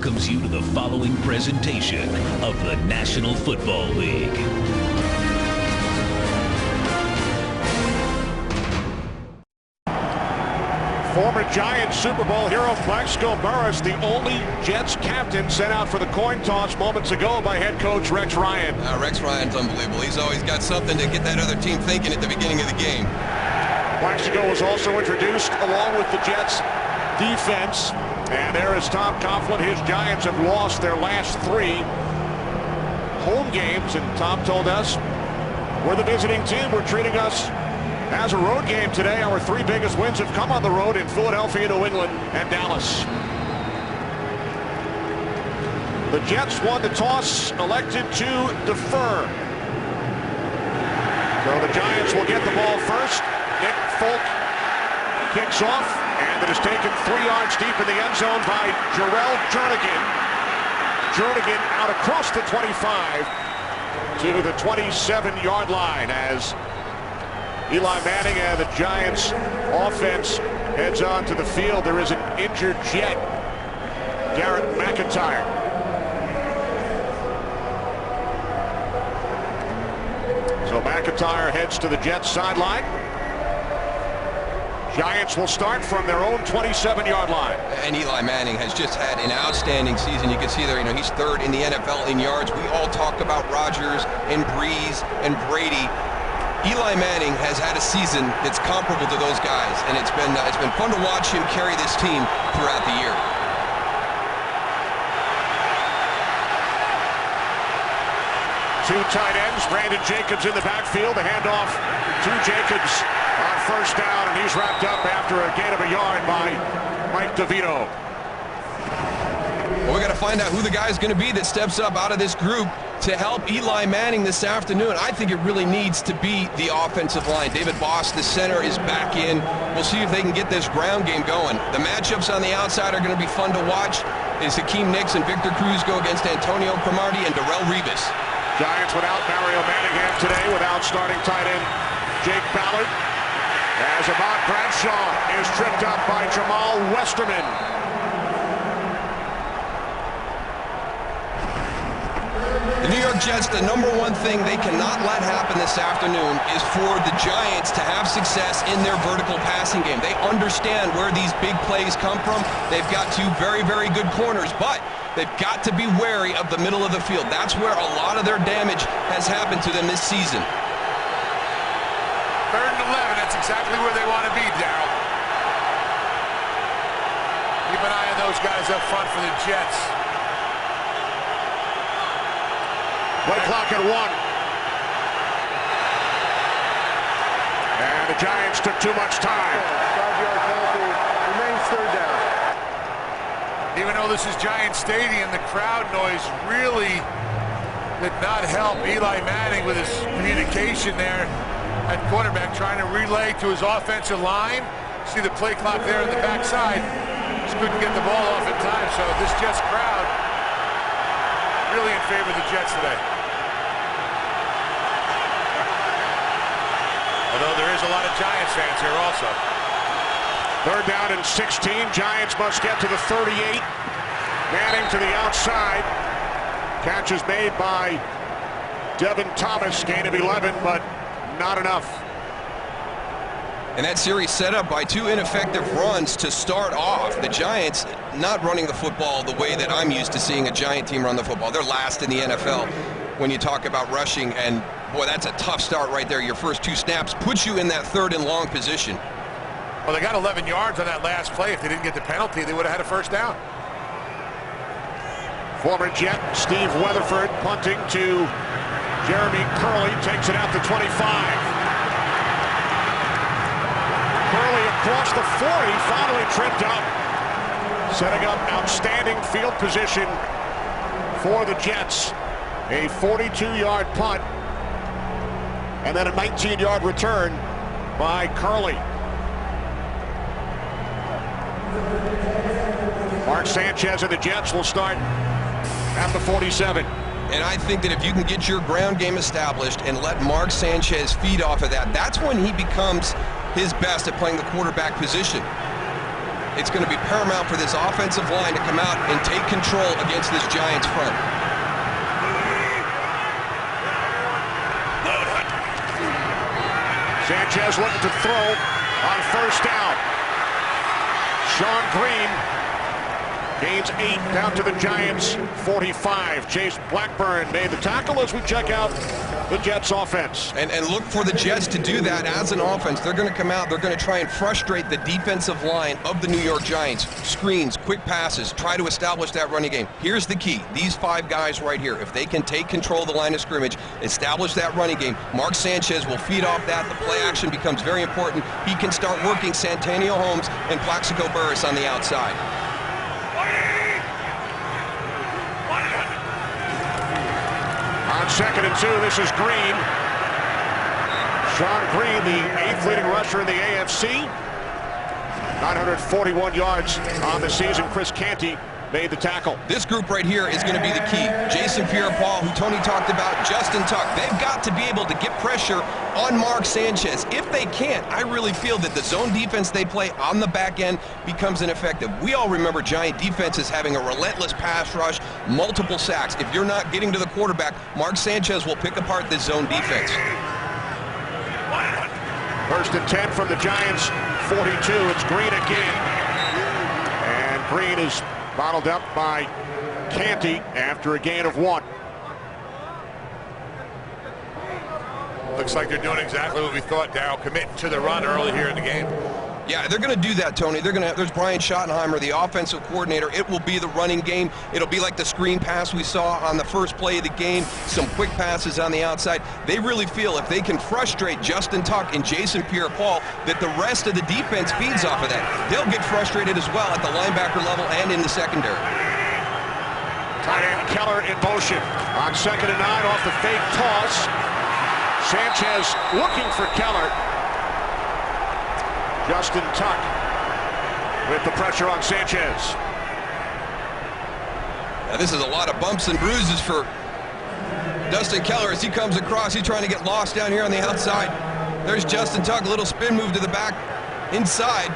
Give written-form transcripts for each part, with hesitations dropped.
welcomes you to the following presentation of the National Football League. Former Giants Super Bowl hero Plaxico Burress, the only Jets captain sent out for the coin toss moments ago by head coach Rex Ryan. Rex Ryan's unbelievable. He's always got something to get that other team thinking at the beginning of the game. Plaxico was also introduced along with the Jets defense. And there is Tom Coughlin. His Giants have lost their last 3 home games. And Tom told us, we're the visiting team. We're treating us as a road game today. Our 3 biggest wins have come on the road in Philadelphia, New England, and Dallas. The Jets won the toss, elected to defer. So the Giants will get the ball first. Nick Folk kicks off, and it is taken 3 yards deep in the end zone by Jarrell Jernigan. Jernigan out across the 25 to the 27-yard line as Eli Manning and the Giants offense heads on to the field. There is an injured Jet, Garrett McIntyre. So McIntyre heads to the Jets sideline. Giants will start from their own 27-yard line. And Eli Manning has just had an outstanding season. You can see there, he's 3rd in the NFL in yards. We all talk about Rodgers and Breeze and Brady. Eli Manning has had a season that's comparable to those guys, and it's been fun to watch him carry this team throughout the year. Two tight ends, Brandon Jacobs in the backfield. The handoff to Jacobs on first down, and he's wrapped up after a gain of a yard by Mike DeVito. Well, we got to find out who the guy is going to be that steps up out of this group to help Eli Manning this afternoon. I think it really needs to be the offensive line. David Boss, the center, is back in. We'll see if they can get this ground game going. The matchups on the outside are going to be fun to watch as Hakeem Nicks and Victor Cruz go against Antonio Cromartie and Darrelle Revis. Giants without Mario Manningham today, without starting tight end Jake Ballard, as Ahmad Bradshaw is tripped up by Jamal Westerman. The New York Jets, the #1 thing they cannot let happen this afternoon is for the Giants to have success in their vertical passing game. They understand where these big plays come from. They've got 2 very, very good corners, but they've got to be wary of the middle of the field. That's where a lot of their damage has happened to them this season. 3rd and 11, that's exactly where they want to be, Darryl. Keep an eye on those guys up front for the Jets. Play clock at 1. And the Giants took too much time. 5-yard penalty, remains 3rd down. Even though this is Giant Stadium, the crowd noise really did not help Eli Manning with his communication there at quarterback, trying to relay to his offensive line. See the play clock there on the backside. Just couldn't get the ball off in time, so this Jets crowd really in favor of the Jets today. Although there is a lot of Giants fans here also. 3rd down and 16. Giants must get to the 38. Manning to the outside. Catch is made by Devin Thomas. Gain of 11, but not enough. And that series set up by 2 ineffective runs to start off. The Giants not running the football the way that I'm used to seeing a Giant team run the football. They're last in the NFL when you talk about rushing, and boy, that's a tough start right there. Your first 2 snaps puts you in that 3rd and long position. Well, they got 11 yards on that last play. If they didn't get the penalty, they would have had a first down. Former Jet Steve Weatherford punting to Jeremy Curley, takes it out to 25. Curley across the 40, finally tripped up. Setting up outstanding field position for the Jets. A 42-yard punt, and then a 19-yard return by Curley. Mark Sanchez and the Jets will start at the 47. And I think that if you can get your ground game established and let Mark Sanchez feed off of that, that's when he becomes his best at playing the quarterback position. it's going to be paramount for this offensive line to come out and take control against this Giants front. Sanchez looking to throw on first down. Sean Green gains 8 down to the Giants 45. Chase Blackburn made the tackle as we check out the Jets offense. And look for the Jets to do that as an offense. They're going to come out, they're going to try and frustrate the defensive line of the New York Giants. Screens, quick passes, try to establish that running game. Here's the key. These 5 guys right here, if they can take control of the line of scrimmage, establish that running game, Mark Sanchez will feed off that. The play action becomes very important. He can start working Santonio Holmes and Plaxico Burress on the outside. On 2nd and 2, this is Green. Sean Green, the 8th leading rusher in the AFC. 941 yards on the season. Chris Canty made the tackle. This group right here is going to be the key. Jason Pierre-Paul, who Tony talked about, Justin Tuck. They've got to be able to get pressure on Mark Sanchez. If they can't, I really feel that the zone defense they play on the back end becomes ineffective. We all remember Giant defenses having a relentless pass rush, multiple sacks. If you're not getting to the quarterback, Mark Sanchez will pick apart this zone defense. 1st and 10 from the Giants 42. It's Green again. And Green is bottled up by Canty after a gain of 1. Looks like they're doing exactly what we thought, Darryl, committing to the run early here in the game. Yeah, they're going to do that, Tony. There's Brian Schottenheimer, the offensive coordinator. It will be the running game. It'll be like the screen pass we saw on the first play of the game, some quick passes on the outside. They really feel if they can frustrate Justin Tuck and Jason Pierre-Paul, that the rest of the defense feeds off of that. They'll get frustrated as well at the linebacker level and in the secondary. Tight end Keller in motion. On 2nd and 9 off the fake toss. Sanchez looking for Keller. Justin Tuck with the pressure on Sanchez. Now this is a lot of bumps and bruises for Dustin Keller as he comes across. He's trying to get lost down here on the outside. There's Justin Tuck, a little spin move to the back inside.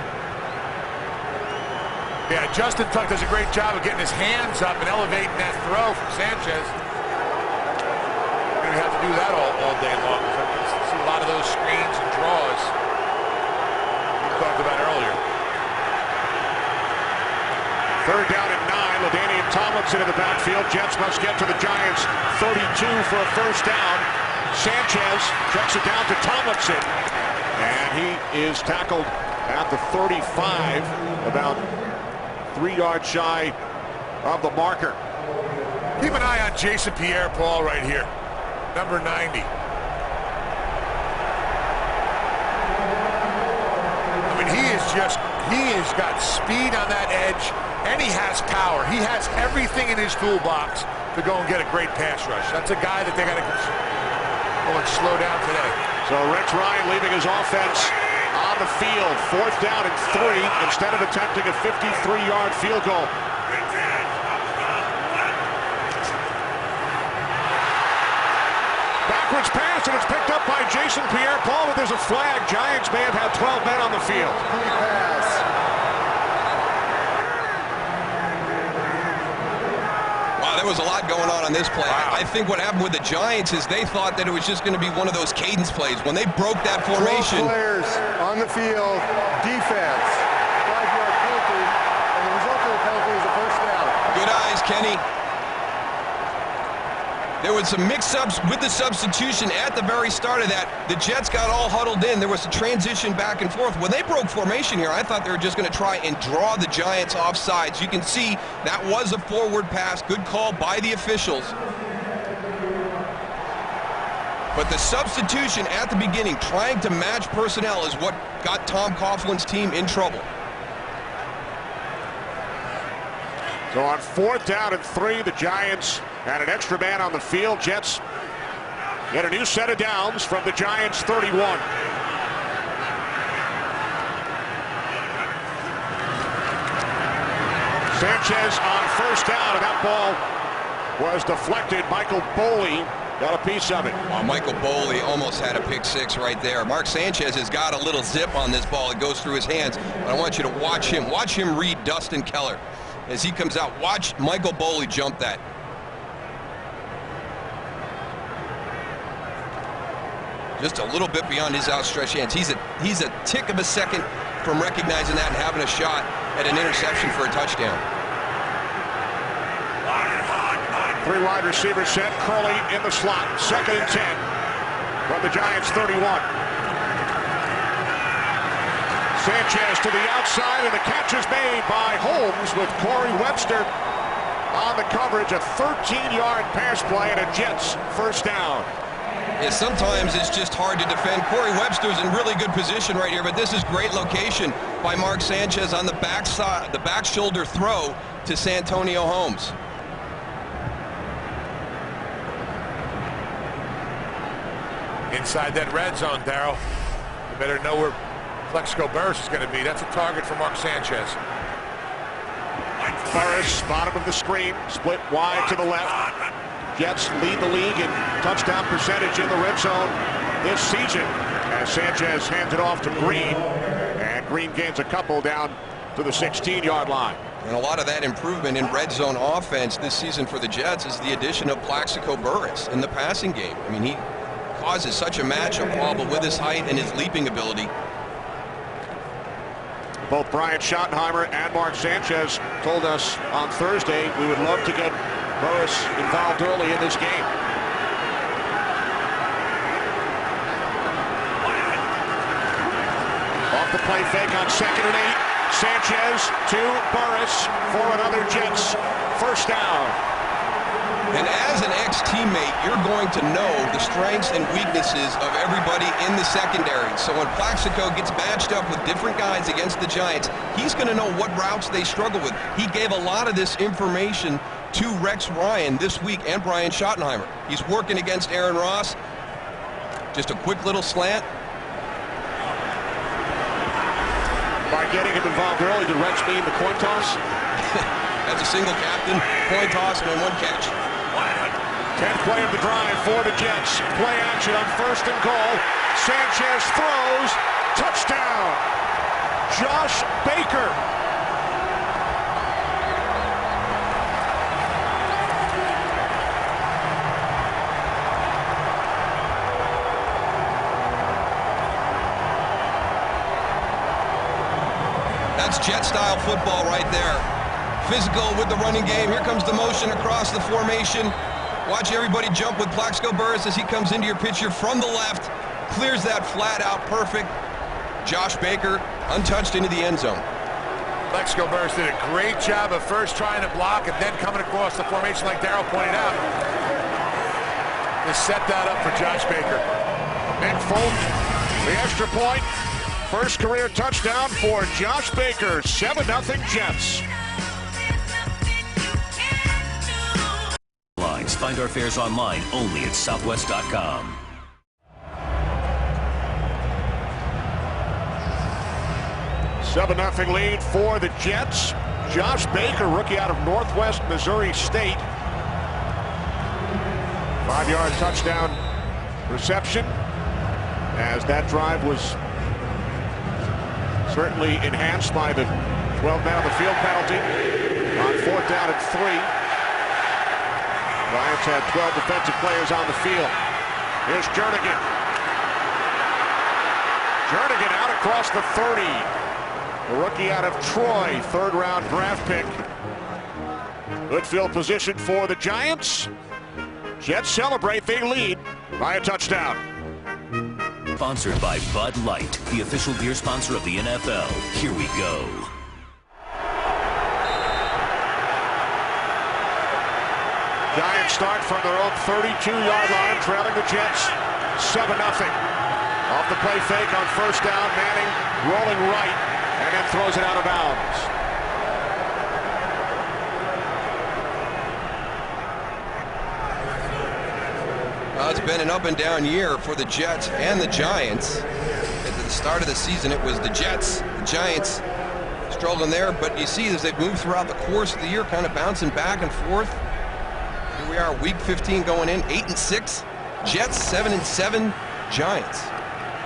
Yeah, Justin Tuck does a great job of getting his hands up and elevating that throw from Sanchez. We're going to have to do that all day long. I see a lot of those screens and draws we talked about earlier. 3rd down and 9. LaDainian Tomlinson in the backfield. Jets must get to the Giants 32 for a first down. Sanchez checks it down to Tomlinson. And he is tackled at the 35, about 3 yards shy of the marker. Keep an eye on Jason Pierre-Paul right here, number 90. I mean, he has got speed on that edge, and he has power. He has everything in his toolbox to go and get a great pass rush. That's a guy that they got to go and slow down today. So Rex Ryan leaving his offense on the field. 4th down and 3 instead of attempting a 53-yard field goal. Backwards pass, and it's picked up by Jason Pierre-Paul, but there's a flag. Giants may have had 12 men on the field. Wow, there was a lot going on this play. Wow. I think what happened with the Giants is they thought that it was just going to be one of those cadence plays. When they broke that formation. 12 players on the field, defense, 5-yard penalty, and the result of the penalty is a first down. Good eyes, Kenny. There was some mix-ups with the substitution at the very start of that. The Jets got all huddled in. There was a transition back and forth. When they broke formation here, I thought they were just going to try and draw the Giants off sides. You can see that was a forward pass. Good call by the officials. But the substitution at the beginning, trying to match personnel, is what got Tom Coughlin's team in trouble. So on 4th down and 3, the Giants had an extra man on the field. Jets get a new set of downs from the Giants 31. Sanchez on first down, and that ball was deflected. Michael Boley got a piece of it. Michael Boley almost had a pick six right there. Mark Sanchez has got a little zip on this ball. It goes through his hands. But I want you to watch him. Watch him read Dustin Keller as he comes out. Watch Michael Boley jump that. Just a little bit beyond his outstretched hands. He's a tick of a second from recognizing that and having a shot at an interception for a touchdown. 3 wide receivers set. Curley in the slot. 2nd and 10 from the Giants 31. Sanchez to the outside, and the catch is made by Holmes with Corey Webster on the coverage. A 13-yard pass play and a Jets first down. Yeah, sometimes it's just hard to defend. Corey Webster's in really good position right here, but this is great location by Mark Sanchez on the backside, the back shoulder throw to Santonio Holmes. Inside that red zone, Darryl. You better know where Plexico Burress is going to be. That's a target for Mark Sanchez. Burress, bottom of the screen, split wide to the left. Jets lead the league in touchdown percentage in the red zone this season as Sanchez hands it off to Green, and Green gains a couple down to the 16-yard line. And a lot of that improvement in red zone offense this season for the Jets is the addition of Plaxico Burress in the passing game. I mean, he causes such a matchup problem with his height and his leaping ability. Both Brian Schottenheimer and Mark Sanchez told us on Thursday we would love to get Burress involved early in this game. Off the play fake on 2nd and 8. Sanchez to Burress for another Jets first down. And as an ex-teammate, you're going to know the strengths and weaknesses of everybody in the secondary. So when Plaxico gets matched up with different guys against the Giants, he's going to know what routes they struggle with. He gave a lot of this information to Rex Ryan this week and Brian Schottenheimer. He's working against Aaron Ross. Just a quick little slant. By getting him involved early, did Rex mean the coin toss? That's a single captain, coin toss, and 1 catch. 10th play of the drive for the Jets. Play action on 1st and goal. Sanchez throws. Touchdown. Josh Baker. That's Jet-style football right there. Physical with the running game. Here comes the motion across the formation. Watch everybody jump with Plaxico Burress as he comes into your picture from the left. Clears that flat out perfect. Josh Baker untouched into the end zone. Plexico Burress did a great job of first trying to block and then coming across the formation like Darryl pointed out. To set that up for Josh Baker. Nick Folk, the extra point. First career touchdown for Josh Baker. 7-0 Jets. Find our fares online only at Southwest.com. Seven 7-0 lead for the Jets. Josh Baker, rookie out of Northwest Missouri State. 5-yard touchdown reception, as that drive was certainly enhanced by the 12 man on the field penalty on 4th down and 3. Giants had 12 defensive players on the field. Here's Jernigan. Jernigan out across the 30. The rookie out of Troy, 3rd-round draft pick. Good field position for the Giants. Jets celebrate, they lead by a touchdown. Sponsored by Bud Light, the official beer sponsor of the NFL. Here we go. Giants start from their own 32-yard line, trailing the Jets 7-0. Off the play fake on 1st down, Manning rolling right, and then throws it out of bounds. Well, it's been an up and down year for the Jets and the Giants. At the start of the season, it was the Jets, the Giants struggling there, but you see as they've moved throughout the course of the year, kind of bouncing back and forth. Here we are, week 15 going in, 8-6. Jets 7-7. Giants.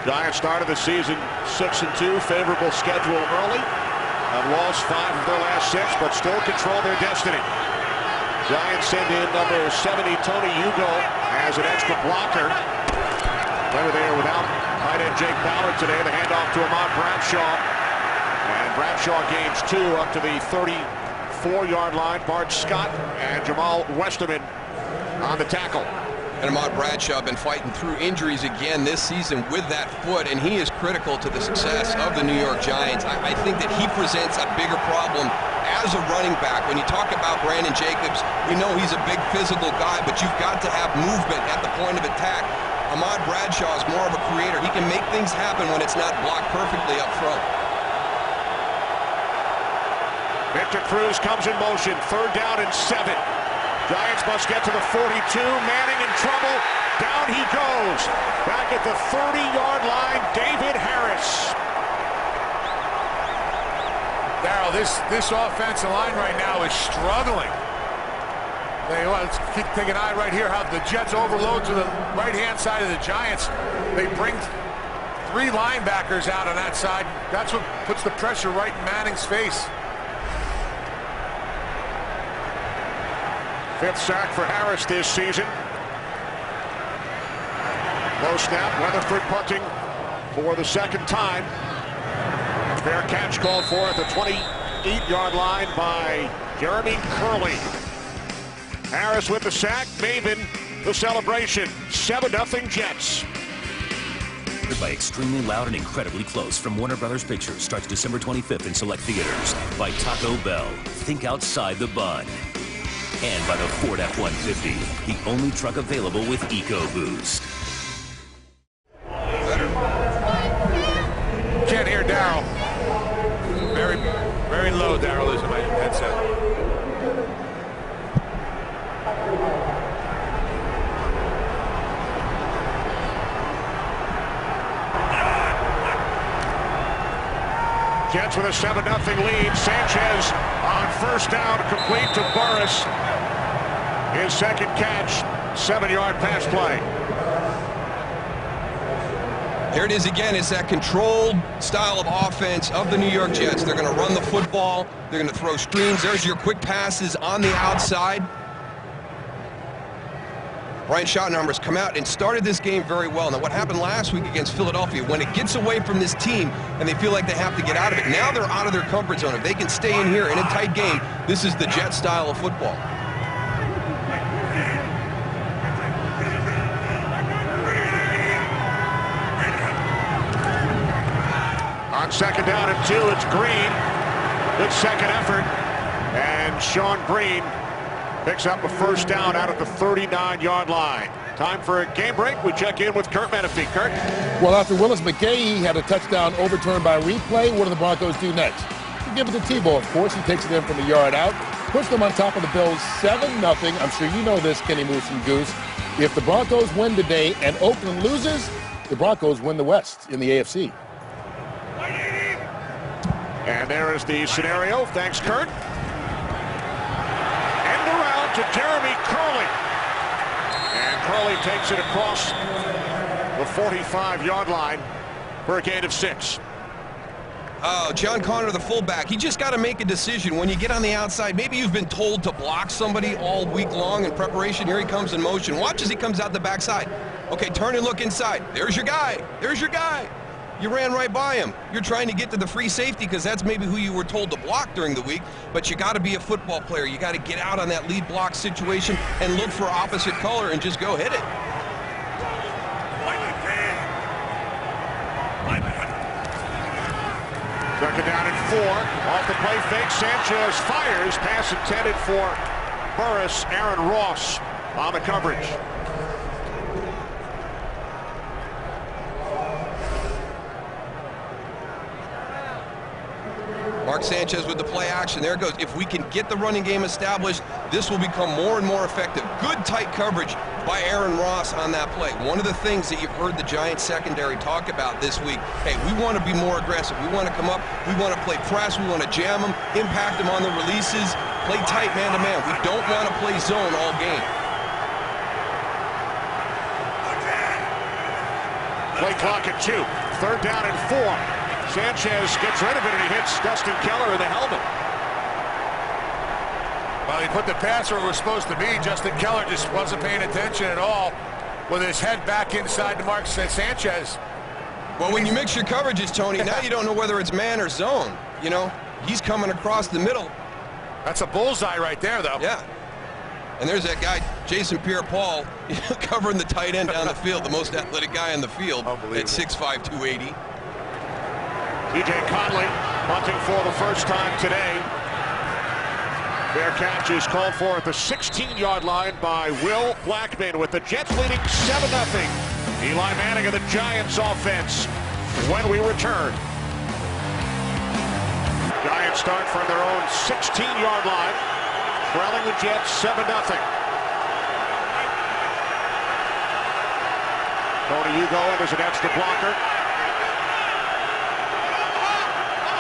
Giants started the season 6-2, favorable schedule early. Have lost 5 of their last 6, but still control their destiny. Giants send in number 70, Tony Hugo, as an extra blocker. Over there without tight end Jake Ballard today. The handoff to Ahmad Bradshaw. And Bradshaw gains 2 up to the 34-yard line. Bart Scott and Jamal Westerman on the tackle. And Ahmad Bradshaw been fighting through injuries again this season with that foot, and he is critical to the success of the New York Giants. I think that he presents a bigger problem as a running back. When you talk about Brandon Jacobs, we know he's a big physical guy, but you've got to have movement at the point of attack. Ahmad Bradshaw is more of a creator. He can make things happen when it's not blocked perfectly up front. Victor Cruz comes in motion. 3rd down and 7. Giants must get to the 42. Manning in trouble. Down he goes. Back at the 30-yard line, David Harris. Darryl, this offensive line right now is struggling. Let's take an eye right here how the Jets overload to the right-hand side of the Giants. They bring 3 linebackers out on that side. That's what puts the pressure right in Manning's face. 5th sack for Harris this season. Low snap, Weatherford punting for the 2nd time. Fair catch called for at the 28-yard line by Jeremy Curley. Harris with the sack, Maven the celebration. 7-0 Jets. By Extremely Loud and Incredibly Close from Warner Brothers Pictures starts December 25th in select theaters. By Taco Bell, think outside the bun. And by the Ford F-150, the only truck available with EcoBoost. Can't hear Darryl. Very, very low, Darryl, is in my headset. Jets with a 7-0 lead. Sanchez on 1st down, complete to Burris. His 2nd catch, 7-yard pass play. Here it is again. It's that controlled style of offense of the New York Jets. They're going to run the football. They're going to throw screens. There's your quick passes on the outside. Brian Schottenheimer's come out and started this game very well. Now, what happened last week against Philadelphia, when it gets away from this team and they feel like they have to get out of it, now they're out of their comfort zone. If they can stay in here in a tight game, this is the Jet style of football. On 2nd down and 2, it's Green. Good 2nd effort. And Sean Green picks up a 1st down out at the 39-yard line. Time for a game break. We check in with Kurt Menefee. Kurt? Well, after Willis McGahee had a touchdown overturned by replay, what do the Broncos do next? They give it to Tebow, of course. He takes it in from the yard out. Puts them on top of the Bills 7-0. I'm sure you know this, Kenny Moose and Goose. If the Broncos win today and Oakland loses, the Broncos win the West in the AFC. And there is the scenario. Thanks, Kurt. End around to Jeremy Curley. And Curley takes it across the 45-yard line for a gain of 6. Oh, John Connor, the fullback, he just got to make a decision. When you get on the outside, maybe you've been told to block somebody all week long in preparation. Here he comes in motion. Watch as he comes out the backside. Okay, turn and look inside. There's your guy. There's your guy. You ran right by him. You're trying to get to the free safety because that's maybe who you were told to block during the week, but you got to be a football player. You got to get out on that lead block situation and look for opposite color and just go hit it. Second down and 4. Off the play fake, Sanchez fires. Pass intended for Burris. Aaron Ross on the coverage. Mark Sanchez with the play action. There it goes. If we can get the running game established, this will become more and more effective. Good tight coverage by Aaron Ross on that play. One of the things that you've heard the Giants secondary talk about this week, hey, we want to be more aggressive. We want to come up. We want to play press. We want to jam them, impact them on the releases. Play tight man-to-man. We don't want to play zone all game. Play clock at 2. 3rd down and 4. Sanchez gets rid of it, and he hits Dustin Keller in the helmet. Well, he put the pass where it was supposed to be. Justin Keller just wasn't paying attention at all with his head back inside to Mark Sanchez. Well, when you mix your coverages, Tony, now you don't know whether it's man or zone. You know, he's coming across the middle. That's a bullseye right there, though. Yeah. And there's that guy, Jason Pierre-Paul, covering the tight end down the field, the most athletic guy in the field at 6'5", 280. TJ Conley punting for the first time today. Fair catch is called for at the 16-yard line by Will Blackman, with the Jets leading 7-0. Eli Manning of the Giants offense when we return. Giants start from their own 16-yard line, trailing the Jets 7-0. Tony Hugo as an extra blocker.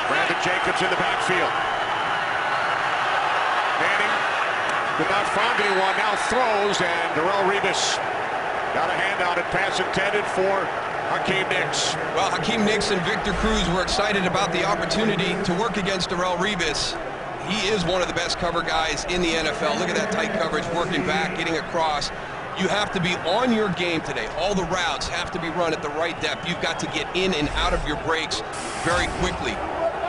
Brandon Jacobs in the backfield. Manning did not find anyone, now throws, and Darrelle Revis got a handout and pass intended for Hakeem Nicks. Well, Hakeem Nicks and Victor Cruz were excited about the opportunity to work against Darrelle Revis. He is one of the best cover guys in the NFL. Look at that tight coverage, working back, getting across. You have to be on your game today. All the routes have to be run at the right depth. You've got to get in and out of your breaks very quickly.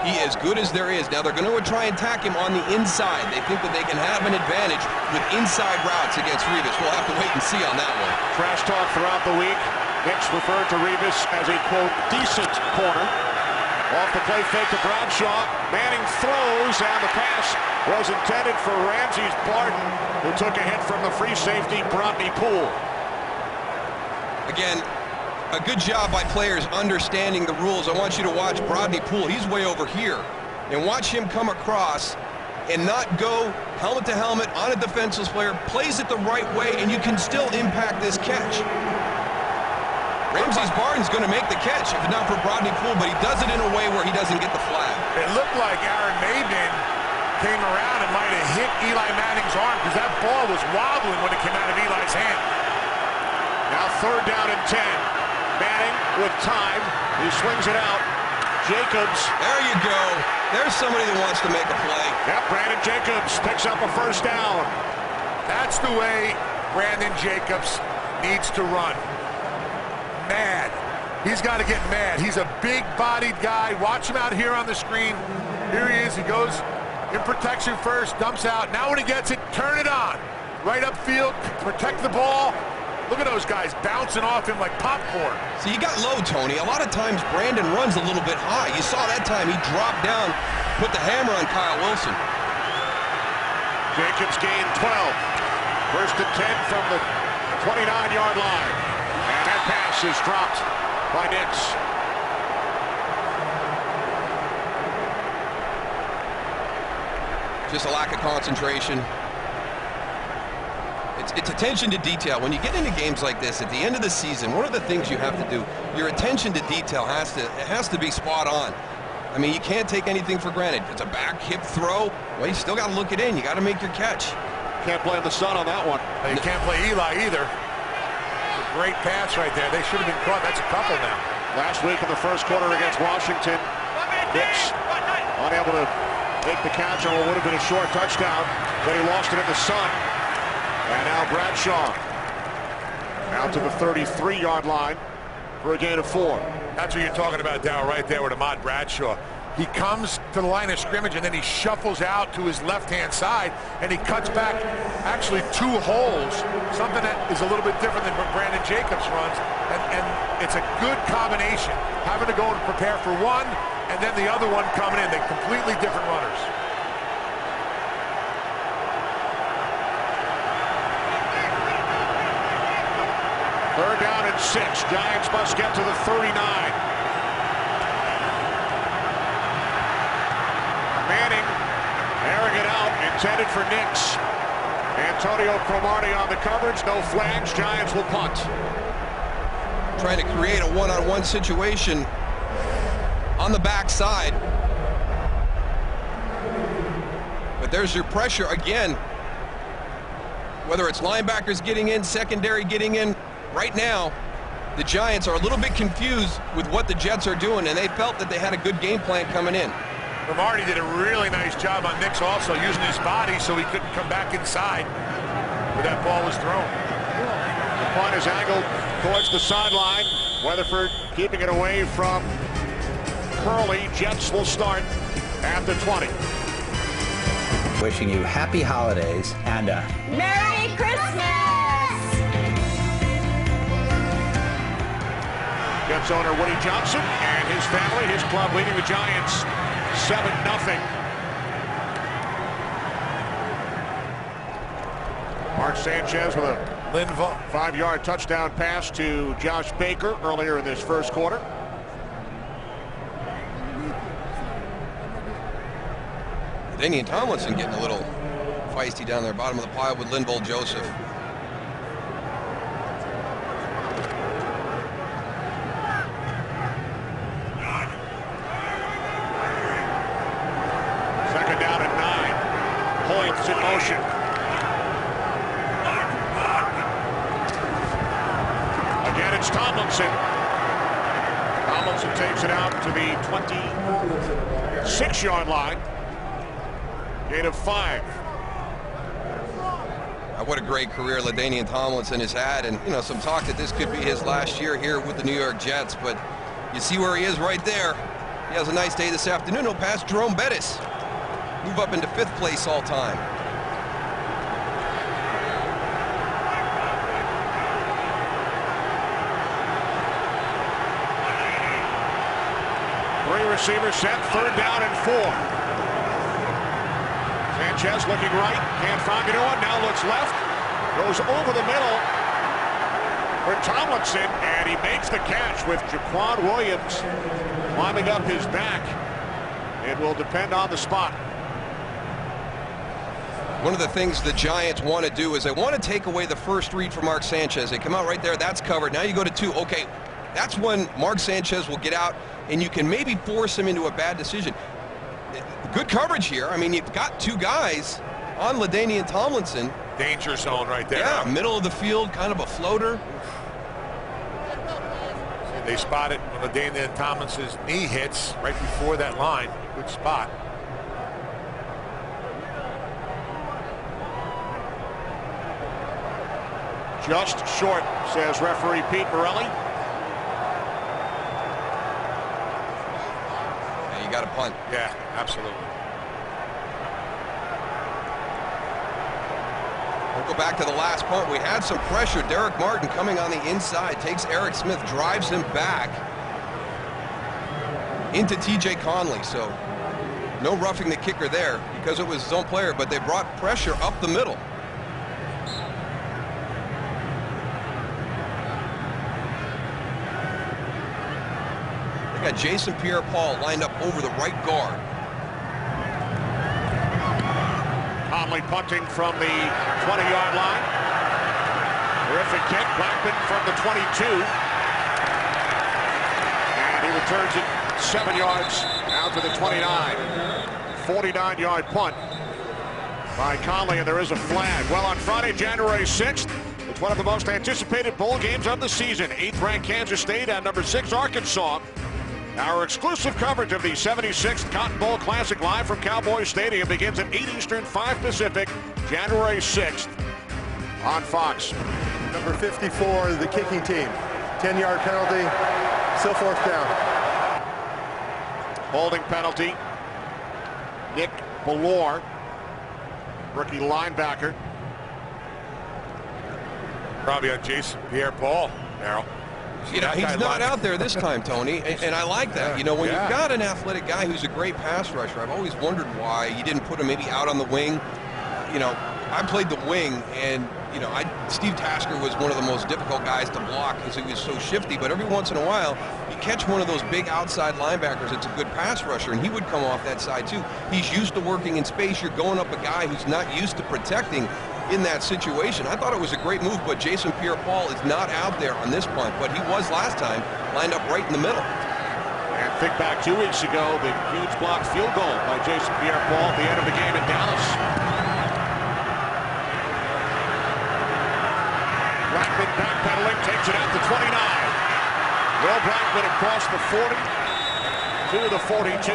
He is good as there is. Now they're going to try and attack him on the inside. They think that they can have an advantage with inside routes against Revis. We'll have to wait and see on that one. Trash talk throughout the week. Nicks referred to Revis as a, quote, decent corner. Off the play fake to Bradshaw. Manning throws, and the pass was intended for Ramses Barden, who took a hit from the free safety, Brodney Poole. Again, a good job by players understanding the rules. I want you to watch Brodney Poole. He's way over here. And watch him come across and not go helmet to helmet on a defenseless player. Plays it the right way, and you can still impact this catch. Ramses Barden's going to make the catch, if not for Brodney Poole, but he does it in a way where he doesn't get the flag. It looked like Aaron Maybin came around and might have hit Eli Manning's arm, because that ball was wobbling when it came out of Eli's hand. Now 3rd down and 10. Manning with time. He swings it out. Jacobs. There you go. There's somebody that wants to make a play. Yep, Brandon Jacobs picks up a 1st down. That's the way Brandon Jacobs needs to run. Mad. He's got to get mad. He's a big-bodied guy. Watch him out here on the screen. Here he is. He goes in protection first, dumps out. Now when he gets it, turn it on. Right upfield, protect the ball. Look at those guys bouncing off him like popcorn. So you got low, Tony. A lot of times Brandon runs a little bit high. You saw that time he dropped down, put the hammer on Kyle Wilson. Jacobs gained 12. 1st and 10 from the 29-yard line. And that pass is dropped by Nicks. Just a lack of concentration. It's attention to detail. When you get into games like this, at the end of the season, one of the things you have to do, your attention to detail has to be spot on. I mean, you can't take anything for granted. It's a back hip throw. Well, you still got to look it in. You got to make your catch. Can't blame the sun on that one. You can't play Eli either. It's a great pass right there. They should have been caught. That's a couple now. Last week in the 1st quarter against Washington, Nicks unable to make the catch on what would have been a short touchdown, but he lost it in the sun. And now Bradshaw out to the 33-yard line for a gain of 4. That's what you're talking about, Dow, right there with Ahmad Bradshaw. He comes to the line of scrimmage, and then he shuffles out to his left-hand side, and he cuts back actually 2 holes, something that is a little bit different than what Brandon Jacobs runs, and it's a good combination, having to go and prepare for one, and then the other one coming in. They're completely different runners. Third down and 6. Giants must get to the 39. Manning airing it out, intended for Nicks. Antonio Cromartie on the coverage. No flags. Giants will punt. Trying to create a one-on-one situation on the backside. But there's your pressure again. Whether it's linebackers getting in, secondary getting in, right now, the Giants are a little bit confused with what the Jets are doing, and they felt that they had a good game plan coming in. Cromartie did a really nice job on Nix also, using his body so he couldn't come back inside where that ball was thrown. The punt is angled towards the sideline. Weatherford keeping it away from Curley. Jets will start at the 20. Wishing you happy holidays and a Merry Christmas! Jets owner Woody Johnson and his family, his club leading the Giants 7-0. Mark Sanchez with a 5-yard touchdown pass to Josh Baker earlier in this first quarter. Danian Tomlinson getting a little feisty down there, bottom of the pile with Linval Joseph. Second down and 9. Hoyt's in motion. Again, it's Tomlinson. Tomlinson takes it out to the 26-yard line. Gain of 5. What a great career LaDainian Tomlinson has had, and some talk that this could be his last year here with the New York Jets, but you see where he is right there. He has a nice day this afternoon. He'll pass Jerome Bettis, move up into 5th place all time. Three receivers set, 3rd down and 4. Sanchez looking right, can't find anyone, now looks left, goes over the middle for Tomlinson, and he makes the catch with Jaquan Williams climbing up his back. It will depend on the spot. One of the things the Giants want to do is they want to take away the first read from Mark Sanchez. They come out right there, that's covered. Now you go to 2. Okay, that's when Mark Sanchez will get out, and you can maybe force him into a bad decision. Good coverage here. I mean, you've got 2 guys on LaDainian Tomlinson. Danger zone right there. Yeah, middle of the field, kind of a floater. They spot it when LaDainian Tomlinson's knee hits right before that line. Good spot. Just short, says referee Pete Morelli. Yeah, you got to punt. Yeah, absolutely. We'll go back to the last punt. We had some pressure. Derek Martin coming on the inside, takes Eric Smith, drives him back into TJ Conley. So no roughing the kicker there because it was his own player, but they brought pressure up the middle. They got Jason Pierre-Paul lined up over the right guard. Conley punting from the 20-yard line. Terrific kick. Blackman from the 22. And he returns it 7 yards out to the 29. 49-yard punt by Conley, and there is a flag. Well, on Friday, January 6th, it's one of the most anticipated bowl games of the season. 8th-ranked Kansas State and number 6 Arkansas. Our exclusive coverage of the 76th Cotton Bowl Classic live from Cowboys Stadium begins at 8 Eastern, 5 Pacific, January 6th on Fox. Number 54, the kicking team. 10-yard penalty, still 4th down. Holding penalty. Nick Bellore, rookie linebacker. Probably on Jason Pierre-Paul, Darryl. You know, he's not out there this time, Tony, and I like that. You know, when you've got an athletic guy who's a great pass rusher, I've always wondered why you didn't put him maybe out on the wing. You know, I played the wing, and, you know, Steve Tasker was one of the most difficult guys to block because he was so shifty, but every once in a while, you catch one of those big outside linebackers that's a good pass rusher, and he would come off that side too. He's used to working in space. You're going up a guy who's not used to protecting in that situation. I thought it was a great move, but Jason Pierre-Paul is not out there on this punt, but he was last time, lined up right in the middle. And Think back 2 weeks ago, the huge blocked field goal by Jason Pierre-Paul at the end of the game in Dallas. Blackman backpedaling, takes it out to 29. Will Blackman across the 40 to the 42.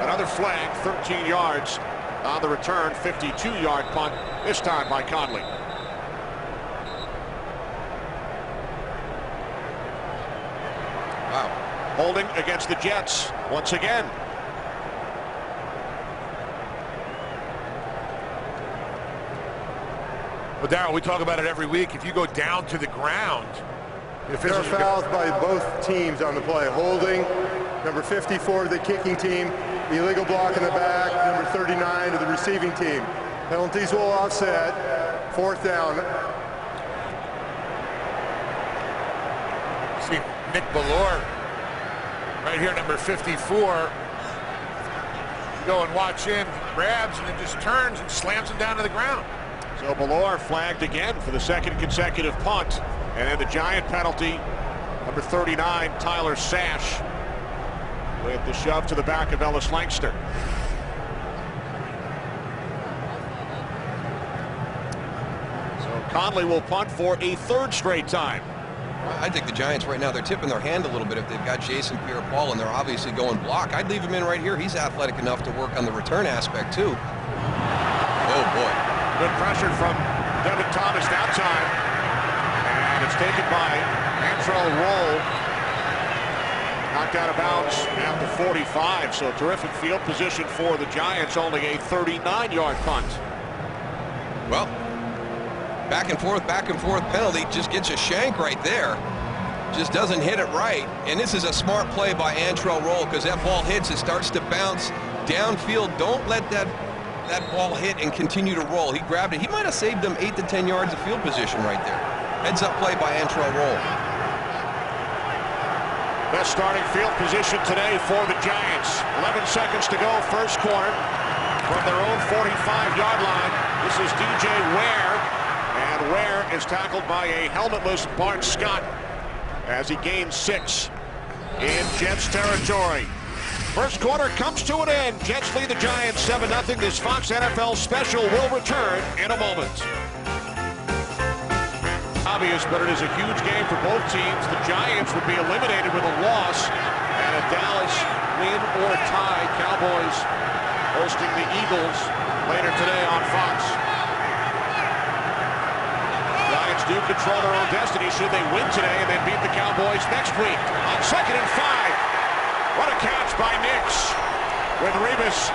Another flag, 13 yards on the return, 52-yard punt, this time by Conley. Wow. Holding against the Jets once again. Well, Darryl, we talk about it every week. If you go down to the ground, There are fouls by both teams on the play. Holding, number 54 to the kicking team, illegal block in the back, number 39 to the receiving team. Penalties will offset. 4th down. See Nick Bellore right here, number 54. Go and watch him. He grabs and then just turns and slams him down to the ground. So Bellore flagged again for the second consecutive punt. And then the Giant penalty, number 39, Tyler Sash, with the shove to the back of Ellis Lankster. So Conley will punt for a 3rd straight time. I think the Giants right now, they're tipping their hand a little bit if they've got Jason Pierre-Paul and they're obviously going block. I'd leave him in right here. He's athletic enough to work on the return aspect too. Oh boy. Good pressure from Devin Thomas that time. And it's taken by Antrel Roll. Knocked out of bounds at the 45. So terrific field position for the Giants. Only a 39-yard punt. Well, back and forth penalty. Just gets a shank right there. Just doesn't hit it right. And this is a smart play by Antrel Roll because that ball hits, it starts to bounce downfield. Don't let that ball hit and continue to roll. He grabbed it. He might have saved them 8 to 10 yards of field position right there. Heads up play by Antrel Roll. Best starting field position today for the Giants. 11 seconds to go, first quarter. From their own 45-yard line, this is DJ Ware. And Ware is tackled by a helmetless Bart Scott as he gains 6 in Jets territory. First quarter comes to an end. Jets lead the Giants 7-0. This Fox NFL special will return in a moment. Obvious, but it is a huge game for both teams. The Giants would be eliminated with a loss and a Dallas win or tie. Cowboys hosting the Eagles later today on Fox. Giants do control their own destiny should they win today and then beat the Cowboys next week. On 2nd and 5. What a catch by Nix with Revis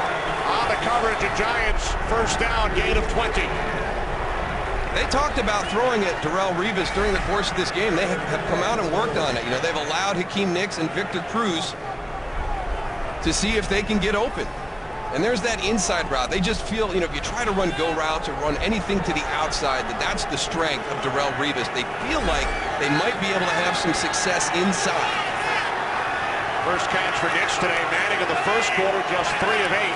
on the coverage. The Giants first down, gain of 20. They talked about throwing at Darrelle Revis during the course of this game. They have come out and worked on it. You know, they've allowed Hakeem Nicks and Victor Cruz to see if they can get open. And there's that inside route. They just feel, you know, if you try to run go routes or run anything to the outside, that's the strength of Darrelle Revis. They feel like they might be able to have some success inside. First catch for Nix today. Manning in the first quarter, just 3 of 8.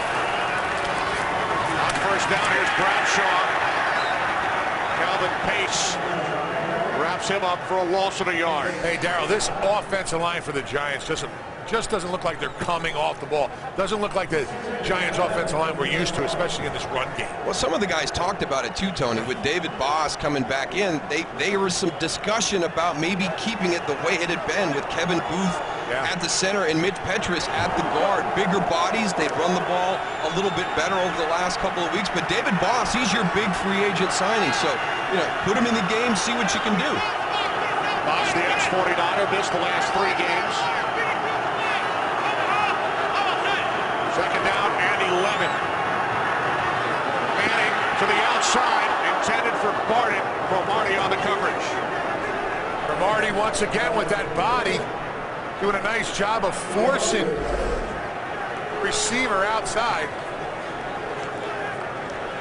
On first down, here's Bradshaw. Calvin Pace wraps him up for a loss of a yard. Hey, Darryl, this offensive line for the Giants just doesn't look like they're coming off the ball. Doesn't look like the Giants offensive line we're used to, especially in this run game. Well, some of the guys talked about it too, Tony. With David Boss coming back in, there was some discussion about maybe keeping it the way it had been with Kevin Booth at the center and Mitch Petrus at the guard. Bigger bodies, they've run the ball a little bit better over the last couple of weeks. But David Boss, he's your big free agent signing. So, you know, put him in the game, see what you can do. Boss, the ex-49er, missed the last 3 games. 2nd down and 11. Manning to the outside, intended for Barton. Cromartie on the coverage. Cromartie once again with that body, doing a nice job of forcing the receiver outside.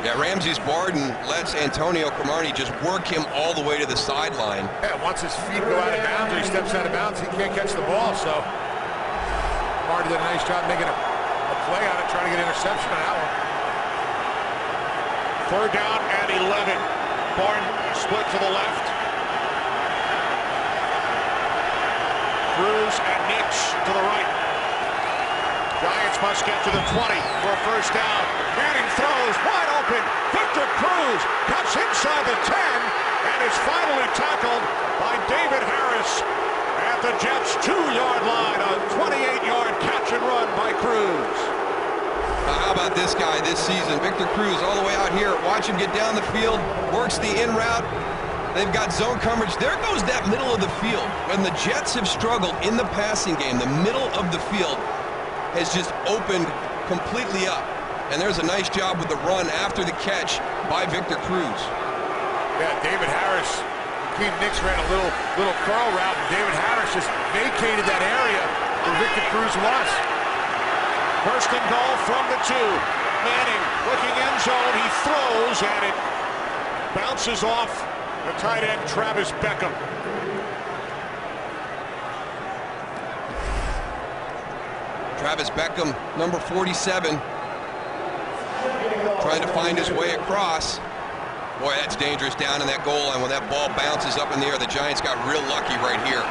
Yeah, Ramses Barden lets Antonio Cromartie just work him all the way to the sideline. Yeah, once his feet go out of bounds or he steps out of bounds, he can't catch the ball. So Cromartie did a nice job making a play on it, trying to get interception on that one. 3rd down and 11. Barton split to the left. Cruz and Nix to the right. Giants must get to the 20 for a first down. Manning throws wide open. Victor Cruz cuts inside the 10 and is finally tackled by David Harris at the Jets' 2-yard line. A 28-yard catch and run by Cruz. How about this guy this season? Victor Cruz all the way out here. Watch him get down the field, works the in route. They've got zone coverage. There goes that middle of the field. When the Jets have struggled in the passing game, the middle of the field has just opened completely up. And there's a nice job with the run after the catch by Victor Cruz. Yeah, David Harris. Hakeem Nicks ran a little curl route, and David Harris just vacated that area where Victor Cruz was. First and goal from the 2. Manning looking end zone. He throws, and it bounces off the tight end, Travis Beckham. Travis Beckham, number 47, trying to find his way across. Boy, that's dangerous down in that goal line when that ball bounces up in the air. The Giants got real lucky right here.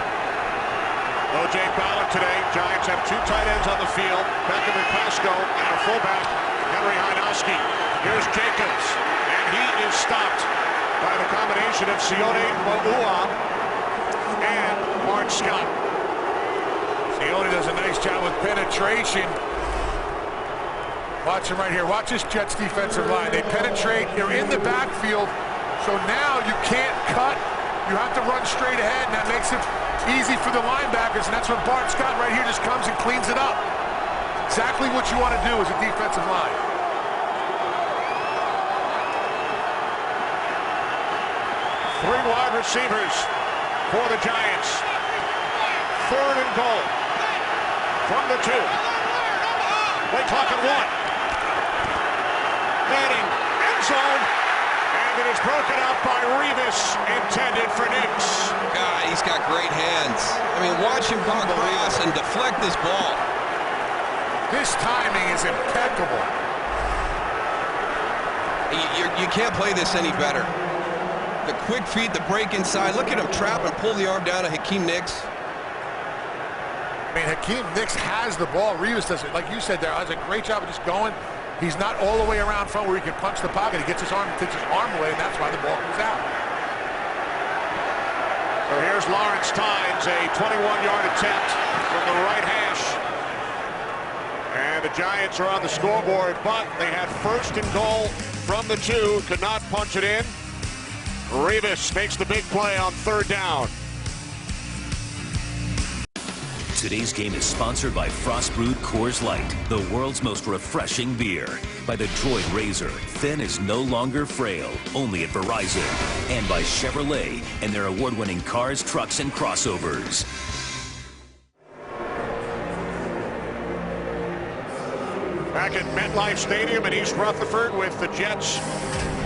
O.J. Ballard today. Giants have 2 tight ends on the field, Beckham and Pasco, and a fullback, Henry Hajnowski. Here's Jacobs, and he is stopped by the combination of Sione Mo'ua and Mark Scott. Sione does a nice job with penetration. Watch him right here. Watch this Jets defensive line. They penetrate. You're in the backfield, so now you can't cut. You have to run straight ahead, and that makes it easy for the linebackers, and that's when Bart Scott right here just comes and cleans it up. Exactly what you want to do as a defensive line. Three wide receivers for the Giants. Third and goal from the 2. Play clock at 1. Manning, end zone, and it is broken up by Revis, intended for Nicks. God, he's got great hands. I mean, watch him come across and deflect this ball. This timing is impeccable. You can't play this any better. The quick feet, the break inside. Look at him trap and pull the arm down to Hakeem Nicks. I mean, Hakeem Nicks has the ball. Revis does it. Like you said there, does a great job of just going. He's not all the way around front where he can punch the pocket. He gets his arm, takes his arm away, and that's why the ball goes out. So here's Lawrence Tynes, a 21-yard attempt from the right hash. And the Giants are on the scoreboard, but they had first and goal from the 2. Could not punch it in. Revis makes the big play on third down. Today's game is sponsored by Frost Brewed Coors Light, the world's most refreshing beer. By the Droid Razor, thin is no longer frail, only at Verizon. And by Chevrolet and their award-winning cars, trucks, and crossovers. Back at MetLife Stadium in East Rutherford with the Jets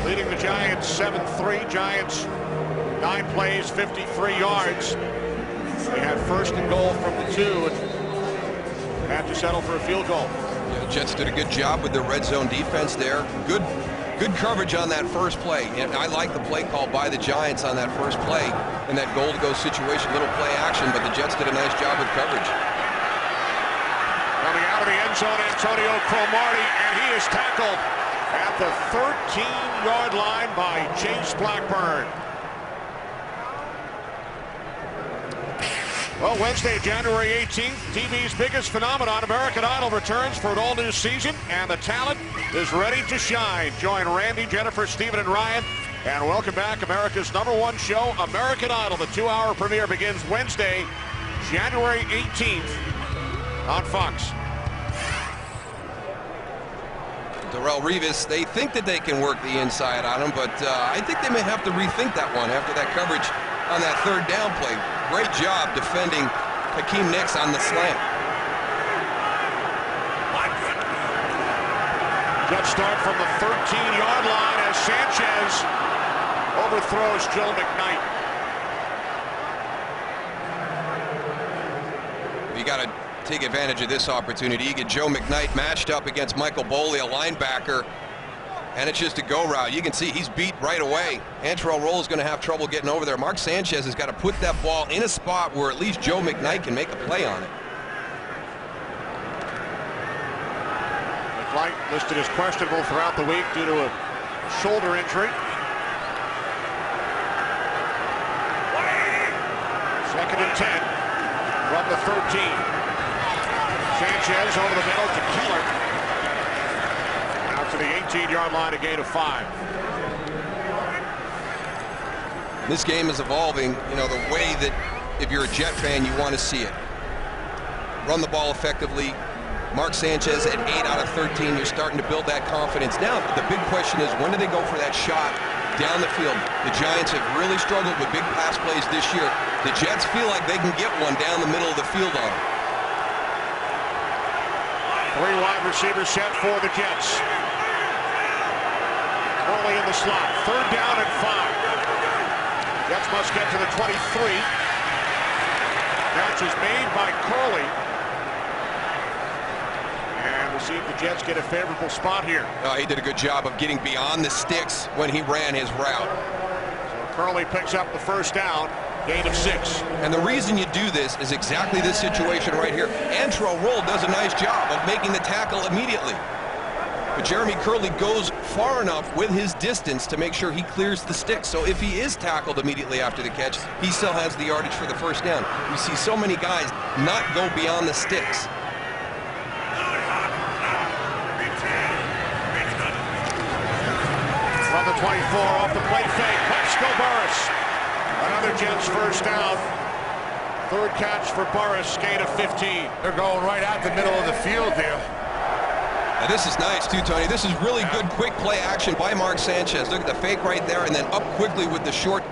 leading the Giants 7-3. Giants 9 plays, 53 yards. They had first and goal from the 2 and had to settle for a field goal. Yeah, the Jets did a good job with their red zone defense there. Good coverage on that first play. And I like the play call by the Giants on that first play in that goal-to-go situation. Little play action, but the Jets did a nice job with coverage. Coming out of the end zone, Antonio Cromartie, and he is tackled at the 13-yard line by Chase Blackburn. Well, Wednesday, January 18th, TV's biggest phenomenon, American Idol, returns for an all-new season, and the talent is ready to shine. Join Randy, Jennifer, Stephen, and Ryan, and welcome back America's #1 show, American Idol. The 2-hour premiere begins Wednesday, January 18th on Fox. Darrelle Revis, they think that they can work the inside on him, but I think they may have to rethink that one after that coverage on that third down play. Great job defending Hakeem Nicks on the slant. Jets start from the 13-yard line as Sanchez overthrows Joe McKnight. You got to take advantage of this opportunity. You get Joe McKnight matched up against Michael Boley, a linebacker, and it's just a go route. You can see he's beat right away. Antrel Roll is going to have trouble getting over there. Mark Sanchez has got to put that ball in a spot where at least Joe McKnight can make a play on it. listed as questionable throughout the week due to a shoulder injury. Second and 10 from the 13. Sanchez over the middle to Keeler. Out to the 18-yard line, a gain of 5. This game is evolving, you know, the way that if you're a Jet fan, you want to see it. Run the ball effectively. Mark Sanchez at 8 out of 13. You're starting to build that confidence. Now, the big question is, when do they go for that shot down the field? The Giants have really struggled with big pass plays this year. The Jets feel like they can get one down the middle of the field on them. 3 wide receivers set for the Jets. Curley in the slot. 3rd down and 5. Jets must get to the 23. Catch is made by Curley. And we'll see if the Jets get a favorable spot here. He did a good job of getting beyond the sticks when he ran his route. So Curley picks up the 1st down. Gain of 6. And the reason you do this is exactly this situation right here. Antrel Rolle does a nice job of making the tackle immediately. But Jeremy Curley goes far enough with his distance to make sure he clears the sticks. So if he is tackled immediately after the catch, he still has the yardage for the 1st down. We see so many guys not go beyond the sticks. From the 24 off the play fake. Plaxico Burress. Another Jets 1st down. 3rd catch for Burress. Gain of 15. They're going right out the middle of the field here. Now this is nice too, Tony. This is really good quick play action by Mark Sanchez. Look at the fake right there and then up quickly with the short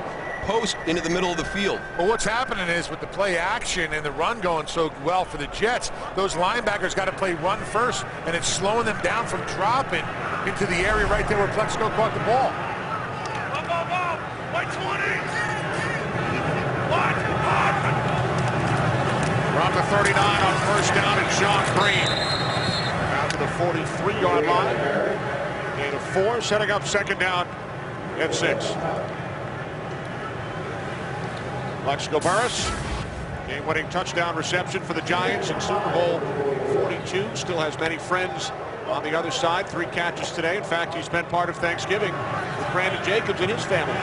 post into the middle of the field. Well, what's happening is with the play action and the run going so well for the Jets, those linebackers got to play run first, and it's slowing them down from dropping into the area right there where Plaxico caught the ball. From the 39 on 1st down, and Sean Green. To the 43-yard line. Gain of 4, setting up 2nd down and 6. Plaxico Burress, game-winning touchdown reception for the Giants in Super Bowl 42. Still has many friends on the other side. 3 catches today. In fact, he spent part of Thanksgiving with Brandon Jacobs and his family.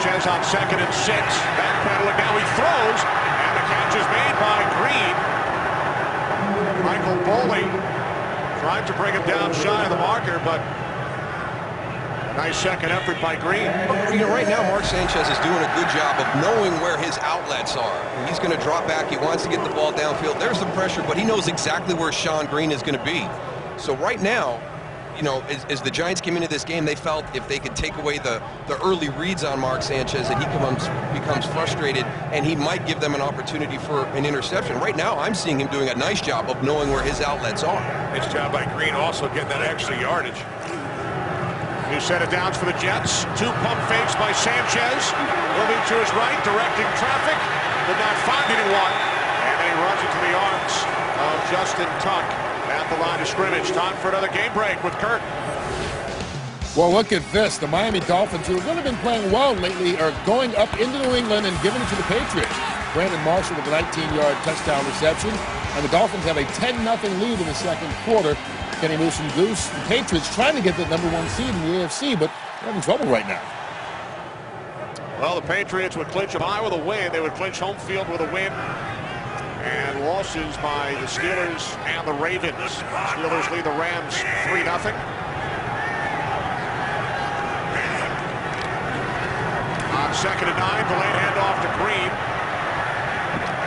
Sanchez on 2nd and 6. Backpedaling now, he throws, and the catch is made by Green. Michael Boley trying to bring him down shy of the marker, but a nice second effort by Green. You know, right now Mark Sanchez is doing a good job of knowing where his outlets are. He's going to drop back. He wants to get the ball downfield. There's the pressure, but he knows exactly where Sean Green is going to be. So right now, you know, as the Giants came into this game, they felt if they could take away the early reads on Mark Sanchez, that he becomes frustrated, and he might give them an opportunity for an interception. Right now, I'm seeing him doing a nice job of knowing where his outlets are. Nice job by Green, also getting that extra yardage. New set of downs for the Jets. 2 pump fakes by Sanchez. Moving to his right, directing traffic. Did not find anyone. And then he runs into the arms of Justin Tuck at the line of scrimmage. Time for another game break with Kurt. Well, look at this. The Miami Dolphins, who have really been playing well lately, are going up into New England and giving it to the Patriots. Brandon Marshall with a 19-yard touchdown reception. And the Dolphins have a 10-0 lead in the 2nd quarter. Kenny Moose and Goose, the Patriots trying to get the #1 seed in the AFC, but they're having trouble right now. Well, the Patriots would clinch a bye with a win. They would clinch home field with a win. And losses by the Steelers and the Ravens. Steelers lead the Rams 3-0. On 2nd and 9, delayed handoff to Green.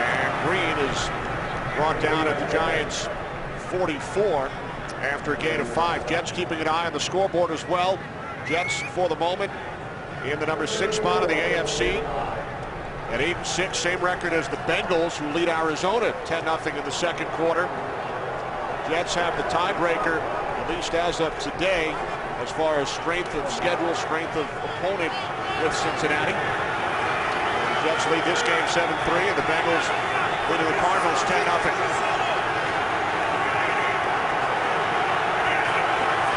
And Green is brought down at the Giants 44 after a gain of 5. Jets keeping an eye on the scoreboard as well. Jets, for the moment, in the number 6 spot of the AFC. At 8-6, same record as the Bengals, who lead Arizona 10-0 in the 2nd quarter. Jets have the tiebreaker, at least as of today, as far as strength of schedule, strength of opponent with Cincinnati. The Jets lead this game 7-3, and the Bengals leading the Cardinals 10-0.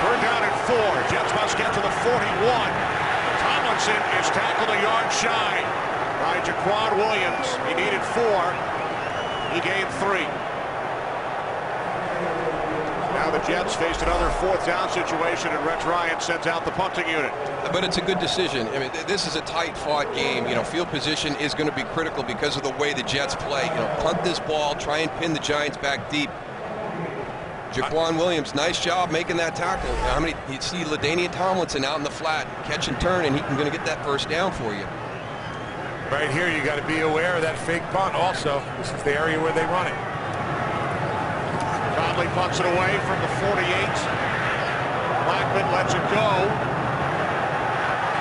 3rd down and 4. Jets must get to the 41. Tomlin Tomlinson is tackled a yard shy by Jaquan Williams. He needed 4. He gained 3. Now the Jets faced another 4th down situation, and Rex Ryan sends out the punting unit. But it's a good decision. I mean, this is a tight-fought game. You know, field position is going to be critical because of the way the Jets play. You know, punt this ball, try and pin the Giants back deep. Jaquan Williams, nice job making that tackle. How many? You see LaDainian Tomlinson out in the flat, catch and turn, and he's going to get that first down for you. Right here, you got to be aware of that fake punt also. This is the area where they run it. Conley punts it away from the 48. Blackman lets it go.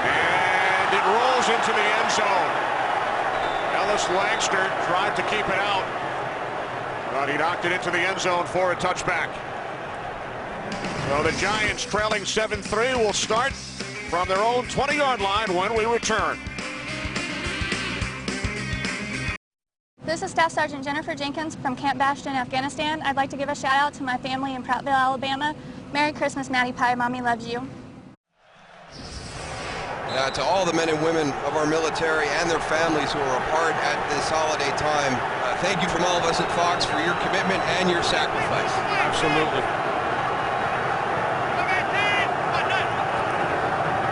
And it rolls into the end zone. Ellis Langster tried to keep it out, but he knocked it into the end zone for a touchback. So the Giants, trailing 7-3, will start from their own 20-yard line when we return. This is Staff Sergeant Jennifer Jenkins from Camp Bastion, Afghanistan. I'd like to give a shout out to my family in Prattville, Alabama. Merry Christmas, Maddie Pie. Mommy loves you. To all the men and women of our military and their families who are a part at this holiday time, thank you from all of us at Fox for your commitment and your sacrifice. Absolutely.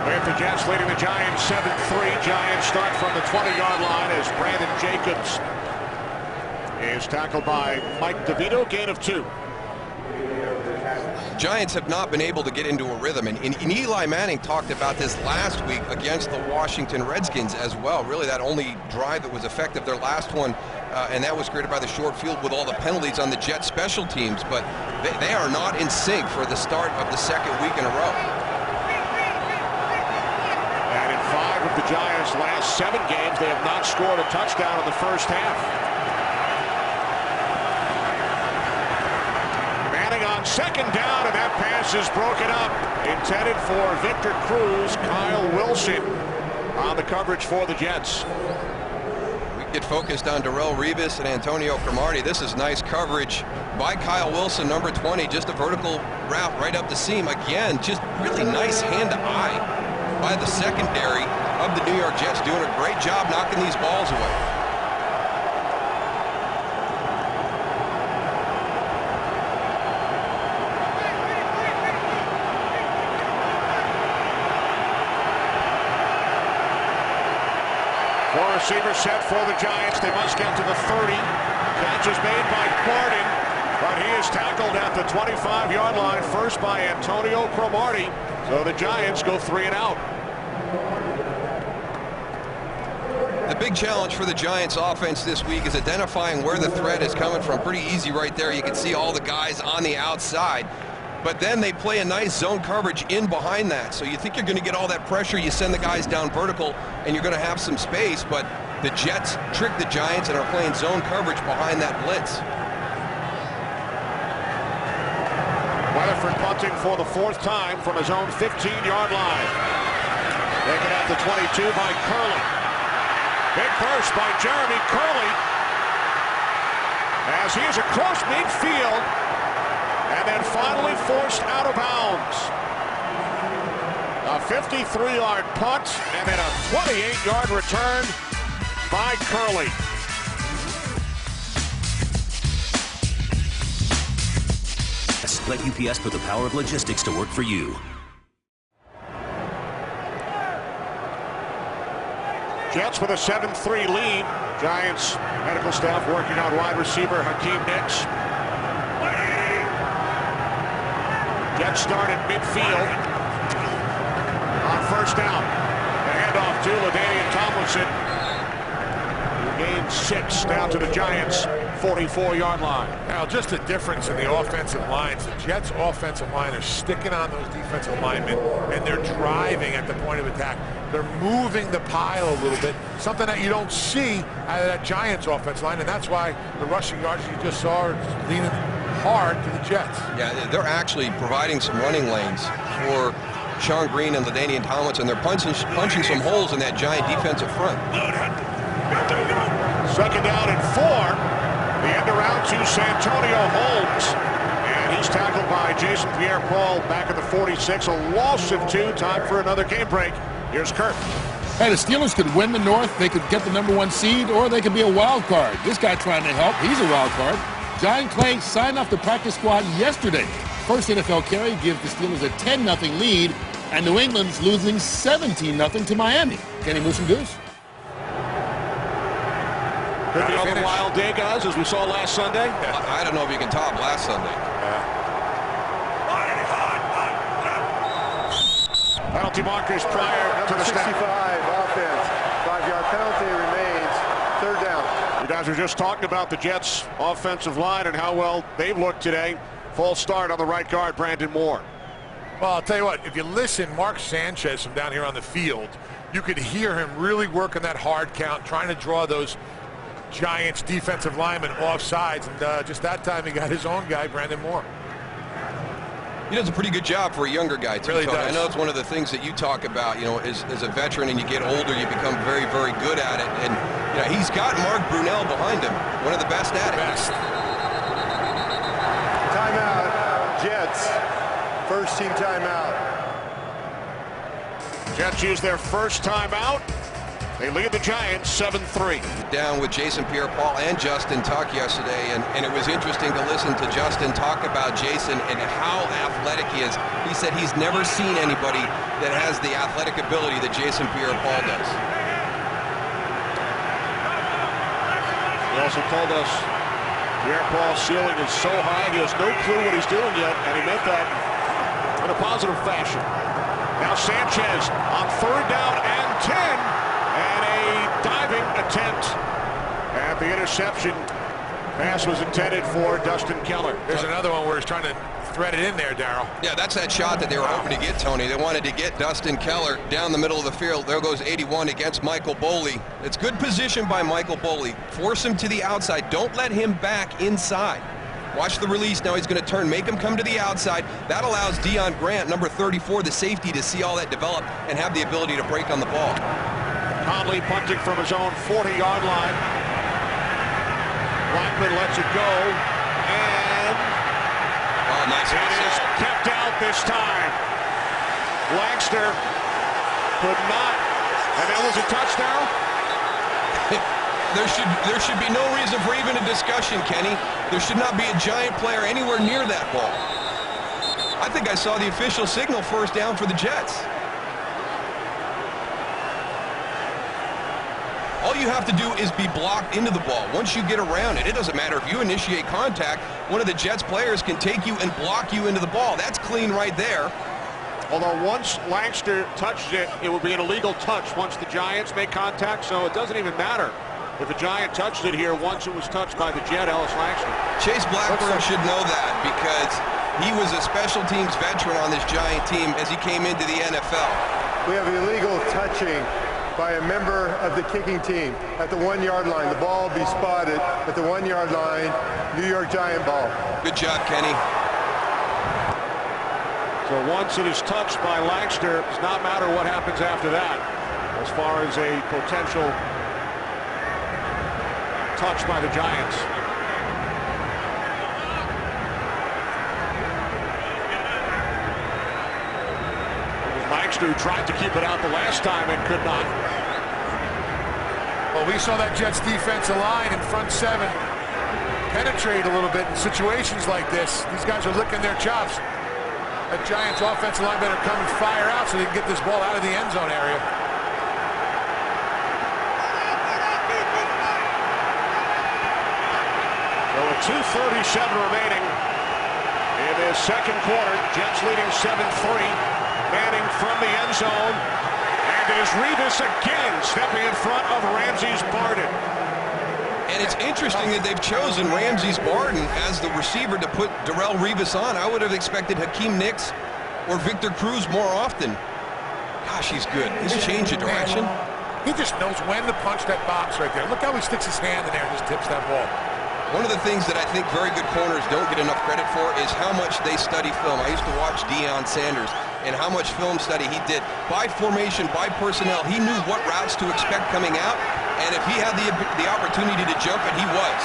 With the Jets leading the Giants 7-3. Giants start from the 20-yard line as Brandon Jacobs is tackled by Mike DeVito, gain of 2. Giants have not been able to get into a rhythm, and Eli Manning talked about this last week against the Washington Redskins as well. Really, that only drive that was effective, their last one, and that was created by the short field with all the penalties on the Jets special teams, but they are not in sync for the start of the 2nd week in a row. And in 5 of the Giants' last 7 games, they have not scored a touchdown in the first half. On 2nd down, and that pass is broken up. Intended for Victor Cruz. Kyle Wilson on the coverage for the Jets. We get focused on Darrelle Revis and Antonio Cromartie. This is nice coverage by Kyle Wilson, number 20. Just a vertical route right up the seam. Again, just really nice hand-to-eye by the secondary of the New York Jets, doing a great job knocking these balls away. Receiver set for the Giants. They must get to the 30. Catch is made by Barden, but he is tackled at the 25-yard line, first by Antonio Cromartie. So the Giants go 3 and out. The big challenge for the Giants offense this week is identifying where the threat is coming from. Pretty easy right there. You can see all the guys on the outside. But then they play a nice zone coverage in behind that. So you think you're going to get all that pressure. You send the guys down vertical, and you're going to have some space. But the Jets trick the Giants and are playing zone coverage behind that blitz. Weatherford punting for the 4th time from his own 15-yard line. Taken at the 22 by Curley. Big burst by Jeremy Curley as he is across midfield. And then finally forced out of bounds. A 53-yard punt and then a 28-yard return by Curley. Let UPS put the power of logistics to work for you. Jets with a 7-3 lead. Giants medical staff working on wide receiver Hakeem Nicks. Jets start at midfield on 1st down. The handoff to LaDainian Tomlinson, who gained 6 down to the Giants' 44-yard line. Now, just a difference in the offensive lines. The Jets' offensive line are sticking on those defensive linemen, and they're driving at the point of attack. They're moving the pile a little bit, something that you don't see out of that Giants' offensive line, and that's why the rushing yards you just saw are leaning hard to the Jets. Yeah, they're actually providing some running lanes for Sean Green and LaDainian Tomlinson. They're punching some holes in that Giant defensive front. 2nd down and 4. The end around to Santonio Holmes. And he's tackled by Jason Pierre-Paul back at the 46. A loss of 2. Time for another game break. Here's Kurt. Hey, the Steelers could win the North. They could get the #1 seed, or they could be a wild card. This guy trying to help, he's a wild card. John Clay signed off the practice squad yesterday. First NFL carry gives the Steelers a 10-0 lead, and New England's losing 17-0 to Miami. Kenny Moose and Goose. Could be another wild day, guys, as we saw last Sunday. I don't know if you can top last Sunday. Penalty markers prior to the 65 snap. offense. 5-yard penalty remains. Third down. You guys were just talking about the Jets' offensive line and how well they've looked today. False start on the right guard, Brandon Moore. Well, I'll tell you what, if you listen, Mark Sanchez from down here on the field, you could hear him really working that hard count, trying to draw those Giants defensive linemen off sides, and just that time he got his own guy, Brandon Moore. He does a pretty good job for a younger guy, too. Really Tony. does. I know it's one of the things that you talk about, you know, as a veteran and you get older, you become very, very good at it. And, you know, he's got Mark Brunell behind him, one of the best at it. Timeout. Jets. First team timeout. Jets use their first timeout. They lead the Giants 7-3. Down with Jason Pierre-Paul and Justin Tuck yesterday, and it was interesting to listen to Justin talk about Jason and how athletic he is. He said he's never seen anybody that has the athletic ability that Jason Pierre-Paul does. He also told us Pierre-Paul's ceiling is so high he has no clue what he's doing yet, and he meant that in a positive fashion. Now Sanchez on 3rd down and 10. And a diving attempt at the interception. Pass was intended for Dustin Keller. There's another one where he's trying to thread it in there, Darryl. Yeah, that's that shot that they were hoping to get, Tony. They wanted to get Dustin Keller down the middle of the field. There goes 81 against Michael Boley. It's good position by Michael Boley. Force him to the outside. Don't let him back inside. Watch the release. Now he's going to turn, make him come to the outside. That allows Deion Grant, number 34, the safety, to see all that develop and have the ability to break on the ball. Conley punting from his own 40-yard line. Blackman lets it go, and nice. it is kept out this time. Langston could not, and that was a touchdown. There should be no reason for even a discussion, Kenny. There should not be a Giant player anywhere near that ball. I think I saw the official signal first down for the Jets. All you have to do is be blocked into the ball. Once you get around it, it doesn't matter if you initiate contact. One of the Jets players can take you and block you into the ball. That's clean right there. Although once Langston touches it, it would be an illegal touch once the Giants make contact, so it doesn't even matter if a Giant touched it here once it was touched by the Jet, Ellis Langston. Chase Blackburn should know that because he was a special teams veteran on this Giant team as he came into the NFL. We have illegal touching by a member of the kicking team at the 1-yard line. The ball will be spotted at the 1-yard line. New York Giant ball. Good job, Kenny. So once it is touched by Langston, it does not matter what happens after that as far as a potential touch by the Giants. Langston tried to keep it out the last time and could not. Well, we saw that Jets defensive line in front 7 penetrate a little bit in situations like this. These guys are licking their chops. That Giants offensive line better come and fire out so they can get this ball out of the end zone area. So with 2:37 remaining in the second quarter, Jets leading 7-3. Manning from the end zone. And it is Revis again stepping in front of Ramses Barden. And it's interesting that they've chosen Ramses Barden as the receiver to put Darrelle Revis on. I would have expected Hakeem Nicks or Victor Cruz more often. Gosh, he's good. His change of direction. He just knows when to punch that box right there. Look how he sticks his hand in there and just tips that ball. One of the things that I think very good corners don't get enough credit for is how much they study film. I used to watch Deion Sanders and how much film study he did. By formation, by personnel, he knew what routes to expect coming out, and if he had the opportunity to jump it, he was.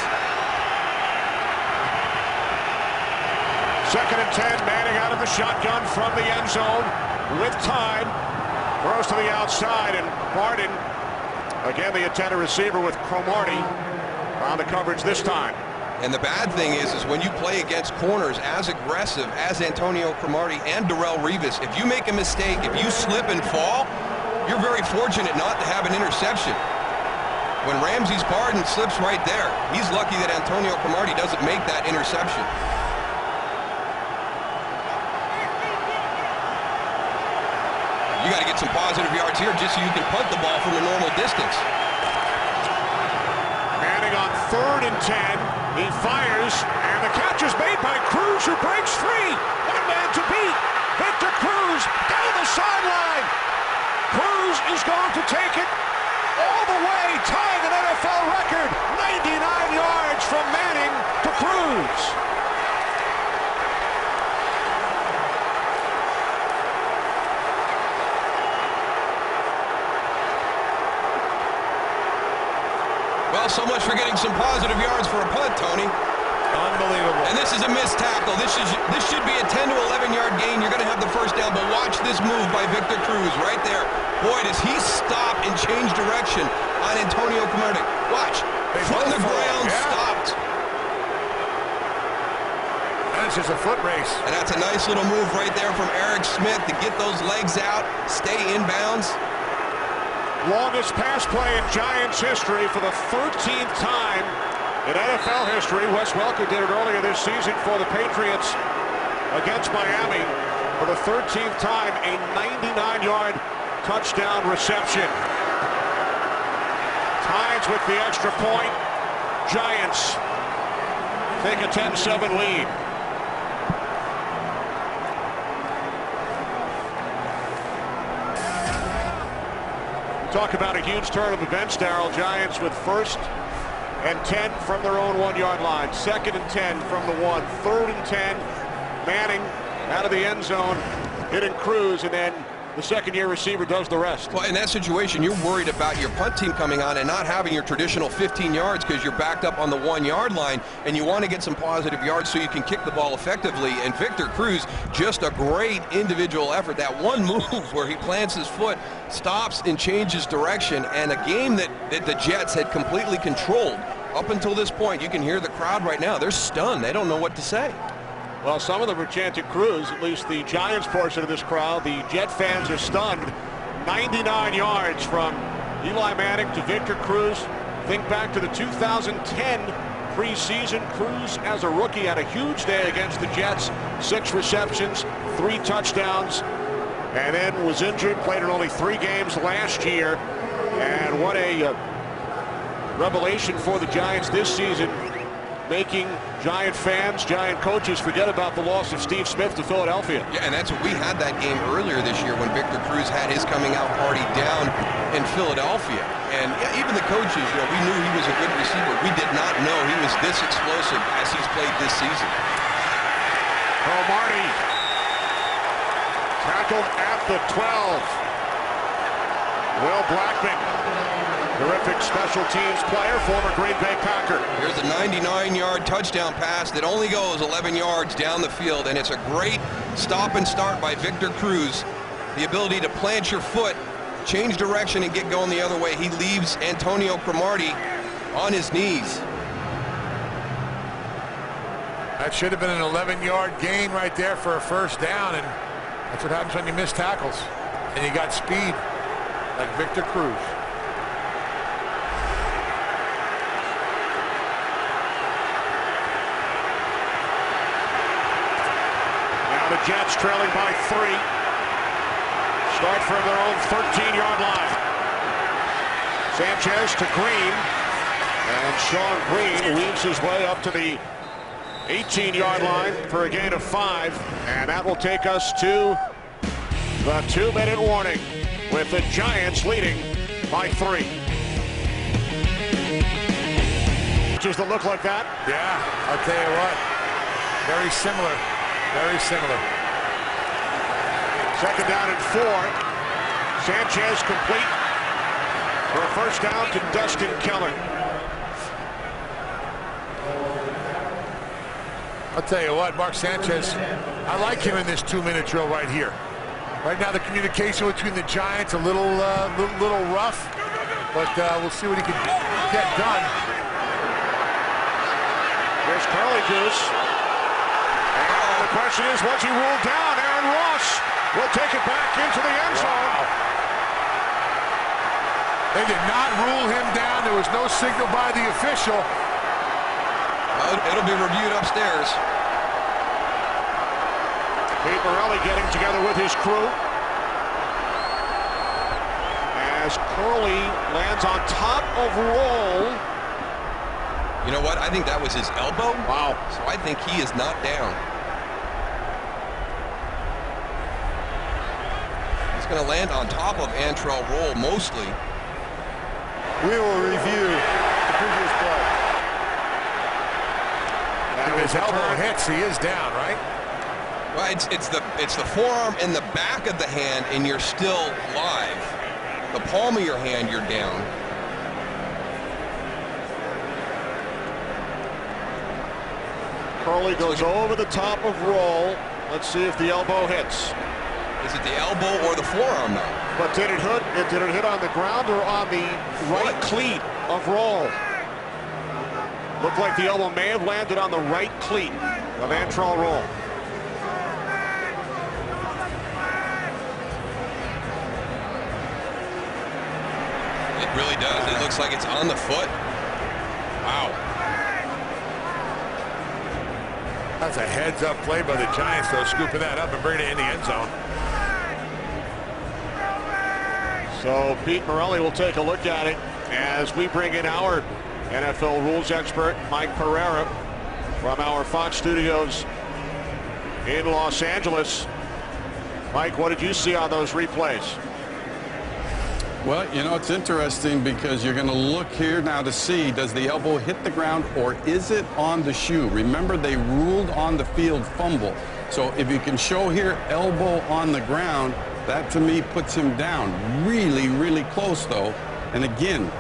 2nd and 10, Manning out of the shotgun from the end zone with time. Throws to the outside, and Martin, again the intended receiver with Cromartie on the coverage this time. And the bad thing is when you play against corners as aggressive as Antonio Cromartie and Darrelle Revis, if you make a mistake, if you slip and fall, you're very fortunate not to have an interception. When Ramses Barden slips right there, he's lucky that Antonio Cromartie doesn't make that interception. You got to get some positive yards here just so you can punt the ball from a normal distance. Manning on 3rd and 10. He fires, and the catch is made by Cruz, who breaks free. One man to beat. Victor Cruz down the sideline. Cruz is going to take it all the way, tying an NFL record. 99 yards from Manning to Cruz. Well, so much for getting some positive yards for a punt, Tony. Unbelievable. And this is a missed tackle. This should be a 10 to 11 yard gain. You're going to have the first down, but watch this move by Victor Cruz right there. Boy, does he stop and change direction on Antonio Cromartie. Watch. Foot in the ground, stopped. That's just a foot race. And that's a nice little move right there from Eric Smith to get those legs out, stay inbounds. Longest pass play in Giants history for the 13th time in NFL history. Wes Welker did it earlier this season for the Patriots against Miami. For the 13th time, a 99-yard touchdown reception. Ties with the extra point. Giants take a 10-7 lead. Talk about a huge turn of events, Darryl. Giants with 1st and 10 from their own 1-yard line. 2nd and 10 from the 1. 3rd and 10. Manning out of the end zone, hitting Cruz, and then the second-year receiver does the rest. Well, in that situation, you're worried about your punt team coming on and not having your traditional 15 yards because you're backed up on the 1-yard line, and you want to get some positive yards so you can kick the ball effectively. And Victor Cruz, just a great individual effort. That one move where he plants his foot, stops and changes direction, and a game that the Jets had completely controlled up until this point. You can hear the crowd right now. They're stunned. They don't know what to say. Well, some of them are chanting Cruz, at least the Giants portion of this crowd. The Jet fans are stunned. 99 yards from Eli Manning to Victor Cruz. Think back to the 2010 preseason. Cruz, as a rookie, had a huge day against the Jets. 6 receptions, 3 touchdowns, and then was injured, played in only 3 games last year. And what a revelation for the Giants this season, making Giant fans, Giant coaches forget about the loss of Steve Smith to Philadelphia. Yeah, and that's what we had that game earlier this year when Victor Cruz had his coming out party down in Philadelphia. And yeah, even the coaches, we knew he was a good receiver. We did not know he was this explosive as he's played this season. Cromartie tackled at the 12. Will Blackman, terrific special teams player, former Green Bay Packer. Here's a 99-yard touchdown pass that only goes 11 yards down the field, and it's a great stop and start by Victor Cruz. The ability to plant your foot, change direction, and get going the other way. He leaves Antonio Cromartie on his knees. That should have been an 11-yard gain right there for a first down, and that's what happens when you miss tackles. And you got speed like Victor Cruz. The Jets trailing by 3. Start from their own 13-yard line. Sanchez to Green. And Sean Green weaves his way up to the 18-yard line for a gain of 5. And that will take us to the 2-minute warning with the Giants leading by 3. Just a look like that. Yeah, I'll tell you what. Very similar. Very similar. 2nd down and 4. Sanchez complete for a first down to Dustin Keller. I'll tell you what, Mark Sanchez, I like him in this 2-minute drill right here. Right now, the communication between the Giants a little rough, but we'll see what he can get done. Here's Curly Goose. And the question is, was he ruled down? Aaron Ross will take it back into the end zone. They did not rule him down. There was no signal by the official. It'll be reviewed upstairs. Pete Morelli getting together with his crew. As Curly lands on top of Roll. You know what? I think that was his elbow. Wow. So I think he is not down. He's going to land on top of Antrel Roll mostly. We will review the previous play. If his elbow hits, he is down, right? Well, it's the forearm and the back of the hand, and you're still live. The palm of your hand, you're down. Curly goes over the top of Roll. Let's see if the elbow hits. Is it the elbow or the forearm, though? But did it hit on the ground or on the right cleat of Roll? Looked like the elbow may have landed on the right cleat of Antrel Roll. It really does. It looks like it's on the foot. Wow. That's a heads-up play by the Giants, though, scooping that up and bringing it in the end zone. So Pete Morelli will take a look at it as we bring in our NFL rules expert, Mike Pereira, from our Fox studios in Los Angeles. Mike, what did you see on those replays? Well, you know, it's interesting because you're going to look here now to see, does the elbow hit the ground or is it on the shoe? Remember, they ruled on the field fumble. So if you can show here elbow on the ground, that to me puts him down. Really, really close, though. And again,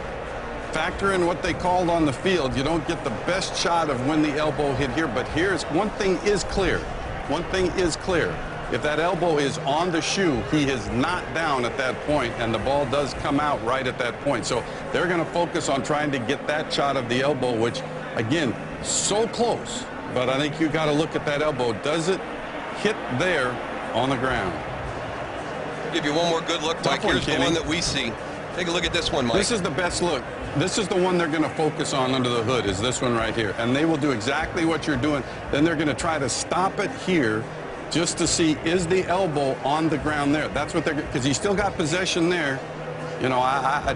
factor in what they called on the field. You don't get the best shot of when the elbow hit here, but here's one thing is clear. One thing is clear. If that elbow is on the shoe, he is not down at that point, and the ball does come out right at that point. So they're going to focus on trying to get that shot of the elbow, which, again, so close. But I think you got to look at that elbow. Does it hit there on the ground? I'll give you one more good look, Mike. Here's the one that we see. Take a look at this one, Mike. This is the best look. This is the one they're going to focus on under the hood, is this one right here. And they will do exactly what you're doing. Then they're going to try to stop it here just to see, is the elbow on the ground there? That's what they're, because he still got possession there. You know,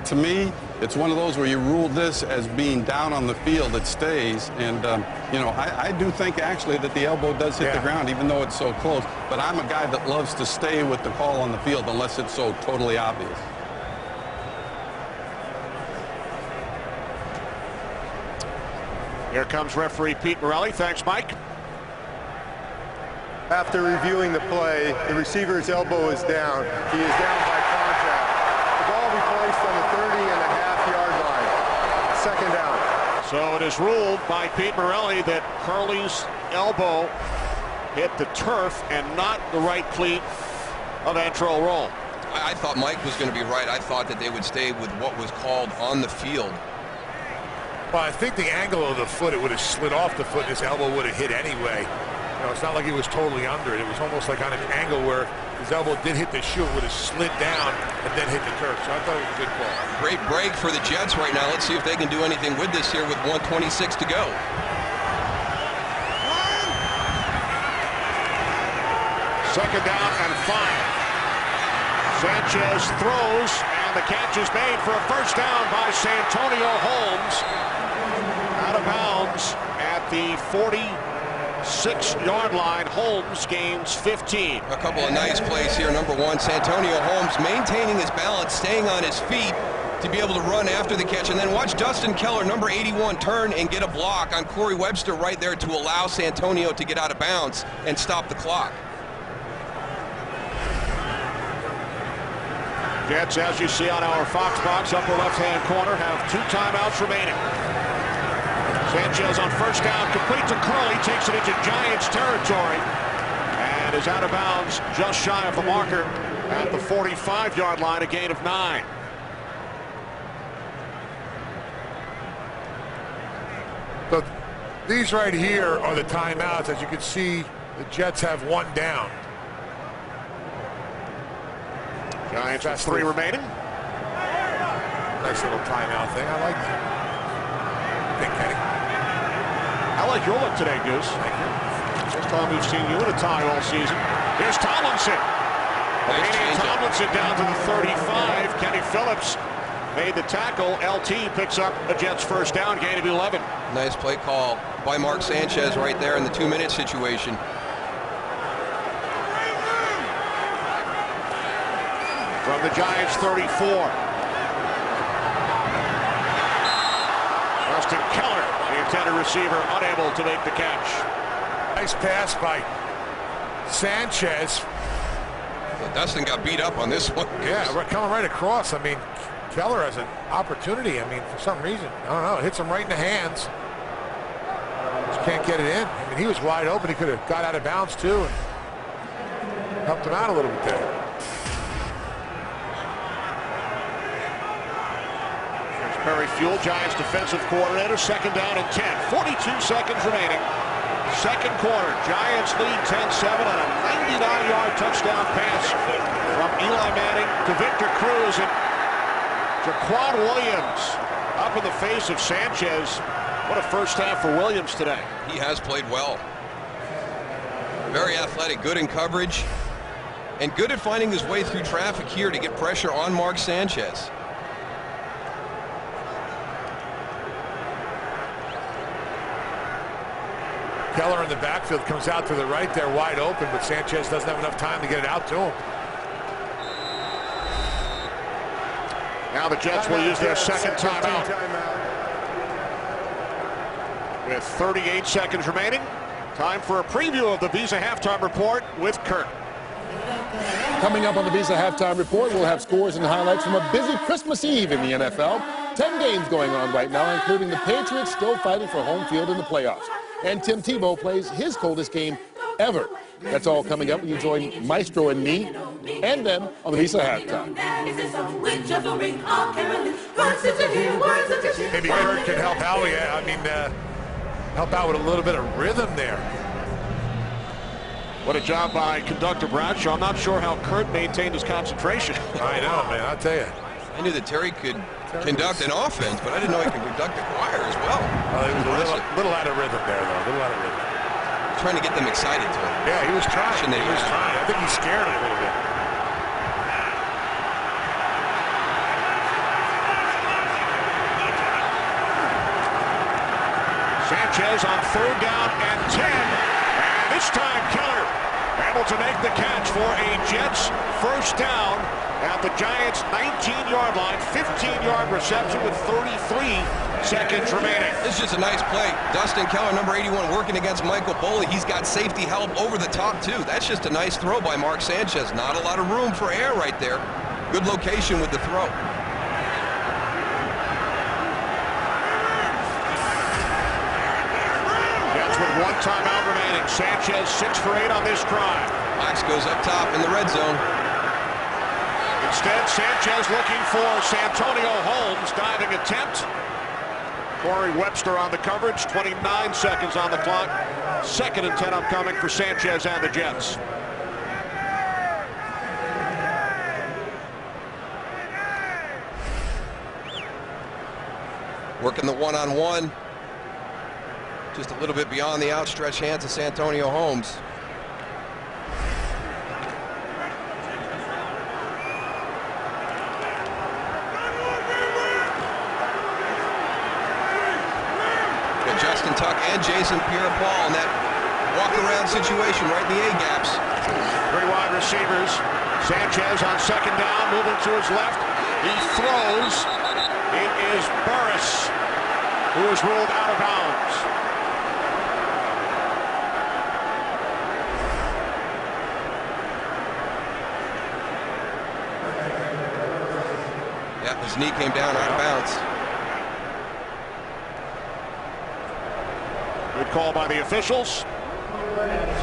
to me, it's one of those where you rule this as being down on the field, it stays. And, you know, I do think actually that the elbow does hit the ground, even though it's so close. But I'm a guy that loves to stay with the call on the field unless it's so totally obvious. Here comes referee Pete Morelli. Thanks, Mike. After reviewing the play, the receiver's elbow is down. He is down by contact. The ball will be placed on the 30.5-yard line. Second down. So it is ruled by Pete Morelli that Curly's elbow hit the turf and not the right cleat of Antrel Roll. I thought Mike was going to be right. I thought that they would stay with what was called on the field. Well, I think the angle of the foot, it would have slid off the foot, and his elbow would have hit anyway. You know, it's not like he was totally under it. It was almost like on an angle where his elbow did hit the shoe, it would have slid down and then hit the turf. So I thought it was a good call. Great break for the Jets right now. Let's see if they can do anything with this here with 1:26 to go. Second down and 5. Sanchez throws, and the catch is made for a first down by Santonio Holmes. Out of bounds at the 46-yard line. Holmes gains 15. A couple of nice plays here. Number one, Santonio Holmes maintaining his balance, staying on his feet to be able to run after the catch. And then watch Dustin Keller, number 81, turn and get a block on Corey Webster right there to allow Santonio to get out of bounds and stop the clock. Jets, as you see on our Fox box, upper left-hand corner, have 2 timeouts remaining. Sanchez on first down, complete to Curly, takes it into Giants territory. And and is out of bounds just shy of the marker at the 45-yard line, a gain of 9. So these right here are the timeouts. As you can see, the Jets have one down. Giants have 3 remaining. Nice little timeout thing. I like that. Thank Kenny. I like your look today, Goose. Thank you. First time we've seen you in a tie all season. Here's Tomlinson. Damian Tomlinson down to the 35. Kenny Phillips made the tackle. LT picks up a Jets first down, gain of 11. Nice play call by Mark Sanchez right there in the 2-minute situation. From the Giants 34. Dustin Keller, the intended receiver, unable to make the catch. Nice pass by Sanchez. Well, Dustin got beat up on this one. Yeah, coming right across. I mean, Keller has an opportunity. I mean, for some reason, I don't know, it hits him right in the hands. Just can't get it in. I mean, he was wide open. He could have got out of bounds too and helped him out a little bit there. Perry Fuel, Giants defensive coordinator, second down and 10. 42 seconds remaining. Second quarter, Giants lead 10-7 on a 99-yard touchdown pass from Eli Manning to Victor Cruz. And Jaquan Williams up in the face of Sanchez. What a first half for Williams today. He has played well. Very athletic, good in coverage, and good at finding his way through traffic here to get pressure on Mark Sanchez. Keller in the backfield comes out to the right there wide open, but Sanchez doesn't have enough time to get it out to him. Now the Jets will use their second timeout. With 38 seconds remaining, time for a preview of the Visa Halftime Report with Kurt. Coming up on the Visa Halftime Report, we'll have scores and highlights from a busy Christmas Eve in the NFL. 10 games going on right now, including the Patriots still fighting for home field in the playoffs. And Tim Tebow plays his coldest game ever. That's all coming up when you join Maestro and me and them on the Visa Halftime. Maybe Kurt can help out. Help out with a little bit of rhythm there. What a job by conductor Bradshaw. I'm not sure how Kurt maintained his concentration. I know, man. I'll tell you. I knew that Terry could conduct an offense, but I didn't know he could conduct a choir as well. He was a little out of rhythm there, though. A little out of rhythm. Trying to get them excited to him. Yeah, he was trying. He was trying. I think he scared him a little bit. Sanchez on third down and 10. And this time Keller able to make the catch for a Jets first down at the Giants' 19-yard line. 15-yard reception with 33 seconds remaining. This is just a nice play. Dustin Keller, number 81, working against Michael Boley. He's got safety help over the top, too. That's just a nice throw by Mark Sanchez. Not a lot of room for air right there. Good location with the throw. Jets with one timeout remaining. Sanchez 6 for 8 on this drive. Max goes up top in the red zone. Instead, Sanchez looking for Santonio Holmes. Diving attempt. Corey Webster on the coverage. 29 seconds on the clock. 2nd and 10 upcoming for Sanchez and the Jets. Working the one-on-one. Just a little bit beyond the outstretched hands of Santonio Holmes. Justin Tuck and Jason Pierre-Paul in that walk-around situation right in the A-gaps. 3 wide receivers. Sanchez on second down, moving to his left. He throws. It is Burris who is ruled out of bounds. Yeah, his knee came down out of bounds. Good call by the officials.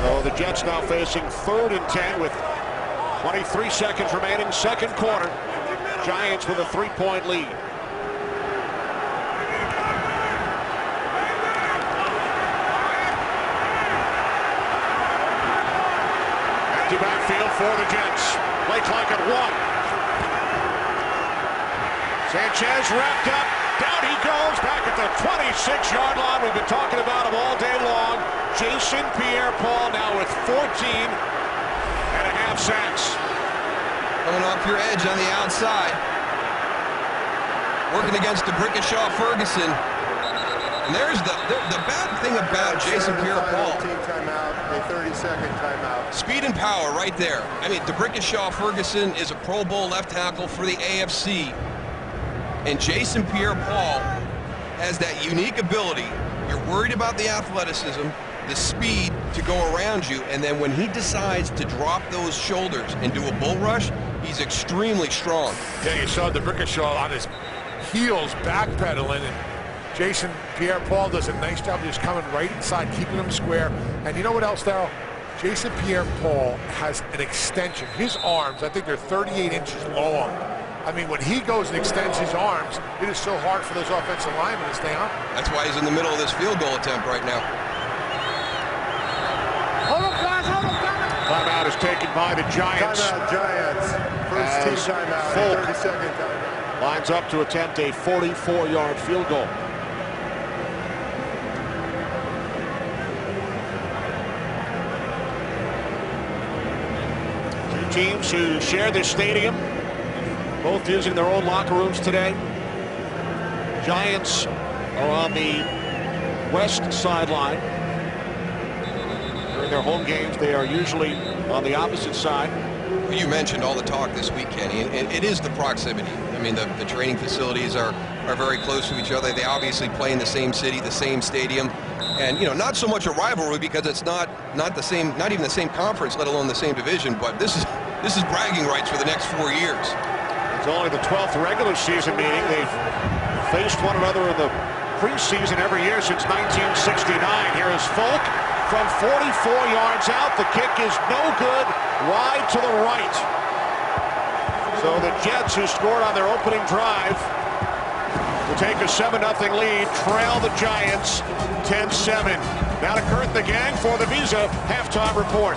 So the Jets now facing 3rd and 10 with 23 seconds remaining, second quarter. Giants with a 3-point lead. Empty backfield for the Jets. Play clock at 1. Sanchez wrapped up. Down he goes, back at the 26-yard line. We've been talking about him all day long. Jason Pierre-Paul now with 14.5 sacks. Coming off your edge on the outside. Working against D'Brickashaw Ferguson. And there's the bad thing about Jason Pierre-Paul. Timeout, a 30-second timeout. Speed and power right there. I mean, D'Brickashaw Ferguson is a Pro Bowl left tackle for the AFC. And Jason Pierre-Paul has that unique ability. You're worried about the athleticism, the speed to go around you, and then when he decides to drop those shoulders and do a bull rush, he's extremely strong. Yeah, you saw D'Brickashaw on his heels backpedaling, and Jason Pierre-Paul does a nice job just coming right inside, keeping him square. And you know what else, Darryl? Jason Pierre-Paul has an extension. His arms, I think they're 38 inches long. I mean, when he goes and extends his arms, it is so hard for those offensive linemen to stay on. That's why he's in the middle of this field goal attempt right now. Timeout is taken by the Giants. Timeout, Giants. First team timeout, 30-second timeout. Lines up to attempt a 44-yard field goal. Two teams who share this stadium, both using their own locker rooms today. Giants are on the west sideline. During their home games, they are usually on the opposite side. You mentioned all the talk this week, Kenny, and it is the proximity. I mean, the training facilities are very close to each other. They obviously play in the same city, the same stadium, and you know, not so much a rivalry because it's not the same, not even the same conference, let alone the same division. But this is bragging rights for the next 4 years. It's only the 12th regular season meeting. They've faced one another in the preseason every year since 1969. Here is Folk from 44 yards out. The kick is no good, wide to the right. So the Jets, who scored on their opening drive, will take a 7-0 lead, trail the Giants 10-7. Now to Kurt the gang for the Visa halftime report.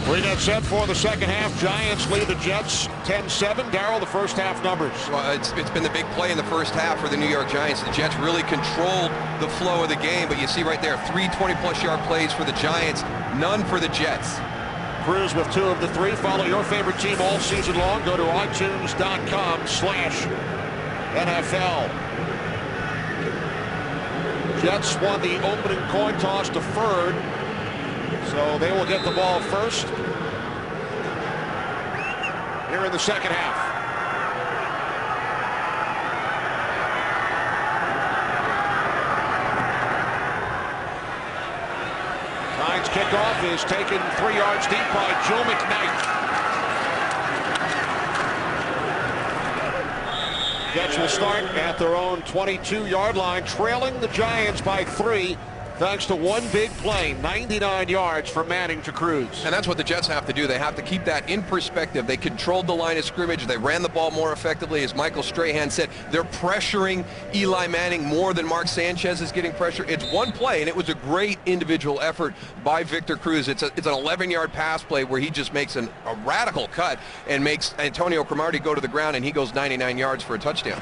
We got set for the second half. Giants lead the Jets 10-7. Darryl, the first half numbers. Well, it's been the big play in the first half for the New York Giants. The Jets really controlled the flow of the game, but you see right there, 3 20-plus yard plays for the Giants, none for the Jets. Cruz with 2 of the 3. Follow your favorite team all season long. Go to iTunes.com/NFL. Jets won the opening coin toss deferred, so they will get the ball first here in the second half. Giants kickoff is taken 3 yards deep by Joe McKnight. Jets will start at their own 22-yard line, trailing the Giants by 3. Thanks to one big play, 99 yards from Manning to Cruz. And that's what the Jets have to do. They have to keep that in perspective. They controlled the line of scrimmage. They ran the ball more effectively. As Michael Strahan said, they're pressuring Eli Manning more than Mark Sanchez is getting pressure. It's one play, and it was a great individual effort by Victor Cruz. It's an 11-yard pass play where he just makes a radical cut and makes Antonio Cromartie go to the ground, and he goes 99 yards for a touchdown.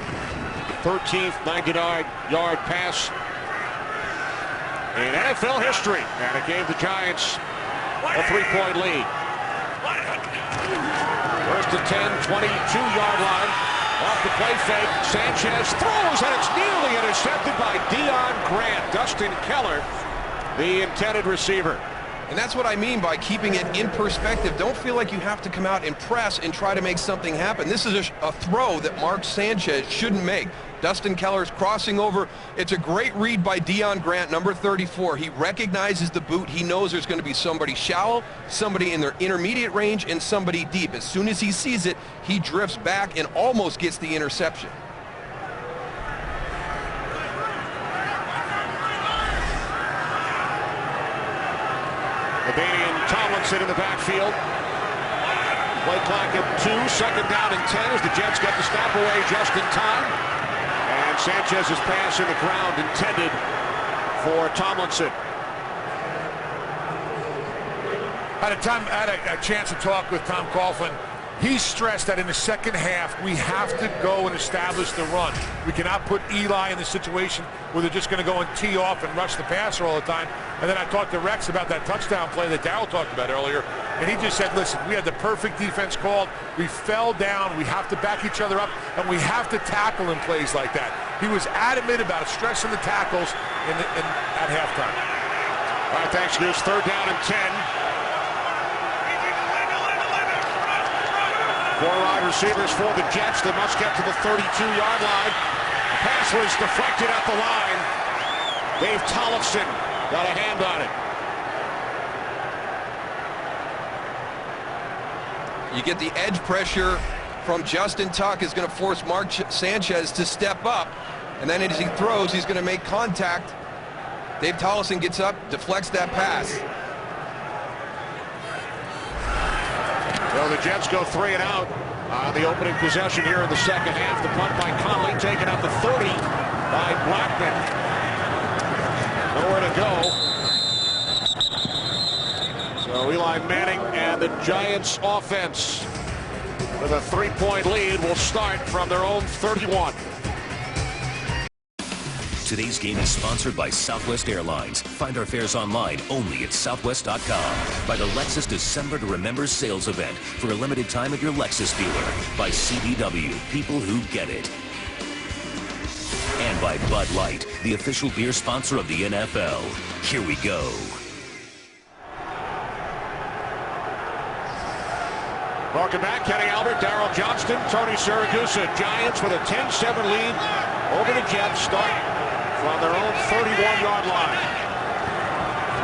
13th 99-yard pass in NFL history, and it gave the Giants a 3-point lead. First and 10, 22-yard line. Off the play fake, Sanchez throws, and it's nearly intercepted by Deion Grant. Dustin Keller, the intended receiver. And that's what I mean by keeping it in perspective. Don't feel like you have to come out and press and try to make something happen. This is a throw that Mark Sanchez shouldn't make. Dustin Keller's crossing over. It's a great read by Deion Grant, number 34. He recognizes the boot. He knows there's going to be somebody shallow, somebody in their intermediate range, and somebody deep. As soon as he sees it, he drifts back and almost gets the interception. LaDainian Tomlinson in the backfield. Play clock at 2, second down and 10 as the Jets get the stop away just in time. And Sanchez's pass in the ground intended for Tomlinson. I had a chance to talk with Tom Coughlin. He stressed that in the second half, we have to go and establish the run. We cannot put Eli in the situation where they're just going to go and tee off and rush the passer all the time. And then I talked to Rex about that touchdown play that Darryl talked about earlier, and he just said, listen, we had the perfect defense called. We fell down. We have to back each other up, and we have to tackle in plays like that. He was adamant about stressing the tackles at halftime. All right, thanks, Goose. Third down and 10. 4 wide receivers for the Jets. They must get to the 32-yard line. The pass was deflected at the line. Dave Tollefson got a hand on it. You get the edge pressure from Justin Tuck is going to force Mark Sanchez to step up. And then as he throws, he's going to make contact. Dave Tollefson gets up, deflects that pass. So the Jets go 3 and out on the opening possession here in the second half. The punt by Conley taken at the 30 by Blackman. Nowhere to go. So Eli Manning and the Giants offense with a 3-point lead will start from their own 31. Today's game is sponsored by Southwest Airlines. Find our fares online only at southwest.com. By the Lexus December to Remember sales event for a limited time at your Lexus dealer. By CDW, people who get it. And by Bud Light, the official beer sponsor of the NFL. Here we go. Welcome back. Kenny Albert, Darryl Johnston, Tony Siragusa. Giants with a 10-7 lead over the Jets. Start from their own 31-yard line.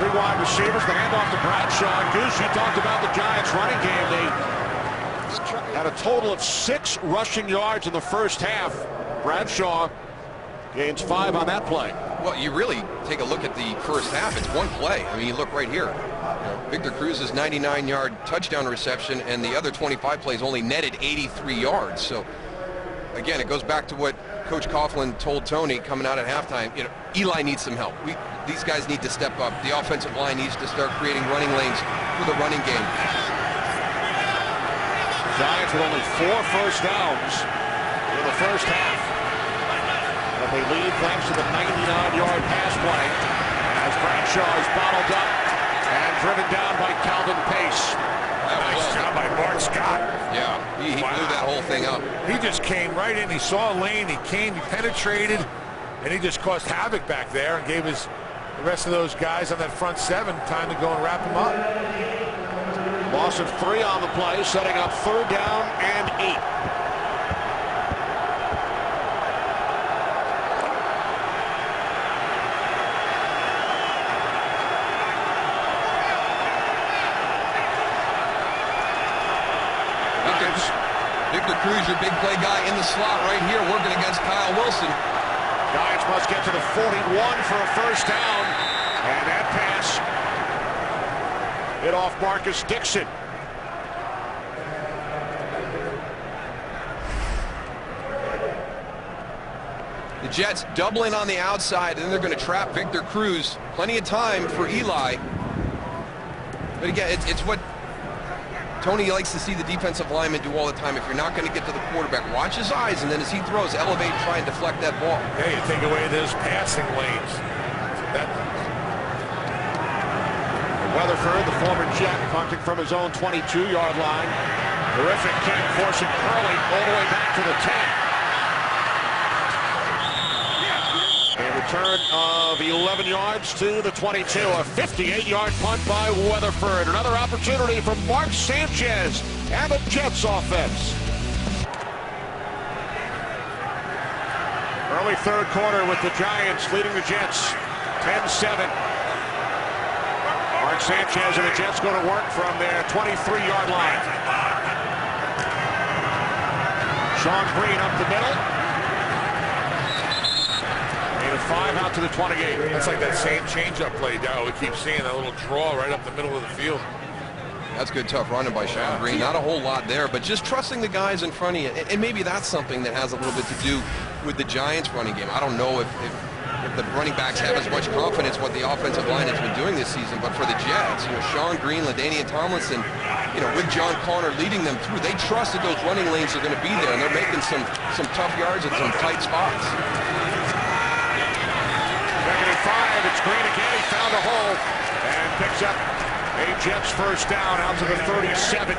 3 wide receivers. The handoff to Bradshaw. Goose, you talked about the Giants running game. They had a total of 6 rushing yards in the first half. Bradshaw gains 5 on that play. Well, you really take a look at the first half. It's one play. I mean, you look right here. Victor Cruz's 99-yard touchdown reception, and the other 25 plays only netted 83 yards. So, again, it goes back to what Coach Coughlin told Tony coming out at halftime. You know, Eli needs some help. These guys need to step up. The offensive line needs to start creating running lanes for the running game. Giants with only 4 first downs in the first half. But they lead thanks to the 99-yard pass play as Bradshaw is bottled up and driven down by Calvin Pace. Nice job by Bart Scott. Yeah, he blew that whole thing up. He just came right in. He saw a lane. He came, he penetrated, and he just caused havoc back there and gave the rest of those guys on that front 7 time to go and wrap him up. Loss of 3 on the play, setting up 3rd down and 8. Victor Cruz, your big play guy in the slot right here, working against Kyle Wilson. Giants must get to the 41 for a first down. And that pass hit off Marcus Dixon. The Jets doubling on the outside, and they're going to trap Victor Cruz. Plenty of time for Eli. But again, it's what Tony likes to see the defensive lineman do all the time. If you're not going to get to the quarterback, watch his eyes, and then as he throws, elevate, try and deflect that ball. Yeah, you take away those passing lanes. Weatherford, the former Jet, punting from his own 22-yard line. Terrific kick, forcing Curley all the way back to the 10. And the return of 11 yards to the 22. A 58-yard punt by Weatherford. Another opportunity for Mark Sanchez and the Jets offense. Early third quarter with the Giants leading the Jets 10-7. Mark Sanchez and the Jets going to work from their 23-yard line. Sean Green up the middle. 5 out to the 28. That's like that same changeup play, Darryl. We keep seeing that little draw right up the middle of the field. That's good, tough running by Sean Green. Not a whole lot there, but just trusting the guys in front of you. And maybe that's something that has a little bit to do with the Giants' running game. I don't know if the running backs have as much confidence what the offensive line has been doing this season, but for the Jets, Sean Green, LaDainian Tomlinson, with John Connor leading them through, they trust that those running lanes are going to be there, and they're making some tough yards at some tight spots. Second and 5, it's Green again. He found a hole and picks up a Jets first down out to the 37.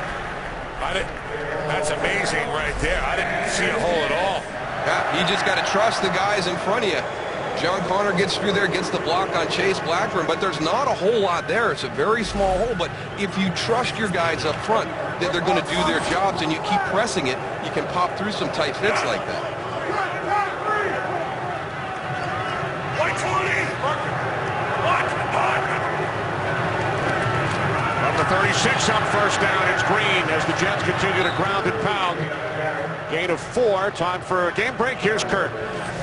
That's amazing right there. I didn't see a hole at all. Yeah, you just got to trust the guys in front of you. John Connor gets through there, gets the block on Chase Blackburn, but there's not a whole lot there. It's a very small hole, but if you trust your guys up front that they're going to do their jobs and you keep pressing it, you can pop through some tight fits like that. 36 on first down. It's Green as the Jets continue to ground and pound. Gain of 4. Time for a game break. Here's Kurt.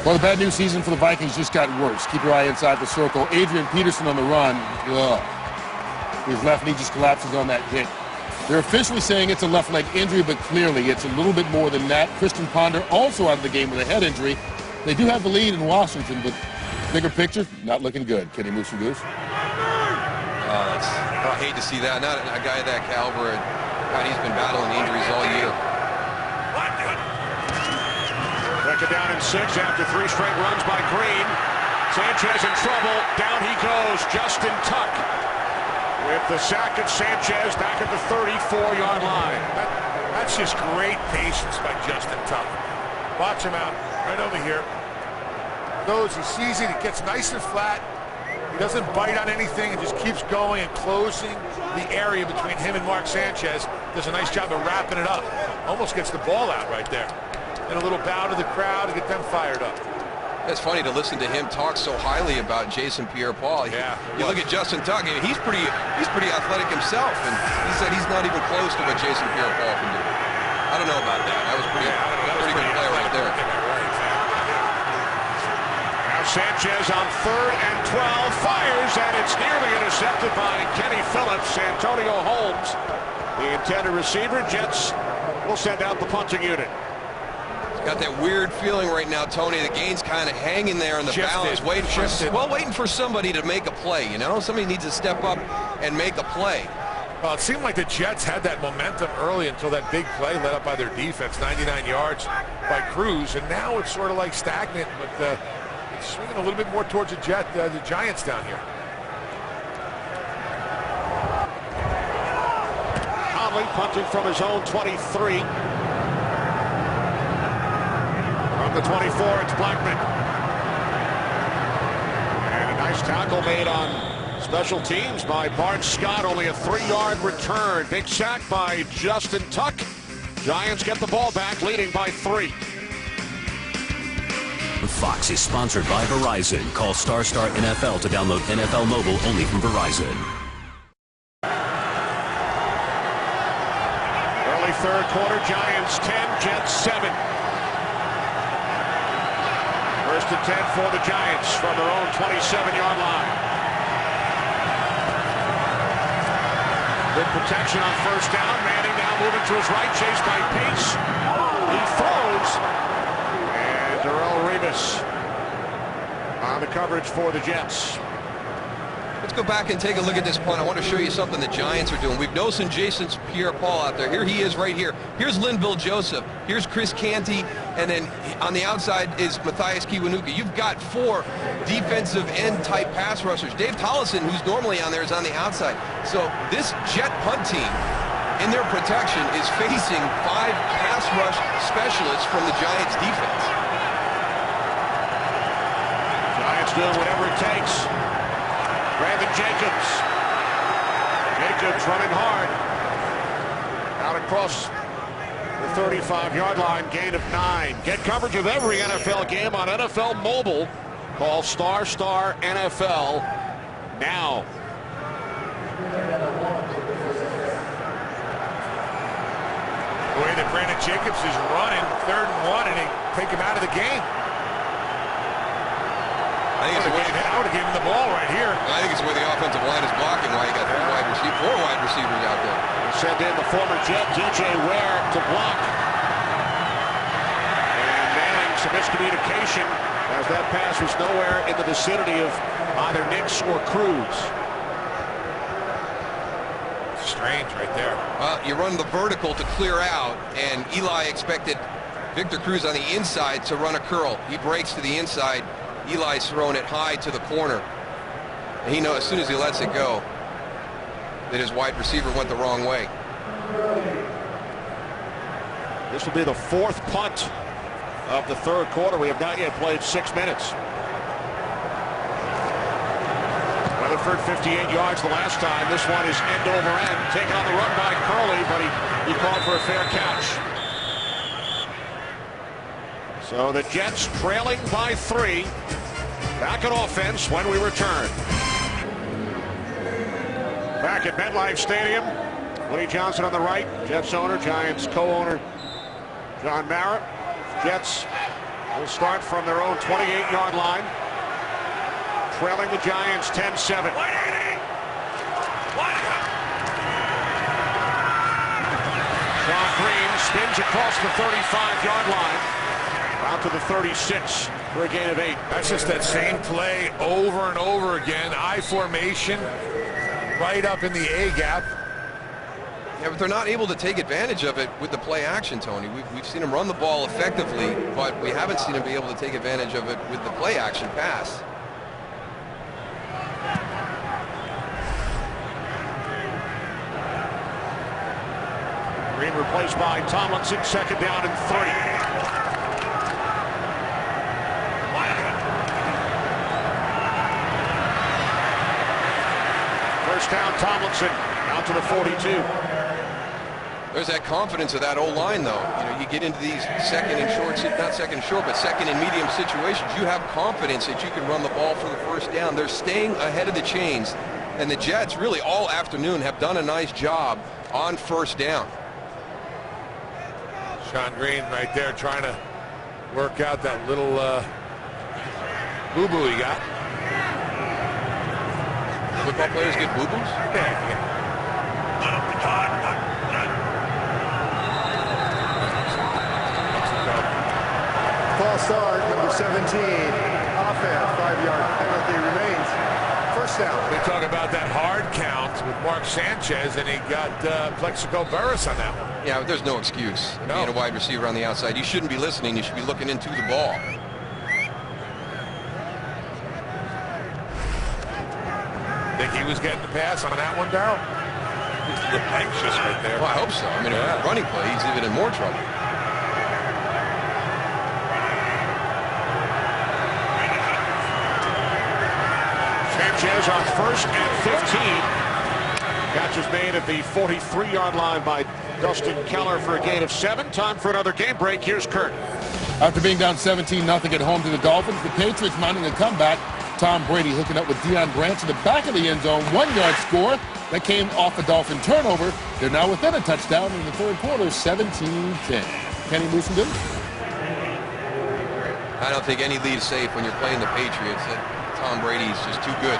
Well, the bad news season for the Vikings just got worse. Keep your eye inside the circle. Adrian Peterson on the run. His left knee just collapses on that hit. They're officially saying it's a left leg injury, but clearly it's a little bit more than that. Christian Ponder also out of the game with a head injury. They do have the lead in Washington, but bigger picture, not looking good. Kenny Moose and Goose. I hate to see that. Not a guy of that caliber. God, he's been battling injuries all year. Second down and 6 after 3 straight runs by Green. Sanchez in trouble. Down he goes. Justin Tuck with the sack of Sanchez back at the 34-yard line. That's just great patience by Justin Tuck. Watch him out right over here. He sees it. It gets nice and flat. He doesn't bite on anything and just keeps going and closing the area between him and Mark Sanchez. Does a nice job of wrapping it up. Almost gets the ball out right there. And a little bow to the crowd to get them fired up. It's funny to listen to him talk so highly about Jason Pierre-Paul. Yeah, you look at Justin Tuck, he's pretty athletic himself, and he said he's not even close to what Jason Pierre-Paul can do. I don't know about that. That was pretty good play right there. Sanchez on 3rd and 12, fires, and it's nearly intercepted by Kenny Phillips. Antonio Holmes, the intended receiver. Jets will send out the punting unit. Got that weird feeling right now, Tony. The game's kind of hanging there in the balance, waiting for somebody to make a play, Somebody needs to step up and make a play. Well, it seemed like the Jets had that momentum early until that big play led up by their defense, 99 yards by Cruz, and now it's sort of like stagnant, but it's swinging a little bit more towards the Giants down here. Conley punting from his own 23. From the 24, it's Blackman. And a nice tackle made on special teams by Bart Scott. Only a 3-yard return. Big sack by Justin Tuck. Giants get the ball back, leading by 3. Fox is sponsored by Verizon. Call ** NFL to download NFL Mobile only from Verizon. Early third quarter, Giants 10, Jets 7. First and 10 for the Giants from their own 27-yard line. Good protection on first down. Manning now moving to his right, chased by Pace. He throws. Darrelle Revis on the coverage for the Jets. Let's go back and take a look at this punt. I want to show you something the Giants are doing. We've noticed Jason Pierre-Paul out there. Here he is right here. Here's Linville Joseph. Here's Chris Canty. And then on the outside is Matthias Kiwanuka. You've got 4 defensive end type pass rushers. Dave Tollison, who's normally on there, is on the outside. So this Jet punt team in their protection is facing 5 pass rush specialists from the Giants defense. Giants doing whatever it takes. Brandon Jacobs. Jacobs running hard. Out across the 35-yard line, gain of 9. Get coverage of every NFL game on NFL Mobile. Call ** NFL now. The way that Brandon Jacobs is running, 3rd and 1, and they take him out of the game. I think it's the way I would have given him the ball right here. I think it's the way the offensive line is blocking. Why you got 4 wide receivers out there. Send in the former Jet DJ Ware to block. And Manning, some miscommunication as that pass was nowhere in the vicinity of either Nix or Cruz. Strange right there. Well, you run the vertical to clear out, and Eli expected Victor Cruz on the inside to run a curl. He breaks to the inside. Eli's throwing it high to the corner. And he knows as soon as he lets it go that his wide receiver went the wrong way. This will be the 4th punt of the 3rd quarter. We have not yet played 6 minutes. Weatherford 58 yards the last time. This one is end over end. Taken on the run by Curley, but he called for a fair catch. So the Jets trailing by 3. Back in offense when we return. Back at MetLife Stadium. Woody Johnson on the right. Jets owner, Giants co-owner John Mara. Jets will start from their own 28-yard line. Trailing the Giants 10-7. Sean Green spins across the 35-yard line. Out to the 36 for a gain of 8. That's just that same play over and over again. I formation, right up in the A gap. Yeah, but they're not able to take advantage of it with the play action, Tony. We've seen them run the ball effectively, but we haven't seen them be able to take advantage of it with the play action pass. Green replaced by Tomlinson, 2nd down and 3. First down, Tomlinson, out to the 42. There's that confidence of that O-line, though. You know, you get into these second and short, not second and short, but second and medium situations. You have confidence that you can run the ball for the first down. They're staying ahead of the chains, and the Jets really all afternoon have done a nice job on first down. Sean Green right there trying to work out that little boo-boo he got. Football players get boo-boos? Yeah. False start, number 17. Offense, 5-yard penalty remains. First down. We talk about that hard count with Mark Sanchez, and he got Plexico Burris on that one. Yeah, but there's no excuse. No. Being a wide receiver on the outside, you shouldn't be listening. You should be looking into the ball. Think he was getting the pass on that one, Darryl? He's anxious right there. Well, I hope so. I mean, if it's a running play, he's even in more trouble. Sanchez on 1st and 15. Catch is made at the 43-yard line by Dustin Keller for a gain of 7. Time for another game break. Here's Kurt. After being down 17-0 at home to the Dolphins, the Patriots mounting a comeback. Tom Brady hooking up with Deion Branch in the back of the end zone. 1-yard score that came off a Dolphin turnover. They're now within a touchdown in the 3rd quarter, 17-10. Kenny Musenden. I don't think any lead is safe when you're playing the Patriots. Tom Brady's just too good.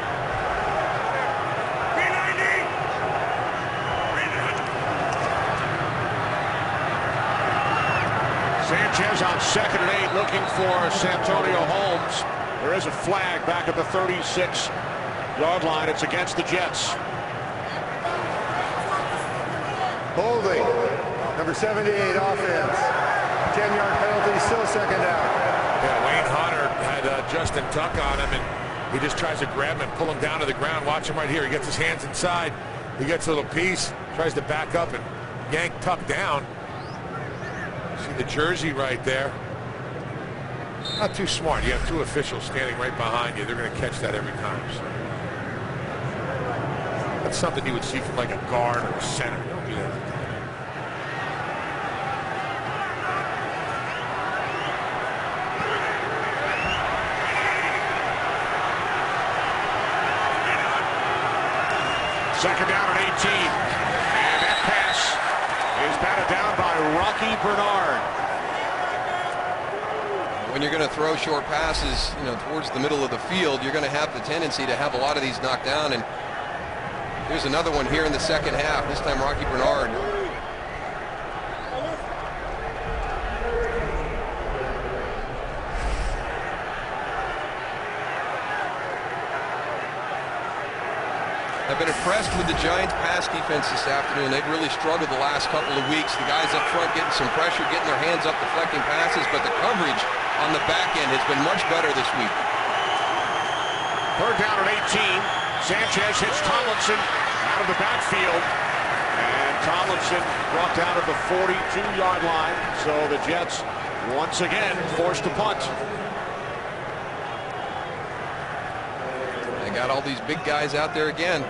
Sanchez on 2nd and 8 looking for Santonio Holmes. There is a flag back at the 36-yard line. It's against the Jets. Holding, number 78, offense. 10-yard penalty, still 2nd down. Yeah, Wayne Hunter had Justin Tuck on him, and he just tries to grab him and pull him down to the ground. Watch him right here. He gets his hands inside. He gets a little piece, tries to back up and yank Tuck down. See the jersey right there. Not too smart. You have two officials standing right behind you. They're going to catch that every time. So that's something you would see from like a guard or a center. Don't do that. Second down and 18. And that pass is batted down by Rocky Bernard. When you're going to throw short passes, towards the middle of the field, you're going to have the tendency to have a lot of these knocked down. And here's another one here in the second half. This time Rocky Bernard. I've been impressed with the Giants' pass defense this afternoon. They've really struggled the last couple of weeks. The guys up front getting some pressure, getting their hands up, deflecting passes, but the coverage on the back end has been much better this week. Third down and 18. Sanchez hits Tomlinson out of the backfield. And Tomlinson brought down to the 42-yard line. So the Jets once again forced to punt. They got all these big guys out there again.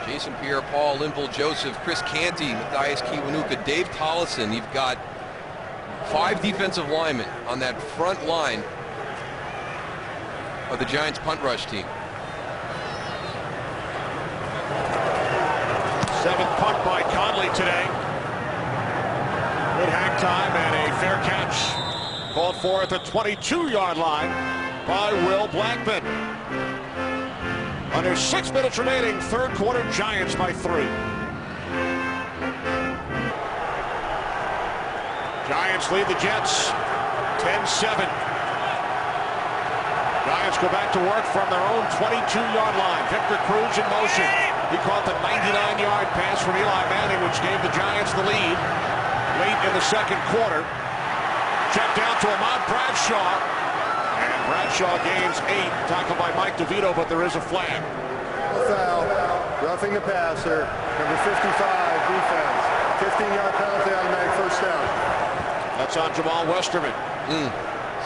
Jason Pierre-Paul, Linval Joseph, Chris Canty, Matthias Kiwanuka, Dave Tollefson. You've got 5 defensive linemen on that front line of the Giants punt rush team. 7th punt by Conley today. Good hang time and a fair catch. Called for at the 22-yard line by Will Blackman. Under 6 minutes remaining, third quarter, Giants by 3. Giants lead the Jets 10-7. Giants go back to work from their own 22-yard line. Victor Cruz in motion. He caught the 99-yard pass from Eli Manning, which gave the Giants the lead late in the second quarter. Check down to Ahmad Bradshaw. And Bradshaw gains 8, tackled by Mike DeVito, but there is a flag. Foul, roughing the passer, number 55, defense. 15-yard penalty, automatic first down. That's on Jamal Westerman.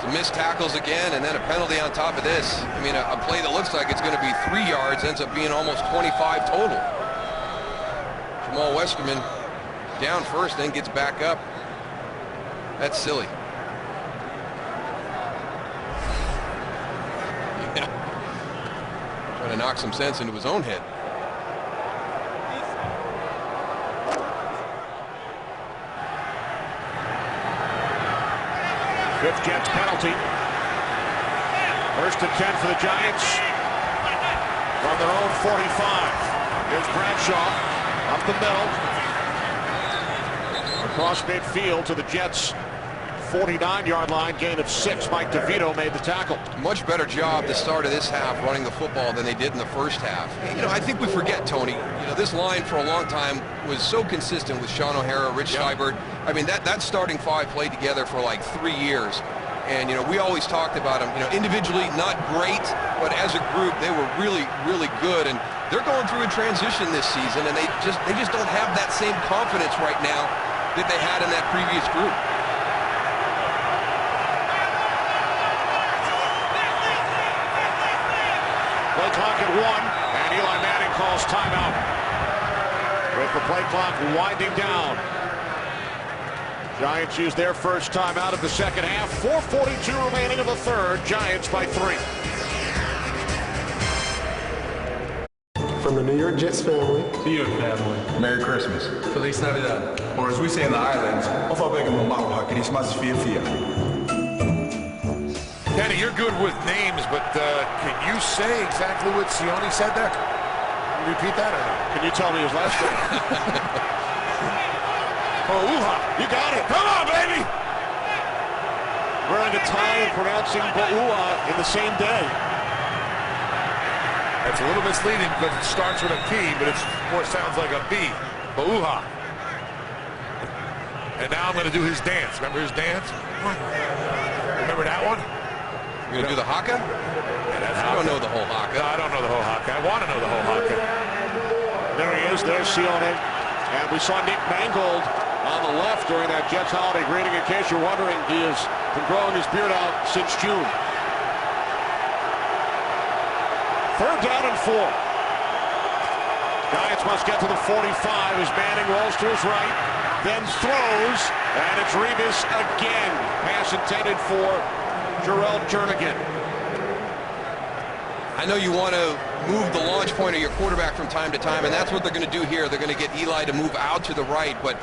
Some missed tackles again, and then a penalty on top of this. I mean, a play that looks like it's going to be 3 yards ends up being almost 25 total. Jamal Westerman down first, then gets back up. That's silly. Trying to knock some sense into his own head. Fifth Jets penalty. First and 10 for the Giants from their own 45. Here's Bradshaw up the middle. Across midfield to the Jets' 49-yard line, gain of 6. Mike DeVito made the tackle. Much better job the start of this half running the football than they did in the first half. I think we forget, Tony, this line for a long time was so consistent with Sean O'Hara, Rich Seibert. I mean, that starting 5 played together for like 3 years. And, we always talked about them, individually not great, but as a group, they were really, really good. And they're going through a transition this season, and they just don't have that same confidence right now that they had in that previous group. Play clock at 1, and Eli Manning calls timeout. With the play clock winding down. Giants use their first timeout of the second half. 4:42 remaining of the third. Giants by 3. From the New York Jets family. To your family. Merry Christmas. Feliz Navidad. Or as we say in the islands, Kenny, you're good with names, but can you say exactly what Sione said there? Can you repeat that or not? Can you tell me his last name? Ba'uha. You got it. Come on, baby. Wearing a tie and pronouncing Ba'uha in the same day. That's a little misleading because it starts with a P, but it more sounds like a B. Ba'uha. And now I'm going to do his dance. Remember his dance? Remember that one? You're going to do the haka? I don't know the whole haka. No, I don't know the whole haka. I want to know the whole haka. There he is. There's Sione. And we saw Nick Mangold on the left during that Jets holiday greeting. In case you're wondering, he has been growing his beard out since June. 3rd down and 4. Giants must get to the 45 as Manning rolls to his right, then throws, and it's Revis again. Pass intended for Jarrell Jernigan. I know you want to move the launch point of your quarterback from time to time, and that's what they're going to do here. They're going to get Eli to move out to the right, but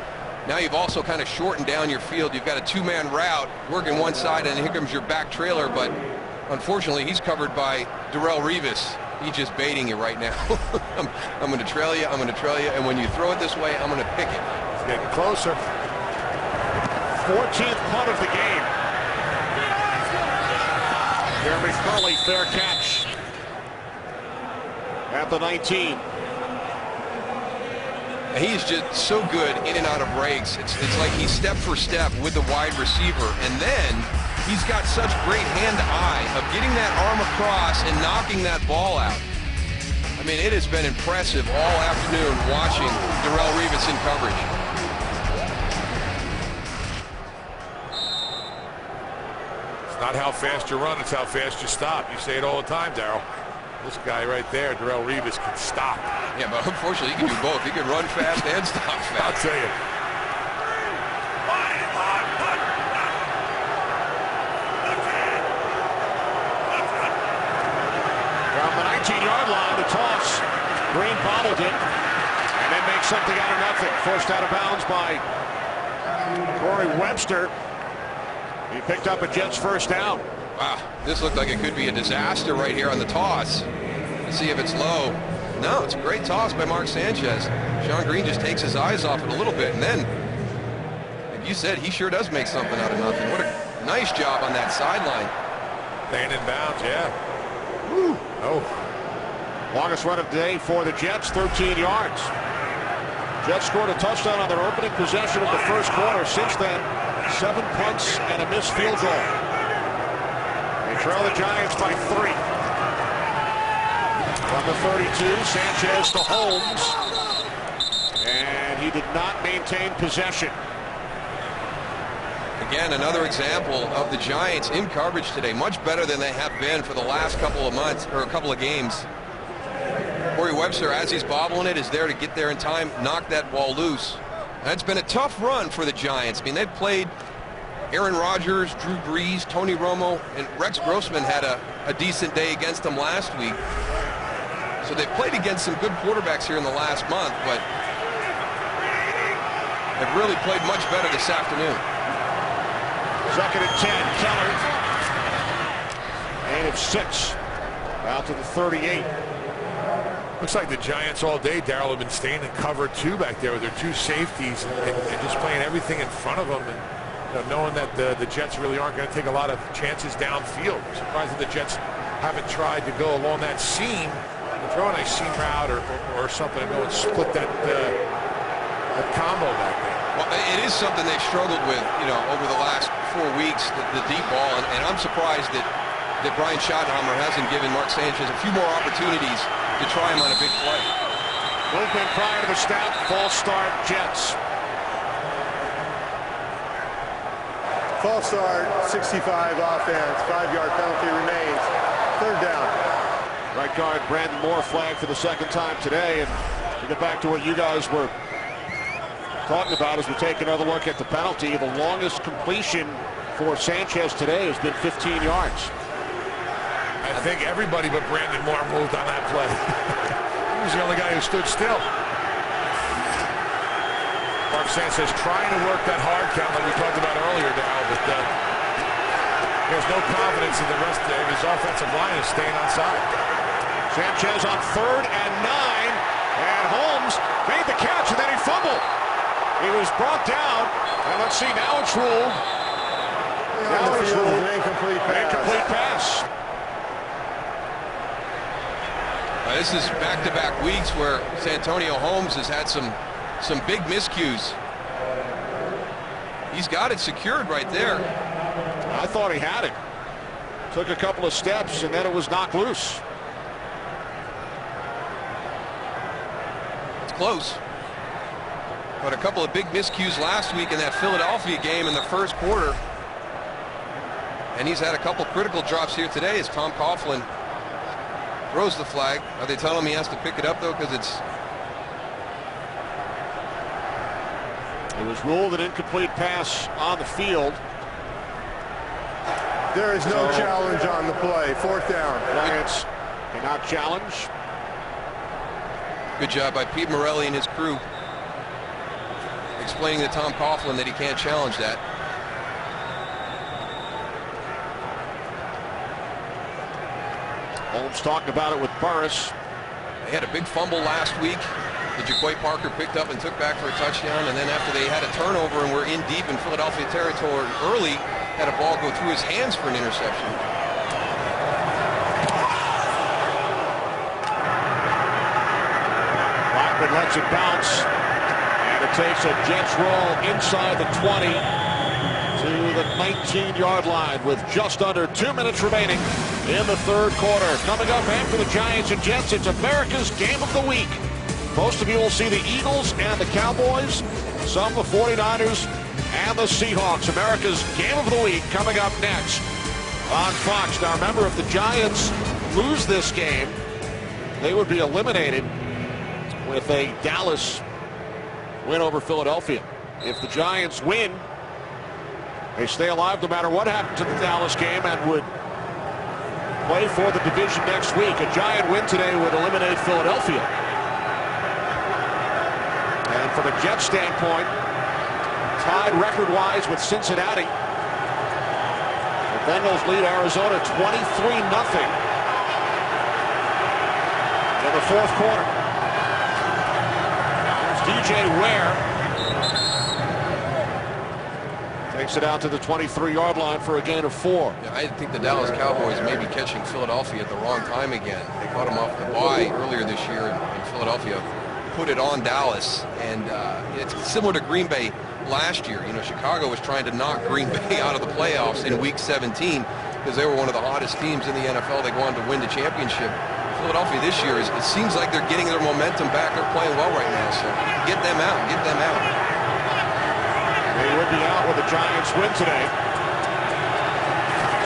now you've also kind of shortened down your field. You've got a 2-man route working one side, and here comes your back trailer, but unfortunately he's covered by Darrelle Revis. He's just baiting you right now. I'm going to trail you, I'm going to trail you, and when you throw it this way, I'm going to pick it. It's getting closer. 14th punt of the game. Jeremy Curley, fair catch at the 19. He's just so good in and out of breaks. It's like he's step for step with the wide receiver, and then he's got such great hand-eye of getting that arm across and knocking that ball out. I mean, it has been impressive all afternoon watching Darrelle Revis in coverage. It's not how fast you run, it's how fast you stop. You say it all the time, Darryl. This guy right there, Darrelle Revis, can stop. Yeah, but unfortunately, he can do both. He can run fast and stop fast. I'll tell you. From the 19-yard line, the toss. Green bobbled it, and then makes something out of nothing. Forced out of bounds by Corey Webster. He picked up a Jets first down. Wow, this looked like it could be a disaster right here on the toss. Let's see if it's low. No, it's a great toss by Mark Sanchez. Sean Green just takes his eyes off it a little bit, and then, like you said, he sure does make something out of nothing. What a nice job on that sideline. Staying in bounds, yeah. Woo. Oh. Longest run of the day for the Jets, 13 yards. Jets scored a touchdown on their opening possession of the first quarter. Since then, 7 punts and a missed field goal. They trail the Giants by 3. From the 32, Sanchez to Holmes. And he did not maintain possession. Again, another example of the Giants in coverage today. Much better than they have been for the last couple of months, or a couple of games. Corey Webster, as he's bobbling it, is there to get there in time, knock that ball loose. And it's been a tough run for the Giants. I mean, they've played Aaron Rodgers, Drew Brees, Tony Romo, and Rex Grossman had a decent day against them last week. So they've played against some good quarterbacks here in the last month, but they've really played much better this afternoon. 2nd and 10, Keller. And it's 6. Out to the 38. Looks like the Giants all day, Darryl, have been staying in cover 2 back there with their 2 safeties and just playing everything in front of them. And knowing that the Jets really aren't going to take a lot of chances downfield. I'm surprised that the Jets haven't tried to go along that seam, and throw a nice seam route or something and go and split that combo back there. Well, it is something they've struggled with, over the last 4 weeks, the deep ball, and I'm surprised that Brian Schottenheimer hasn't given Mark Sanchez a few more opportunities to try him on a big play. Movement prior to the snap, false start, Jets. False start, 65 offense, 5-yard penalty remains. 3rd down. Right guard Brandon Moore flagged for the 2nd time today. And to get back to what you guys were talking about as we take another look at the penalty, the longest completion for Sanchez today has been 15 yards. I think everybody but Brandon Moore moved on that play. He was the only guy who stood still. Mark Sanchez trying to work that hard count like we talked about earlier, Darryl, but he has no confidence in the rest of his offensive line is staying on side. Sanchez on 3rd and 9, and Holmes made the catch, and then he fumbled. He was brought down, and let's see, now it's ruled. Now it's ruled an incomplete pass. Incomplete pass. This is back-to-back weeks where Santonio Holmes has had some big miscues. He's got it secured right there. I thought he had it. Took a couple of steps, and then it was knocked loose. It's close. But a couple of big miscues last week in that Philadelphia game in the first quarter. And he's had a couple critical drops here today as Tom Coughlin throws the flag. Are they telling him he has to pick it up, though, because it's... It was ruled an incomplete pass on the field. There is no challenge on the play. 4th down. Giants cannot challenge. Good job by Pete Morelli and his crew explaining to Tom Coughlin that he can't challenge that. Holmes talking about it with Burris. They had a big fumble last week that Jaquay Parker picked up and took back for a touchdown, and then after they had a turnover and were in deep in Philadelphia territory early, had a ball go through his hands for an interception. Blackman lets it bounce, and it takes a Jets roll inside the 20 to the 19-yard line with just under 2 minutes remaining in the third quarter. Coming up after the Giants and Jets, it's America's Game of the Week. Most of you will see the Eagles and the Cowboys, some the 49ers and the Seahawks. America's Game of the Week coming up next on Fox. Now remember, if the Giants lose this game, they would be eliminated with a Dallas win over Philadelphia. If the Giants win, they stay alive no matter what happens in the Dallas game and would play for the division next week. A Giant win today would eliminate Philadelphia. And from a Jets standpoint, tied record-wise with Cincinnati. The Bengals lead Arizona 23-0 in the fourth quarter. There's DJ Ware. Takes it out to the 23-yard line for a gain of 4. Yeah, I think the Dallas Cowboys may be catching Philadelphia at the wrong time again. They caught them off the bye earlier this year, and Philadelphia put it on Dallas. And it's similar to Green Bay last year. You know, Chicago was trying to knock Green Bay out of the playoffs in Week 17 because they were one of the hottest teams in the NFL. They wanted to win the championship. Philadelphia this year, it seems like they're getting their momentum back. They're playing well right now, so get them out, get them out. They would be out with the Giants win today.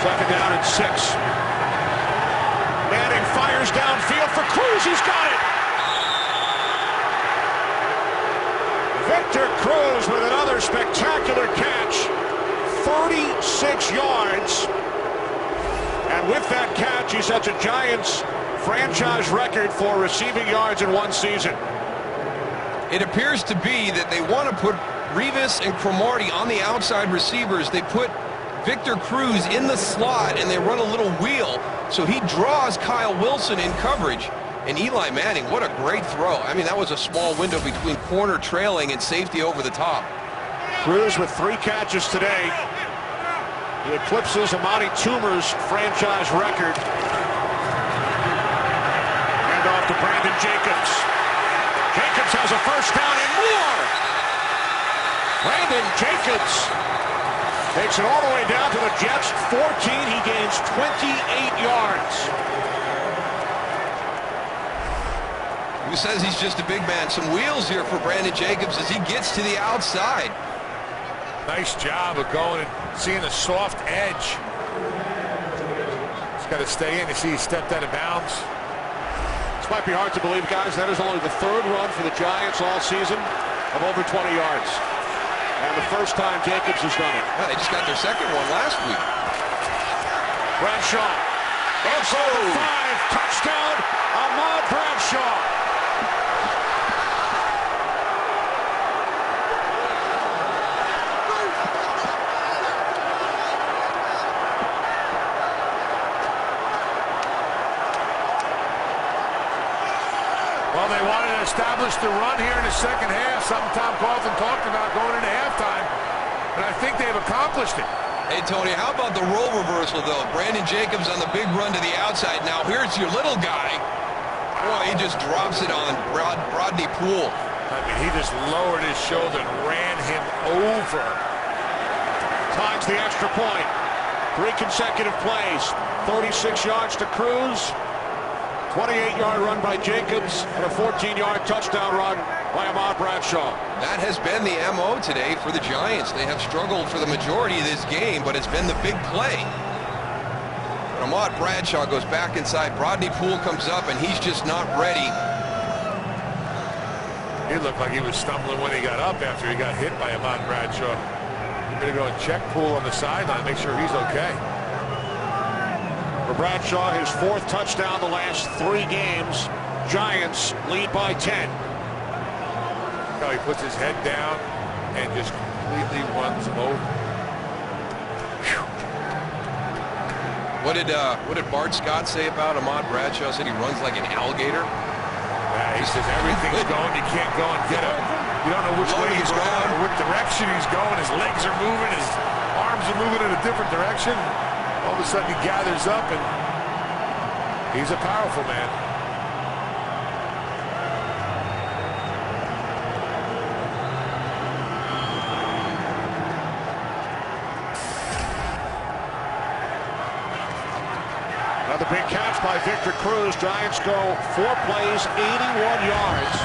2nd down and 6. Manning fires downfield for Cruz. He's got it. Victor Cruz with another spectacular catch. 36 yards. And with that catch, he sets a Giants franchise record for receiving yards in one season. It appears to be that they want to put Revis and Cromartie on the outside receivers. They put Victor Cruz in the slot and they run a little wheel, so he draws Kyle Wilson in coverage. And Eli Manning, what a great throw. I mean, that was a small window between corner trailing and safety over the top. Cruz with 3 catches today. He eclipses Amani Toomer's franchise record. Hand off to Brandon Jacobs. Jacobs has a first down and more. Brandon Jacobs takes it all the way down to the Jets' 14. He gains 28 yards. Who says he's just a big man? Some wheels here for Brandon Jacobs as he gets to the outside. Nice job of going and seeing a soft edge. He's got to stay in. You see he stepped out of bounds. This might be hard to believe, guys. That is only the 3rd run for the Giants all season of over 20 yards. And the first time Jacobs has done it. Yeah, they just got their 2nd one last week. Bradshaw. Inside the 5. Touchdown, Ahmad Bradshaw. Well, they wanted to establish the run here in the second half, something Tom Coughlin talked about going into halftime, and I think they've accomplished it. Hey, Tony, how about the role reversal, though? Brandon Jacobs on the big run to the outside. Now, here's your little guy. Boy, he just drops it on Rodney Poole. I mean, he just lowered his shoulder and ran him over. Finds the extra point. 3 consecutive plays. 36 yards to Cruz. 28-yard run by Jacobs and a 14-yard touchdown run by Ahmad Bradshaw. That has been the MO today for the Giants. They have struggled for the majority of this game, but it's been the big play. Ahmad Bradshaw goes back inside. Brodney Poole comes up, and he's just not ready. He looked like he was stumbling when he got up after he got hit by Ahmad Bradshaw. We're going to go and check Poole on the sideline, make sure he's okay. For Bradshaw, his 4th touchdown the last 3 games. Giants lead by 10. How he puts his head down and just completely runs him over. What did Bart Scott say about Ahmad Bradshaw? Said he runs like an alligator. He says everything's going. You can't go and get him. You don't know which way he's going or what direction he's going. His legs are moving. His arms are moving in a different direction. All of a sudden he gathers up, and he's a powerful man. Another big catch by Victor Cruz. Giants go 4 plays, 81 yards.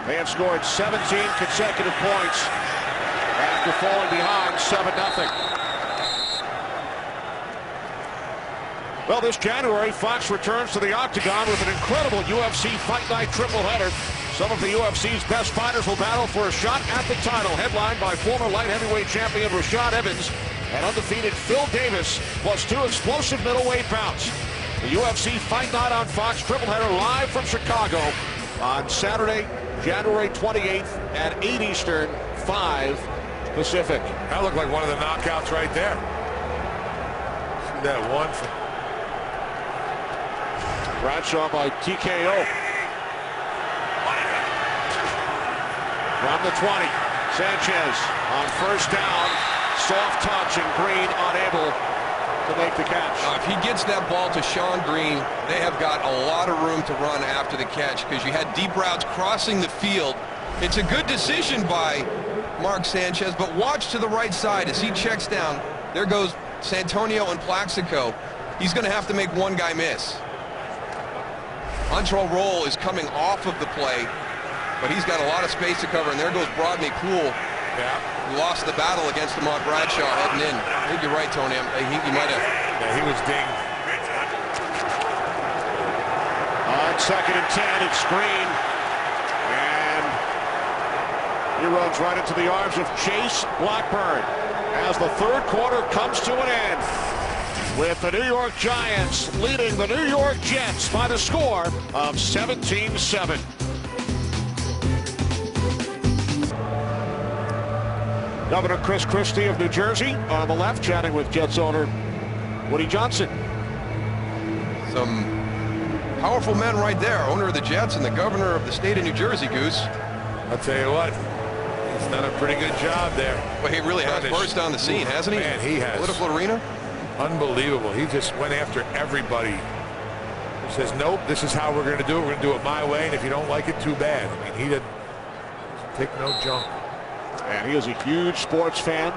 They have scored 17 consecutive points after falling behind 7-0. Well, this January, Fox returns to the Octagon with an incredible UFC Fight Night triple-header. Some of the UFC's best fighters will battle for a shot at the title, headlined by former light heavyweight champion Rashad Evans and undefeated Phil Davis, plus 2 explosive middleweight bouts. The UFC Fight Night on Fox tripleheader live from Chicago on Saturday, January 28th at 8 Eastern, 5 Pacific. That looked like one of the knockouts right there. See that one? Bradshaw by TKO. From the 20, Sanchez on first down. Soft touch, and Green unable to make the catch. If he gets that ball to Sean Green, they have got a lot of room to run after the catch, because you had deep routes crossing the field. It's a good decision by Mark Sanchez, but watch to the right side as he checks down. There goes Santonio and Plaxico. He's going to have to make one guy miss. Antrel Roll is coming off of the play, but he's got a lot of space to cover, and there goes Brodney Poole. Yeah. He lost the battle against Ahmad Bradshaw heading in. I think you're right, Tony. I think he might have. Yeah, he was dinged. On 2nd and 10, it's Green. And he runs right into the arms of Chase Blackburn as the 3rd quarter comes to an end, with the New York Giants leading the New York Jets by the score of 17-7. Governor Chris Christie of New Jersey on the left, chatting with Jets owner Woody Johnson. Some powerful men right there, owner of the Jets and the governor of the state of New Jersey, Goose. I'll tell you what, he's done a pretty good job there. Well, he really has burst on the scene, hasn't he? Man, he has. Political arena? Unbelievable. He just went after everybody. He says, nope, this is how we're going to do it. We're going to do it my way, and if you don't like it, too bad. I mean, he doesn't take no junk. And he is a huge sports fan.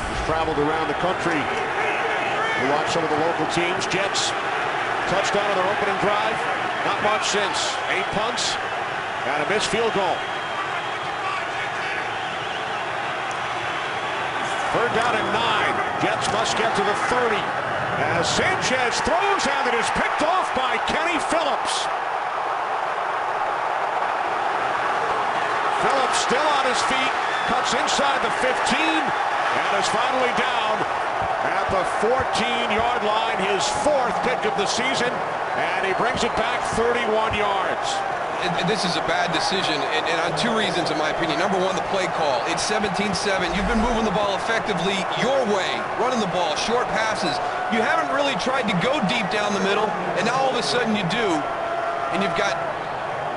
He's traveled around the country to watch some of the local teams. Jets touchdown on their opening drive. Not much since. 8 punts and a missed field goal. 3rd down and 9. Jets must get to the 30 as Sanchez throws, and it is picked off by Kenny Phillips. Phillips still on his feet, cuts inside the 15, and is finally down at the 14-yard line, his 4th pick of the season, and he brings it back 31 yards. And this is a bad decision, and on 2 reasons, in my opinion. Number 1, the play call. It's 17-7. You've been moving the ball effectively your way, running the ball, short passes. You haven't really tried to go deep down the middle, and now all of a sudden you do, and you've got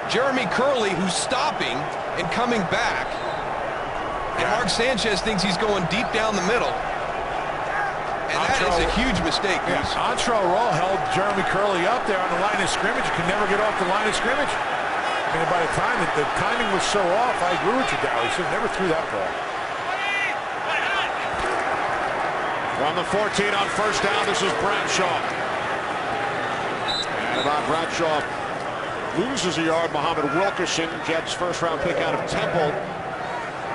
Jeremy Curley, who's stopping and coming back, and Mark Sanchez thinks he's going deep down the middle, and that is a huge mistake. Yeah, Antrel Roll held Jeremy Curley up there on the line of scrimmage. He could never get off the line of scrimmage. I mean, by the time that the timing was so off, I agree with you, Dow. He should have never threw that ball. From the 14 on first down, this is Bradshaw. And Ahmad Bradshaw loses a yard. Muhammad Wilkerson, Jets first-round pick out of Temple,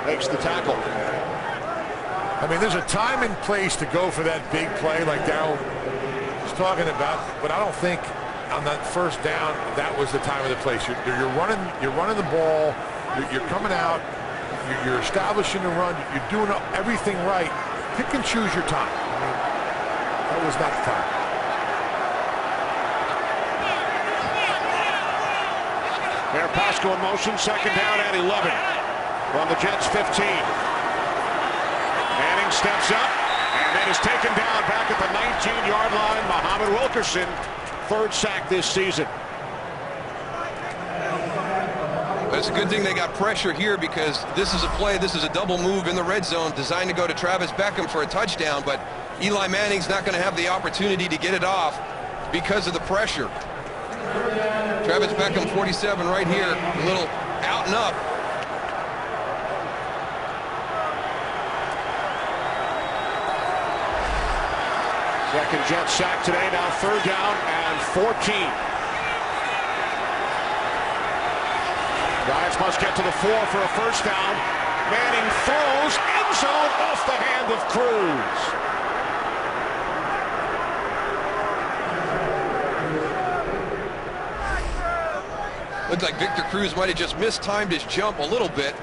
makes the tackle. I mean, there's a time and place to go for that big play like Darryl was talking about, but I don't think on that first down that was the time of the place. You're running the ball, you're coming out, you're establishing the run, you're doing everything right. Pick and choose your time. I mean, that was not the time. There, Pasco in motion, second down and 11 from the Jets 15. Manning steps up and then is taken down back at the 19-yard line. Muhammad Wilkerson, third sack this season. But it's a good thing they got pressure here because this is a play, this is a double move in the red zone designed to go to Travis Beckham for a touchdown, but Eli Manning's not going to have the opportunity to get it off because of the pressure. Travis Beckham, 47 right here, a little out and up. Second Jet sack today, now third down and 14. Giants must get to the 4 for a first down. Manning throws, end zone, off the hand of Cruz. Looked like Victor Cruz might have just mistimed his jump a little bit.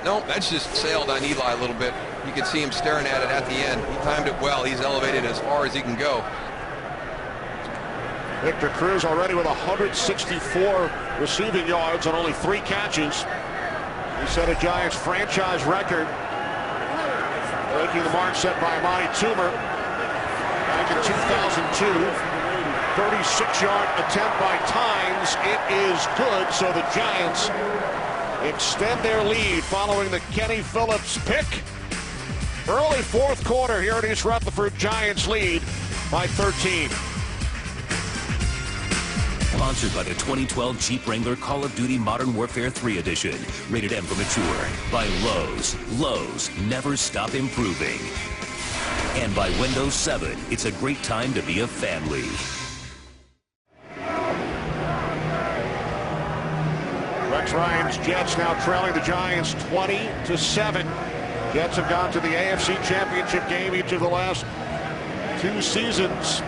No, that's just sailed on Eli a little bit. You can see him staring at it at the end. He timed it well. He's elevated as far as he can go. Victor Cruz already with 164 receiving yards on only 3 catches. He set a Giants franchise record, breaking the mark set by Amani Toomer back in 2002. 36-yard attempt by Tynes. It is good, so the Giants extend their lead following the Kenny Phillips pick. Early fourth quarter here at East Rutherford. Giants lead by 13. Sponsored by the 2012 Jeep Wrangler Call of Duty Modern Warfare 3 Edition. Rated M for mature. By Lowe's. Lowe's, never stop improving. And by Windows 7. It's a great time to be a family. Rex Ryan's Jets now trailing the Giants 20-7. Jets have gone to the AFC Championship game each of the last 2 seasons.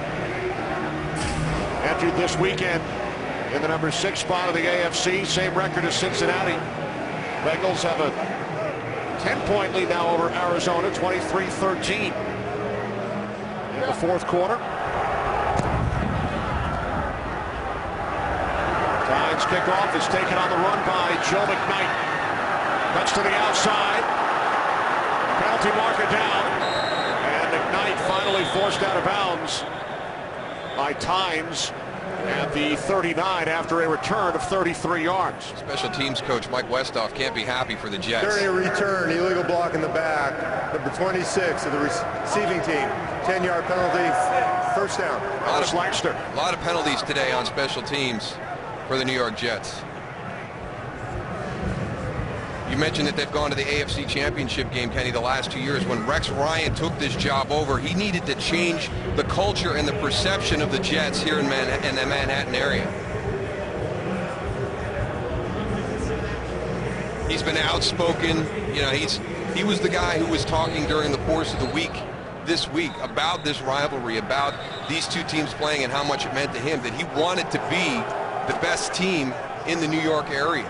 Entered this weekend in the number 6 spot of the AFC. Same record as Cincinnati. Bengals have a 10-point lead now over Arizona, 23-13. In the fourth quarter. Giants kickoff is taken on the run by Joe McKnight. Cuts to the outside. Penalty marker down. And McKnight finally forced out of bounds by Tynes at the 39 after a return of 33 yards. Special teams coach Mike Westhoff can't be happy for the Jets. During a return, illegal block in the back, number 26 of the receiving team. 10-yard penalty, first down. A lot of penalties today on special teams for the New York Jets. You mentioned that they've gone to the AFC Championship game, Kenny, the last 2 years. When Rex Ryan took this job over, he needed to change the culture and the perception of the Jets here in the Manhattan area. He's been outspoken. You know, he was the guy who was talking during the course of the week this week about this rivalry, about these two teams playing and how much it meant to him, that he wanted to be the best team in the New York area.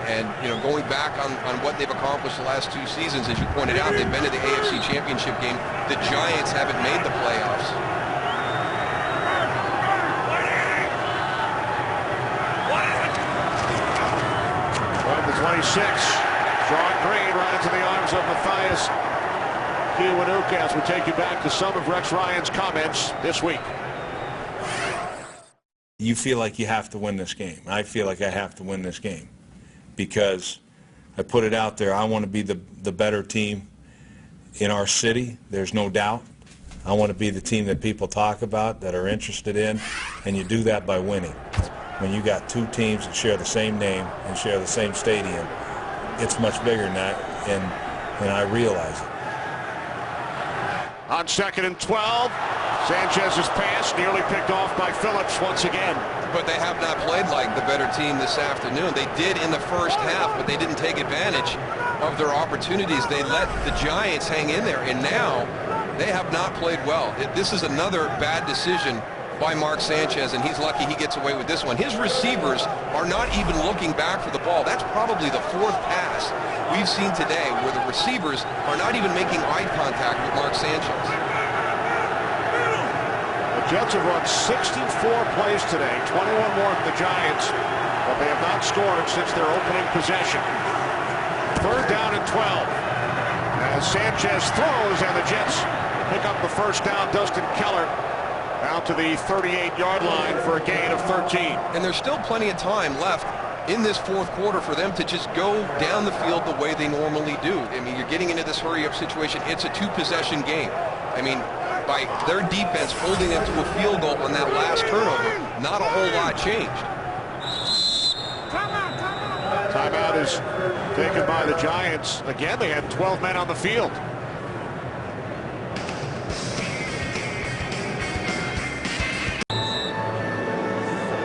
And, you know, going back on what they've accomplished the last 2 seasons, as you pointed out, they've been to the AFC Championship game. The Giants haven't made the playoffs. From the 26, Sean Green right into the arms of Matthias Kiwanuka as we take you back to some of Rex Ryan's comments this week. You feel like you have to win this game. I feel like I have to win this game because I put it out there. I want to be the better team in our city. There's no doubt. I want to be the team that people talk about, that are interested in, and you do that by winning. When you got 2 teams that share the same name and share the same stadium, it's much bigger than that, and I realize it. On 2nd and 12, Sanchez's pass nearly picked off by Phillips once again. But they have not played like the better team this afternoon. They did in the first half, but they didn't take advantage of their opportunities. They let the Giants hang in there, and now they have not played well. This is another bad decision by Mark Sanchez, and he's lucky he gets away with this one. His receivers are not even looking back for the ball. That's probably the fourth pass we've seen today where the receivers are not even making eye contact with Mark Sanchez. The Jets have run 64 plays today, 21 more than the Giants, but they have not scored since their opening possession. 3rd down and 12. As Sanchez throws, and the Jets pick up the first down. Dustin Keller out to the 38-yard line for a gain of 13. And there's still plenty of time left in this fourth quarter for them to just go down the field the way they normally do. I mean, you're getting into this hurry-up situation. It's a two-possession game. I mean, by their defense holding them to a field goal on that last turnover, not a whole lot changed. Timeout is taken by the Giants. Again, they had 12 men on the field.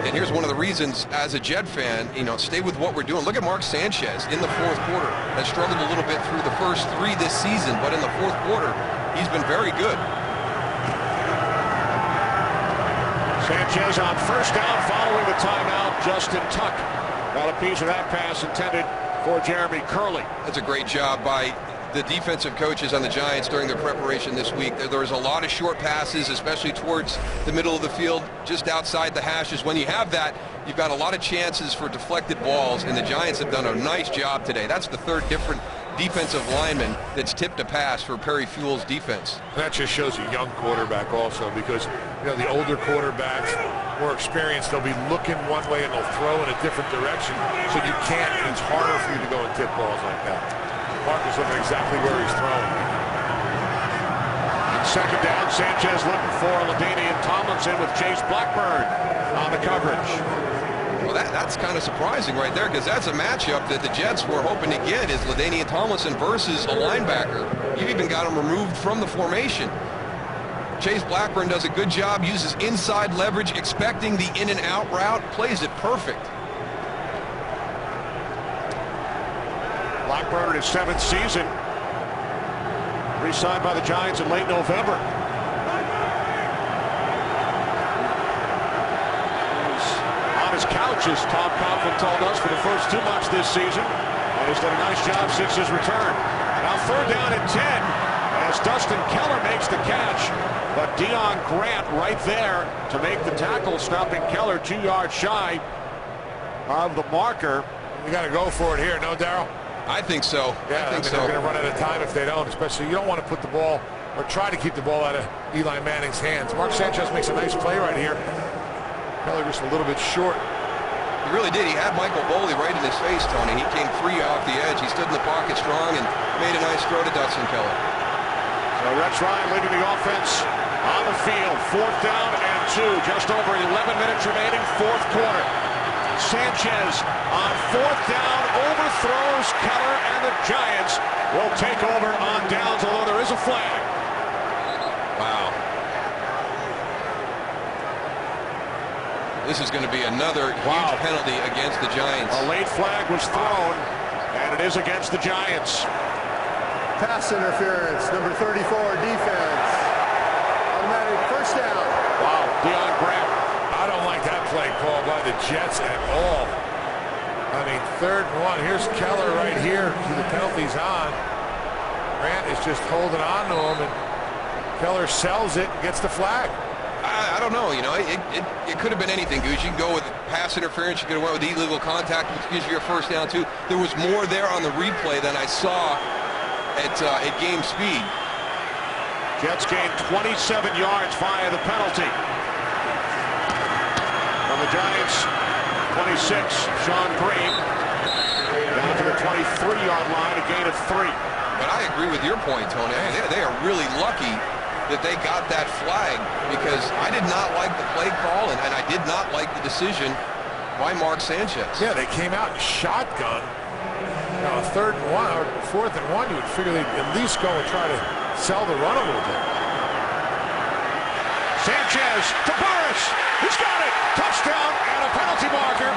And here's one of the reasons, as a Jet fan, stay with what we're doing. Look at Mark Sanchez in the fourth quarter. Has struggled a little bit through the first 3 this season, but in the fourth quarter, he's been very good. Sanchez on first down following the timeout. Justin Tuck got a piece of that pass intended for Jeremy Curley. That's a great job by the defensive coaches on the Giants during their preparation this week. There was a lot of short passes, especially towards the middle of the field, just outside the hashes. When you have that, you've got a lot of chances for deflected balls, and the Giants have done a nice job today. That's the 3rd different defensive lineman that's tipped a pass for Perry Fewell's defense. That just shows a young quarterback also, because the older quarterbacks, more experienced, they'll be looking one way and they'll throw in a different direction, so you can't, and it's harder for you to go and tip balls like that. Parker's looking exactly where he's throwing. On 2nd down, Sanchez looking for LaDainian Tomlinson with Chase Blackburn on the coverage. Well, that's kind of surprising right there, because that's a matchup that the Jets were hoping to get, is LaDainian Tomlinson versus a linebacker. You've even got him removed from the formation. Chase Blackburn does a good job, uses inside leverage, expecting the in and out route, plays it perfect. Blackburn in his 7th season, re-signed by the Giants in late November. He's on his couch, as Tom Coughlin told us, for the first 2 months this season, and he's done a nice job since his return. Now 3rd down and 10, as Dustin Keller makes the catch, but Deion Grant right there to make the tackle, stopping Keller 2 yards shy of the marker. You got to go for it here, no, Darryl? I think so. Yeah, I think so. They're going to run out of time if they don't, especially you don't want to put the ball or try to keep the ball out of Eli Manning's hands. Mark Sanchez makes a nice play right here. Keller just a little bit short. He really did. He had Michael Boley right in his face, Tony. He came free off the edge. He stood in the pocket strong and made a nice throw to Dustin Keller. So Rex Ryan leading the offense on the field. 4th down and 2. Just over 11 minutes remaining, 4th quarter. Sanchez on 4th down, overthrows Keller, and the Giants will take over on downs, although there is a flag. Wow. This is going to be another huge penalty against the Giants. A late flag was thrown, and it is against the Giants. Pass interference, number 34, defense. Automatic first down. Wow, Deion Grant. I don't like that play call by the Jets at all. I mean, 3rd and 1. Here's Keller right here. The penalty's on. Grant is just holding on to him, and Keller sells it and gets the flag. I don't know. It could have been anything, Goose. You can go with pass interference. You could have went with illegal contact, which gives you a first down, too. There was more there on the replay than I saw at game speed. Jets gained 27 yards via the penalty. From the Giants, 26, Sean Green. Down to the 23-yard line, a gain of 3. But I agree with your point, Tony. I mean, they are really lucky that they got that flag, because I did not like the play call, and I did not like the decision by Mark Sanchez. Yeah, they came out in shotgun. Now, 3rd and 1 or 4th and 1, you would figure they'd at least go and try to sell the run a little bit. Sanchez to Burris. He's got it. Touchdown and a penalty marker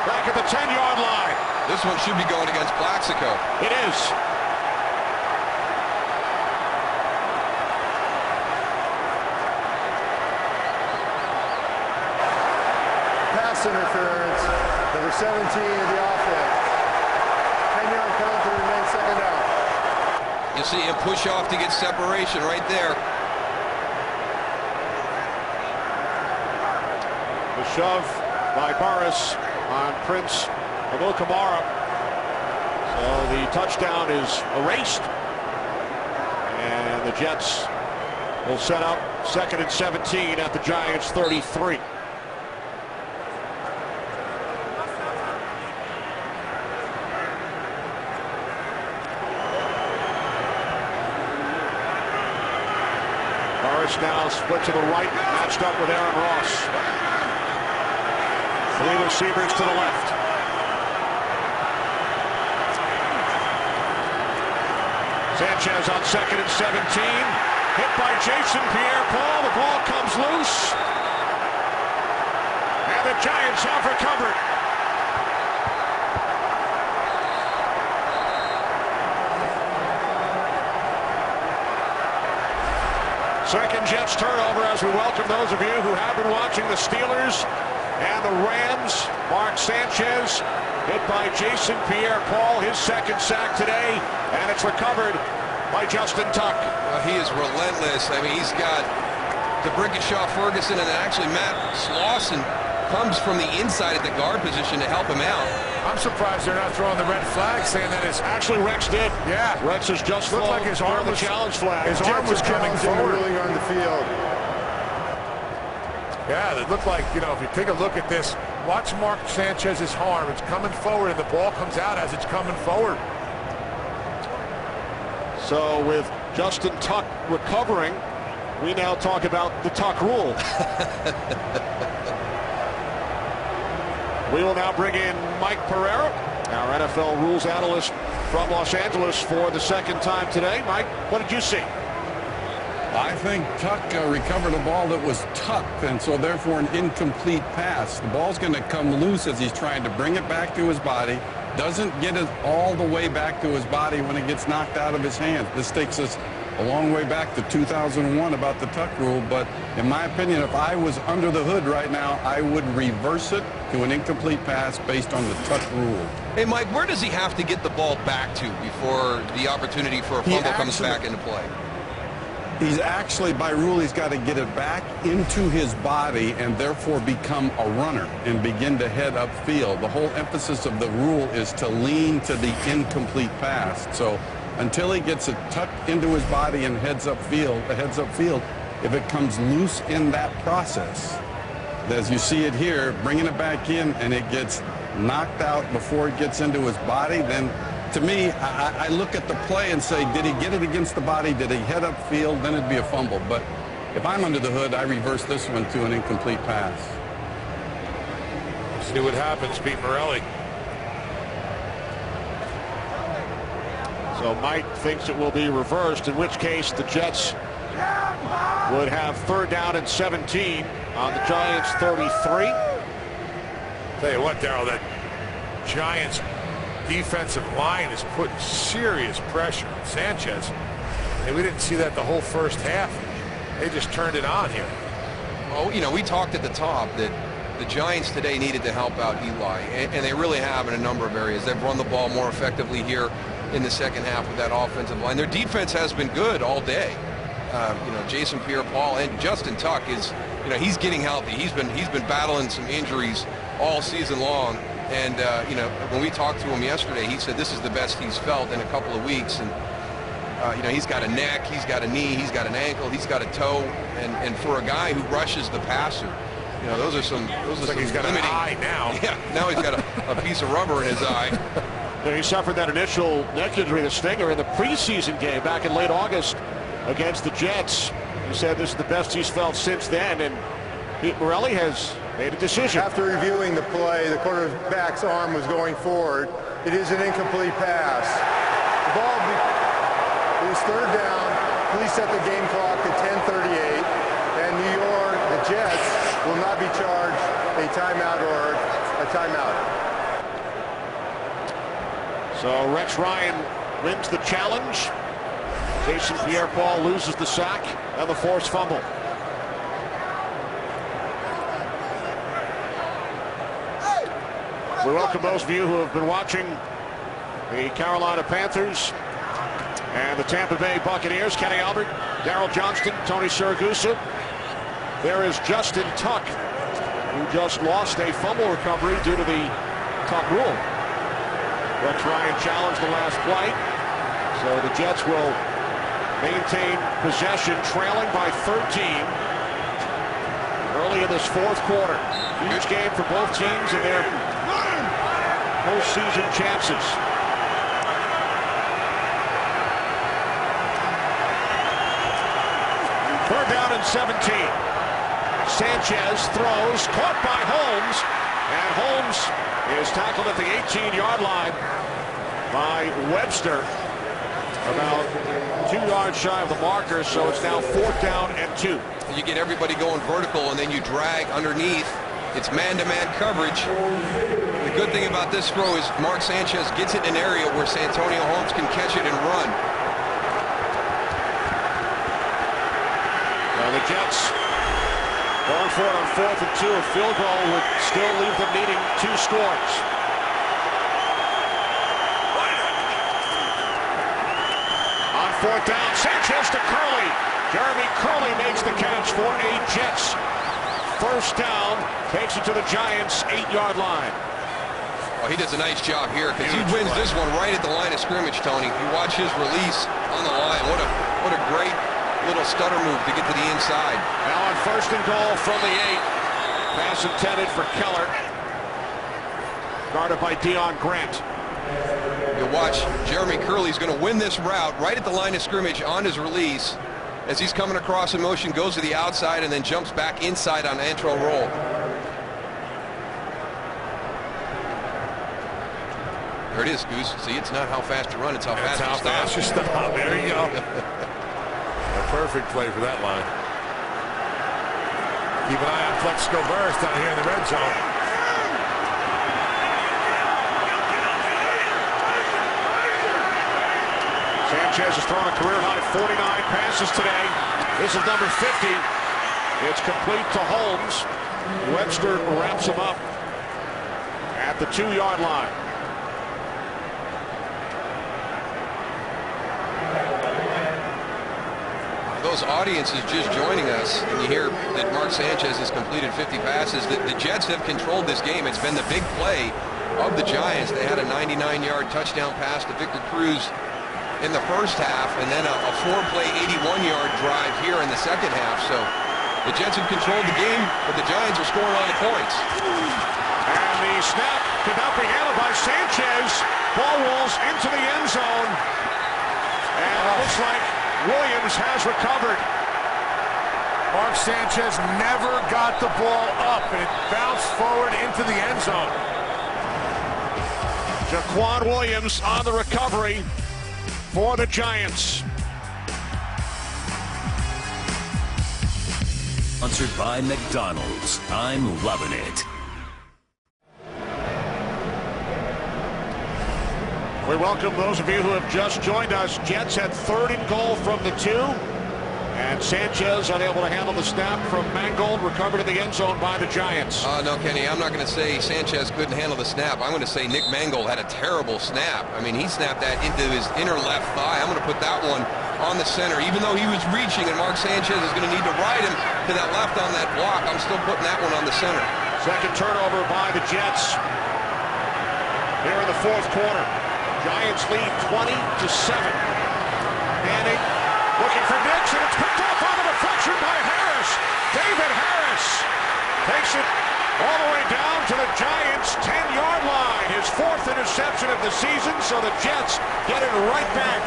back at the 10-yard line. This one should be going against Plaxico. It is. Pass interference, number 17 of the offense. 10-yard penalty remains second down. You see him push off to get separation right there. The shove by Burris on Prince Amukamara. So the touchdown is erased. And the Jets will set up 2nd and 17 at the Giants' 33. Burris now split to the right, matched up with Aaron Ross. 3 receivers to the left. Sanchez on 2nd and 17. Hit by Jason Pierre-Paul. The ball comes loose. And the Giants have recovered. Second Jets turnover as we welcome those of you who have been watching the Steelers and the Rams. Mark Sanchez hit by Jason Pierre-Paul, his 2nd sack today, and it's recovered by Justin Tuck. He is relentless. I mean, he's got DeBrickashaw, Ferguson, and actually Matt Slauson comes from the inside at the guard position to help him out. I'm surprised they're not throwing the red flag, saying that is actually Rex did. Yeah, Rex has just looked like his arm was challenge flag. His arm was coming forward. Ruling on the field. Yeah, it looked like, you know, if you take a look at this, watch Mark Sanchez's arm. It's coming forward, and the ball comes out as it's coming forward. So with Justin Tuck recovering, we now talk about the Tuck rule. We will now bring in Mike Pereira, our NFL rules analyst from Los Angeles, for the 2nd time today. Mike, what did you see? I think Tuck recovered a ball that was tucked, and so therefore an incomplete pass. The ball's going to come loose as he's trying to bring it back to his body. Doesn't get it all the way back to his body when it gets knocked out of his hands. This takes us a long way back to 2001 about the Tuck rule, but in my opinion, if I was under the hood right now, I would reverse it to an incomplete pass based on the Tuck rule. Hey, Mike, where does he have to get the ball back to before the opportunity for a fumble comes back into play? He's actually, by rule, he's got to get it back into his body and therefore become a runner and begin to head upfield. The whole emphasis of the rule is to lean to the incomplete pass. So until he gets it tucked into his body and heads upfield, if it comes loose in that process, as you see it here, bringing it back in and it gets knocked out before it gets into his body, then to me, I look at the play and say, did he get it against the body? Did he head upfield? Then it'd be a fumble. But if I'm under the hood, I reverse this one to an incomplete pass. See what happens, Pete Morelli. So Mike thinks it will be reversed, in which case the Jets would have 3rd down and 17 on the Giants' 33. Tell you what, Darryl, that Giants defensive line is putting serious pressure on Sanchez. And we didn't see that the whole first half. They just turned it on here. Well, you know, we talked at the top that the Giants today needed to help out Eli, and they really have in a number of areas. They've run the ball more effectively here in the 2nd half with that offensive line. Their defense has been good all day. You know, Jason Pierre-Paul and Justin Tuck is, you know, he's getting healthy. He's been battling some injuries all season long. And, you know, when we talked to him yesterday, he said this is the best he's felt in a couple of weeks. And, you know, he's got a neck, he's got a knee, he's got an ankle, he's got a toe. And for a guy who rushes the passer, you know, those are some like he's got limiting. An eye now. Yeah, now he's got a piece of rubber in his eye. You know, he suffered that initial neck injury, the stinger, in the preseason game back in late August against the Jets. He said this is the best he's felt since then. And Pete Morelli has made a decision. After reviewing the play, the quarterback's arm was going forward. It is an incomplete pass. The ball is 3rd down. Please set the game clock to 10:38. And New York, the Jets, will not be charged a timeout or a timeout. So Rex Ryan wins the challenge. Jason Pierre-Paul loses the sack and the forced fumble. We welcome those of you who have been watching the Carolina Panthers and the Tampa Bay Buccaneers. Kenny Albert, Daryl Johnston, Tony Siragusa. There is Justin Tuck, who just lost a fumble recovery due to the Tuck rule. Rex Ryan challenged the last play. So the Jets will maintain possession, trailing by 13 early in this fourth quarter. Huge game for both teams and their postseason chances. Third down and 17. Sanchez throws, caught by Holmes, and Holmes is tackled at the 18-yard line by Webster, about 2 yards shy of the marker, so it's now fourth down and 2. You get everybody going vertical, and then you drag underneath. It's man-to-man coverage. The good thing about this throw is Mark Sanchez gets it in an area where Santonio Holmes can catch it and run. The Jets going for it on 4th and 2. A field goal would still leave them needing 2 scores. On 4th down, Sanchez to Curley. Jeremy Curley makes the catch for a Jets first down. Takes it to the Giants' 8-yard line. Oh, he does a nice job here because he wins this one right at the line of scrimmage, Tony. You watch his release on the line. What a great little stutter move to get to the inside. Now on 1st and goal from the 8. Pass intended for Keller. Guarded by Deion Grant. You watch Jeremy Curley's going to win this route right at the line of scrimmage on his release. As he's coming across in motion, goes to the outside and then jumps back inside on an intro roll. There it is, Goose. See, it's not how fast you run, it's how fast you stop. There you go. A perfect play for that line. Keep an eye on Plexico Burress down here in the red zone. Sanchez has thrown a career-high 49 passes today. This is number 50. It's complete to Holmes. Webster wraps him up at the 2-yard line. Those audiences just joining us, and you hear that Mark Sanchez has completed 50 passes. The Jets have controlled this game. It's been the big play of the Giants. They had a 99-yard touchdown pass to Victor Cruz in the first half, and then a 4-play 81-yard drive here in the second half. So the Jets have controlled the game, but the Giants are scoring all the points. And the snap could not be handled by Sanchez. Ball rolls into the end zone. And it looks like Williams has recovered. Mark Sanchez never got the ball up, and it bounced forward into the end zone. Jaquan Williams on the recovery for the Giants. Sponsored by McDonald's. I'm loving it. We welcome those of you who have just joined us. Jets had 3rd and goal from the 2. And Sanchez unable to handle the snap from Mangold, recovered in the end zone by the Giants. No, Kenny, I'm not going to say Sanchez couldn't handle the snap. I'm going to say Nick Mangold had a terrible snap. I mean, he snapped that into his inner left thigh. I'm going to put that one on the center. Even though he was reaching and Mark Sanchez is going to need to ride him to that left on that block, I'm still putting that one on the center. Second turnover by the Jets here in the fourth quarter. Giants lead 20-7. Manning looking for Nix, and it's picked off on the deflection by Harris. David Harris takes it all the way down to the Giants' 10-yard line. His 4th interception of the season, so the Jets get it right back.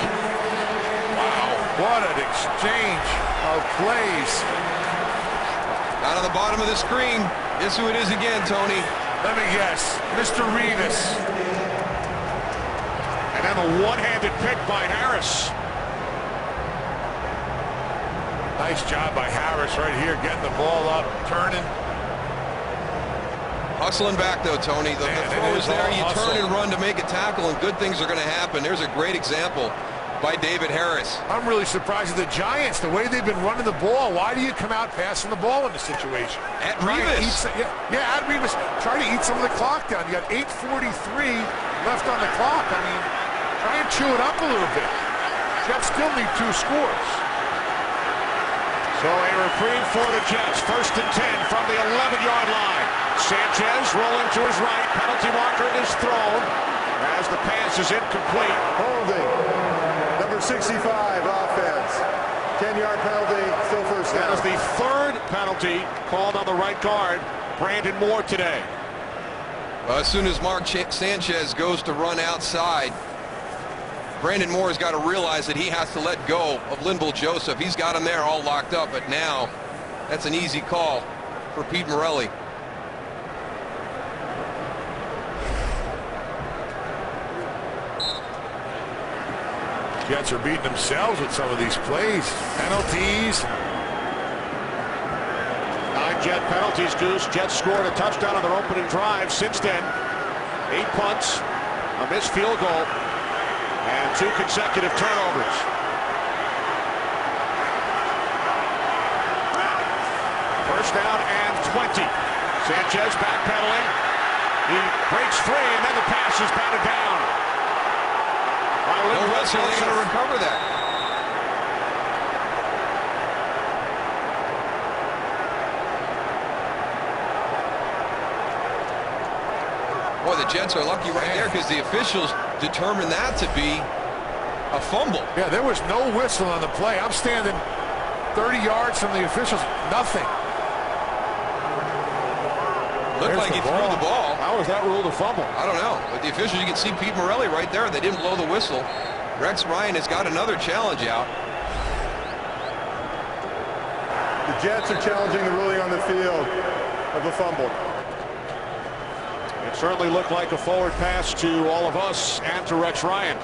Wow, what an exchange of plays. Out on the bottom of the screen. Guess who it is again, Tony? Let me guess, Mr. Revis. And then a one-handed pick by Harris. Nice job by Harris right here, getting the ball up, turning. Hustling back, though, Tony. The throw is there. You turn and run to make a tackle, and good things are going to happen. There's a great example by David Harris. I'm really surprised at the Giants, the way they've been running the ball. Why do you come out passing the ball in this situation? At Revis. At Revis. Try to eat some of the clock down. You got 8:43 left on the clock. I mean, try and chew it up a little bit. Jets still need 2 scores. So a reprieve for the Jets. 1st and 10 from the 11-yard line. Sanchez rolling to his right. Penalty marker is thrown as the pass is incomplete. Holding. Number 65, offense. 10-yard penalty, still first down. That is the 3rd penalty called on the right guard, Brandon Moore, today. As soon as Mark Sanchez goes to run outside, Brandon Moore has got to realize that he has to let go of Linval Joseph. He's got him there all locked up, but now that's an easy call for Pete Morelli. Jets are beating themselves with some of these plays. Penalties. 9 Jet penalties, Goose. Jets scored a touchdown on their opening drive. Since then, 8 punts, a missed field goal, and 2 consecutive turnovers. First down and 20. Sanchez backpedaling. He breaks free, and then the pass is batted down. No whistle, they're going to recover that. Boy, the Jets are lucky right there because the officials determined that to be a fumble. Yeah, there was no whistle on the play. I'm standing 30 yards from the officials. Nothing. Looked like he threw the ball. How was that ruled a fumble? I don't know. But the officials, you can see Pete Morelli right there. They didn't blow the whistle. Rex Ryan has got another challenge out. The Jets are challenging the ruling on the field of a fumble. It certainly looked like a forward pass to all of us and to Rex Ryan.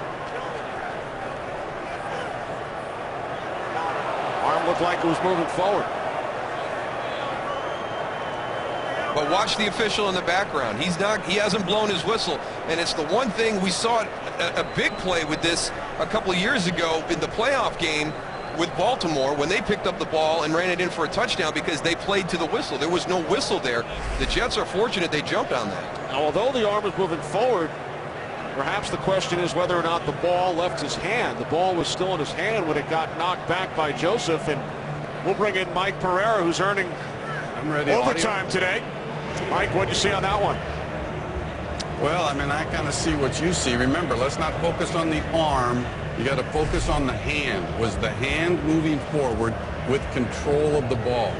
Arm looked like it was moving forward. But watch the official in the background. He hasn't blown his whistle, and it's the one thing we saw a big play with this a couple of years ago in the playoff game with Baltimore when they picked up the ball and ran it in for a touchdown because they played to the whistle. There was no whistle there. The Jets are fortunate they jumped on that. Now, although the arm was moving forward, perhaps the question is whether or not the ball left his hand. The ball was still in his hand when it got knocked back by Joseph, and we'll bring in Mike Pereira, who's earning overtime today. Mike, what'd you see on that one? Well, I mean, I kind of see what you see. Remember, let's not focus on the arm. You got to focus on the hand. Was the hand moving forward with control of the ball?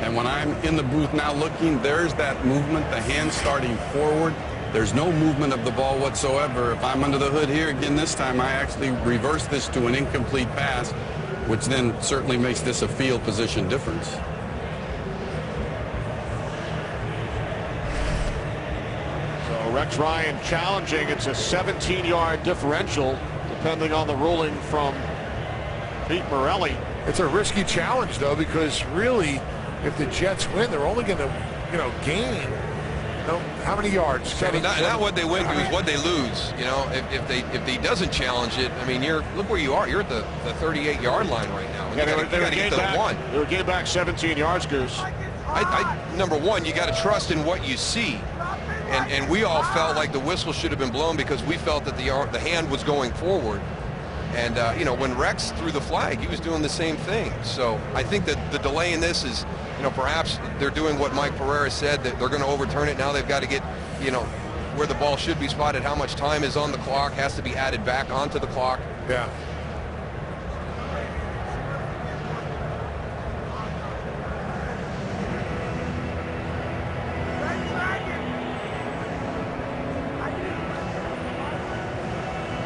And when I'm in the booth now looking, there's that movement, the hand starting forward. There's no movement of the ball whatsoever. If I'm under the hood here again this time, I actually reverse this to an incomplete pass, which then certainly makes this a field position difference. Rex Ryan challenging. It's a 17-yard differential, depending on the ruling from Pete Morelli. It's a risky challenge, though, because really, if the Jets win, they're only going to, gain. How many yards? Not what they win, it's what they lose. If he doesn't challenge it, I mean, look where you are. You're at the 38-yard line right now. Yeah, they were getting back 17 yards, Goose. Number one, you got to trust in what you see. And we all felt like the whistle should have been blown because we felt that the hand was going forward. And, when Rex threw the flag, he was doing the same thing. So I think that the delay in this is, perhaps they're doing what Mike Pereira said, that they're going to overturn it. Now they've got to get, where the ball should be spotted, how much time is on the clock, has to be added back onto the clock. Yeah.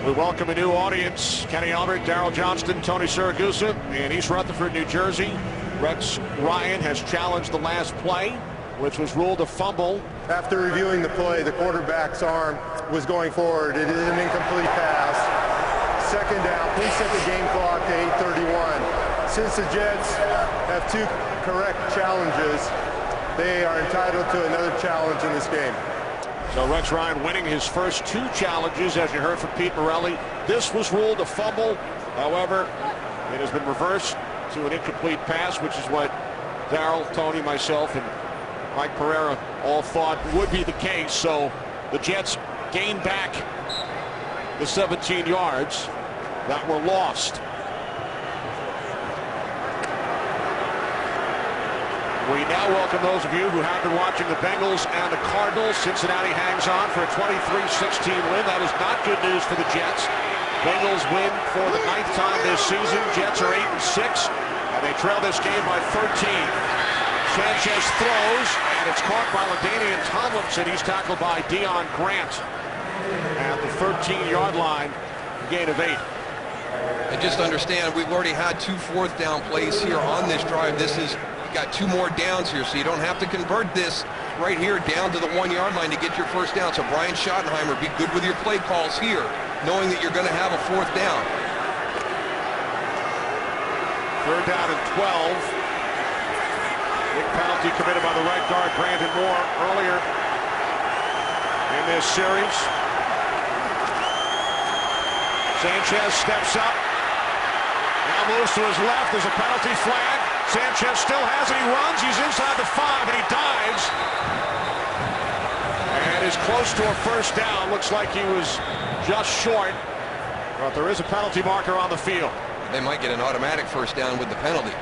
We welcome a new audience. Kenny Albert, Daryl Johnston, Tony Siragusa in East Rutherford, New Jersey. Rex Ryan has challenged the last play, which was ruled a fumble. After reviewing the play, the quarterback's arm was going forward. It is an incomplete pass. Second down. Please set the game clock to 8:31. Since the Jets have 2 correct challenges, they are entitled to another challenge in this game. So Rex Ryan winning his first 2 challenges, as you heard from Pete Morelli. This was ruled a fumble. However, it has been reversed to an incomplete pass, which is what Darryl, Tony, myself, and Mike Pereira all thought would be the case. So the Jets gain back the 17 yards that were lost. We now welcome those of you who have been watching the Bengals and the Cardinals. Cincinnati hangs on for a 23-16 win. That is not good news for the Jets. Bengals win for the 9th time this season. Jets are 8-6, and they trail this game by 13. Sanchez throws, and it's caught by LaDainian Tomlinson. He's tackled by Deion Grant at the 13-yard line, gain of 8. And just understand, we've already had 2 fourth-down plays here on this drive. This is got 2 more downs here, so you don't have to convert this right here down to the 1-yard line to get your first down. So Brian Schottenheimer, be good with your play calls here, knowing that you're going to have a 4th down. 3rd down and 12. Big penalty committed by the right guard, Brandon Moore, earlier in this series. Sanchez steps up. Now moves to his left. There's a penalty flag. Sanchez still has it. He runs. He's inside the 5, and he dives. And is close to a first down. Looks like he was just short. But there is a penalty marker on the field. They might get an automatic first down with the penalty.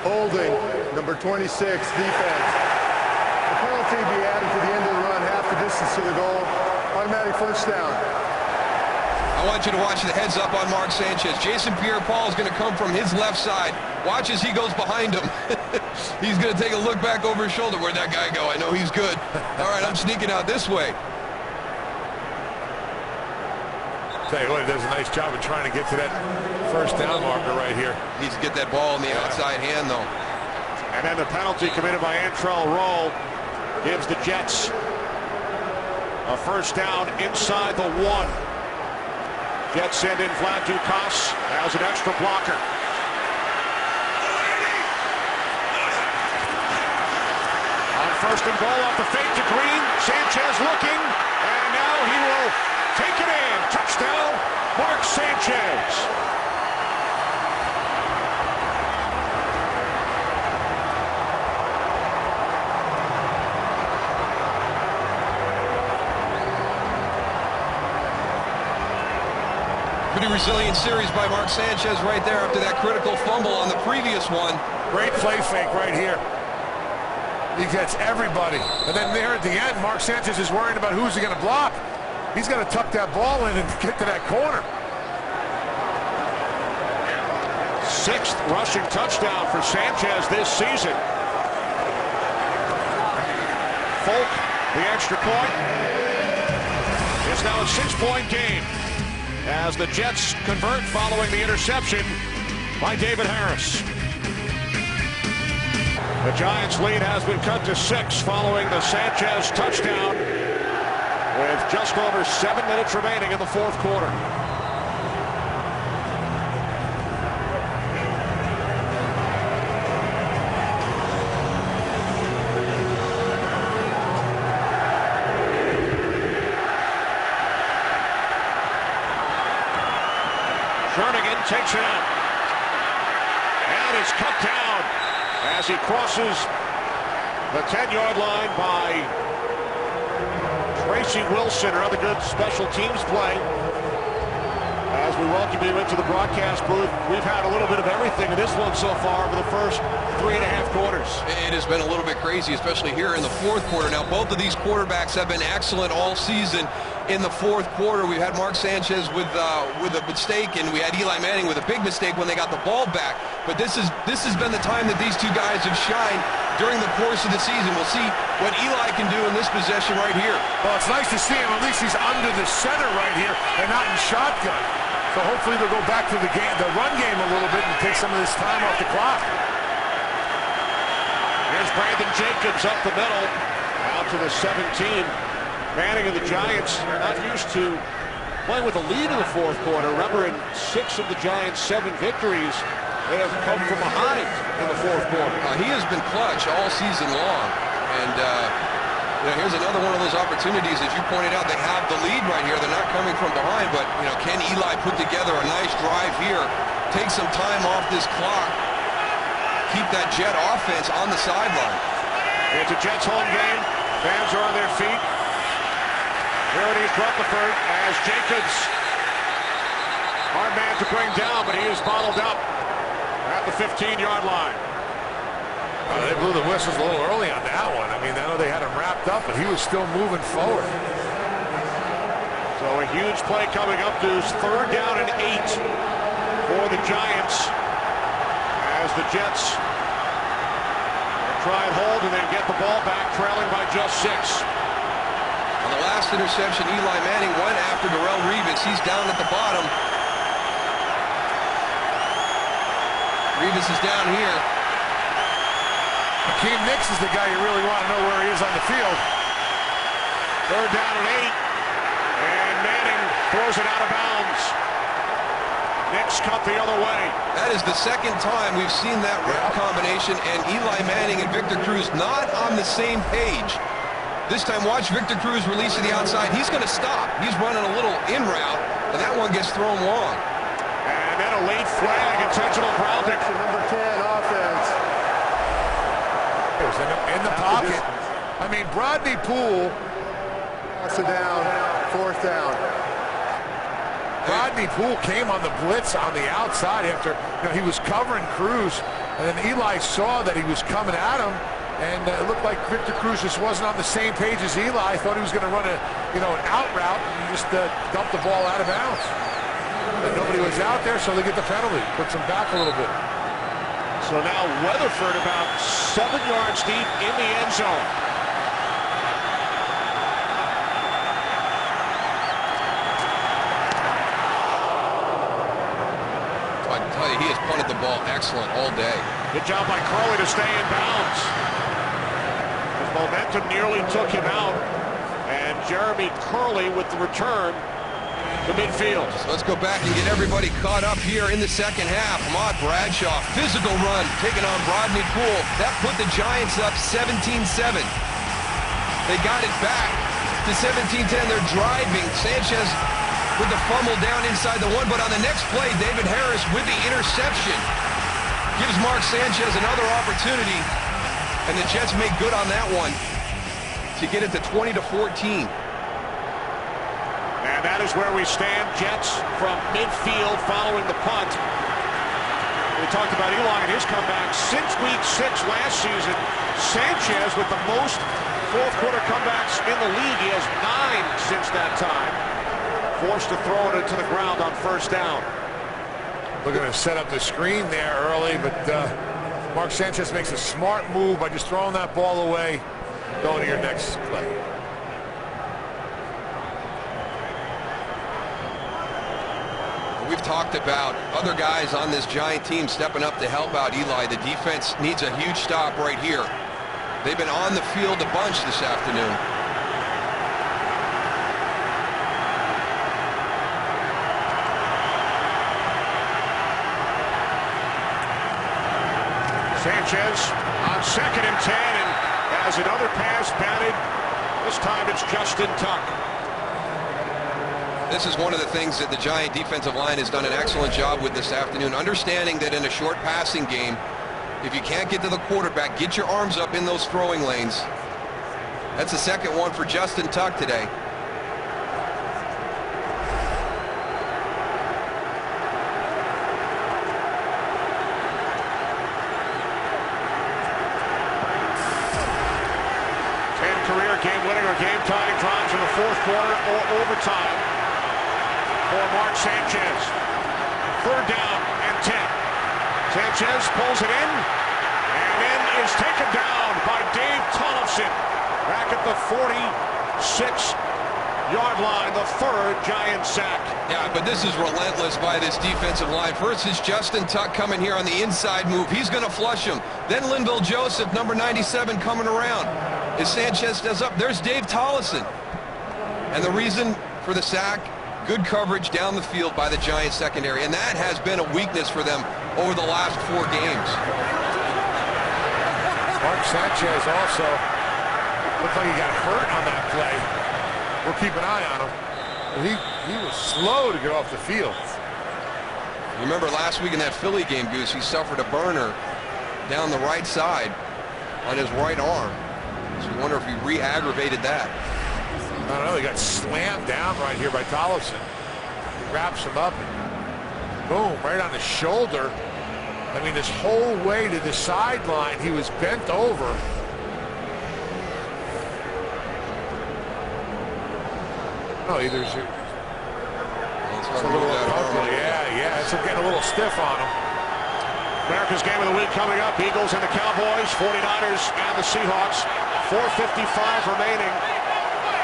Holding, number 26, defense. The penalty be added to the end of the run, half the distance to the goal. Automatic first down. I want you to watch the heads up on Mark Sanchez. Jason Pierre-Paul is going to come from his left side. Watch as he goes behind him. He's going to take a look back over his shoulder. Where'd that guy go? I know he's good. All right, I'm sneaking out this way. Tell you what, he does a nice job of trying to get to that first down marker right here. Needs to get that ball in the outside hand, though. And then the penalty committed by Antrel Rolle gives the Jets a first down inside the 1. Jets send in Vlad Dukas as an extra blocker. On 1st and goal off the fake to Green. Sanchez looking, and now he will take it in. Touchdown, Mark Sanchez. Pretty resilient series by Mark Sanchez right there after that critical fumble on the previous one. Great play fake right here. He gets everybody. And then there at the end, Mark Sanchez is worrying about who's he going to block. He's got to tuck that ball in and get to that corner. 6th rushing touchdown for Sanchez this season. Folk, the extra point. It's now a 6-point game as the Jets convert following the interception by David Harris. The Giants' lead has been cut to 6 following the Sanchez touchdown with just over 7 minutes remaining in the 4th quarter. Jernigan takes it out. And is cut down as he crosses the 10-yard line by Tracy Wilson. Another good special teams play. As we welcome you into the broadcast booth, we've had a little bit of everything in this one so far over the first 3.5 quarters. It has been a little bit crazy, especially here in the 4th quarter. Now, both of these quarterbacks have been excellent all season. In the 4th quarter, we had Mark Sanchez with a mistake, and we had Eli Manning with a big mistake when they got the ball back. But this has been the time that these two guys have shined during the course of the season. We'll see what Eli can do in this possession right here. Well, it's nice to see him. At least he's under the center right here and not in shotgun. So hopefully they'll go back to the run game a little bit and take some of this time off the clock. Here's Brandon Jenkins up the middle, out to the 17. Manning and the Giants are not used to playing with a lead in the fourth quarter. Remember, in 6 of the Giants' 7 victories, they have come from behind in the fourth quarter. He has been clutch all season long. And here's another one of those opportunities, as you pointed out. They have the lead right here. They're not coming from behind, but can Eli put together a nice drive here, take some time off this clock, keep that Jet offense on the sideline? It's a Jets home game. Fans are on their feet. Here it is, Rutherford, as Jenkins, hard man to bring down, but he is bottled up at the 15-yard line. They blew the whistles a little early on that one. I mean, I know they had him wrapped up, but he was still moving forward. So a huge play coming up to 3rd down and 8 for the Giants as the Jets try and hold and then get the ball back, trailing by just 6. On the last interception, Eli Manning went after Darrelle Revis. He's down at the bottom. Revis is down here. Akeem Nicks is the guy you really want to know where he is on the field. 3rd down and 8. And Manning throws it out of bounds. Nicks cut the other way. That is the second time we've seen that route combination, and Eli Manning and Victor Cruz not on the same page. This time, watch Victor Cruz release to the outside. He's going to stop. He's running a little in route, and that one gets thrown long. And then a late flag, intentional grounding. Number 10 offense. It was in the pocket. I mean, Brodney Poole. Pass it down, 4th down. Brodney Poole came on the blitz on the outside after he was covering Cruz, and then Eli saw that he was coming at him, and it looked like Victor Cruz just wasn't on the same page as Eli. Thought he was going to run an out route, and he just dumped the ball out of bounds. And nobody was out there, so they get the penalty. Puts them back a little bit. So now Weatherford about 7 yards deep in the end zone. I can tell you, he has punted the ball excellent all day. Good job by Curley to stay in bounds. His momentum nearly took him out. And Jeremy Curley with the return to midfield. So let's go back and get everybody caught up here in the second half. Ahmad Bradshaw, physical run, taking on Brodney Poole. That put the Giants up 17-7. They got it back to 17-10. They're driving. Sanchez with the fumble down inside the 1, but on the next play, David Harris with the interception gives Mark Sanchez another opportunity, and the Jets make good on that one to get it to 20-14. And that is where we stand. Jets from midfield following the punt. We talked about Eli and his comeback since week 6 last season. Sanchez with the most fourth quarter comebacks in the league. He has 9 since that time. Forced to throw it into the ground on 1st down. Looking to set up the screen there early, but Mark Sanchez makes a smart move by just throwing that ball away, going to your next play. We've talked about other guys on this Giant team stepping up to help out Eli. The defense needs a huge stop right here. They've been on the field a bunch this afternoon. Sanchez on 2nd and 10, and has another pass batted. This time it's Justin Tuck. This is one of the things that the Giant defensive line has done an excellent job with this afternoon, understanding that in a short passing game, if you can't get to the quarterback, get your arms up in those throwing lanes. That's the 2nd one for Justin Tuck today. Game-winning or game-tying drives in the fourth quarter or overtime for Mark Sanchez. 3rd down and 10. Sanchez pulls it in and then is taken down by Dave Tollefson back at the 46 yard line, the third Giant sack. Yeah, but this is relentless by this defensive line. First is Justin Tuck coming here on the inside move. He's going to flush him. Then Linville Joseph, number 97, coming around. As Sanchez does up, there's Dave Tollison. And the reason for the sack, good coverage down the field by the Giants secondary. And that has been a weakness for them over the last 4 games. Mark Sanchez also looked like he got hurt on that play. We'll keep an eye on him. He was slow to get off the field. Remember last week in that Philly game, Goose, he suffered a burner down the right side on his right arm. So we wonder if he re-aggravated that. I don't know, he got slammed down right here by Tollison. He wraps him up and boom, right on the shoulder. I mean, this whole way to the sideline, he was bent over. Oh, either it's a little ugly. Yeah, it's getting a little stiff on him. America's Game of the Week coming up. Eagles and the Cowboys, 49ers and the Seahawks. 4:55 remaining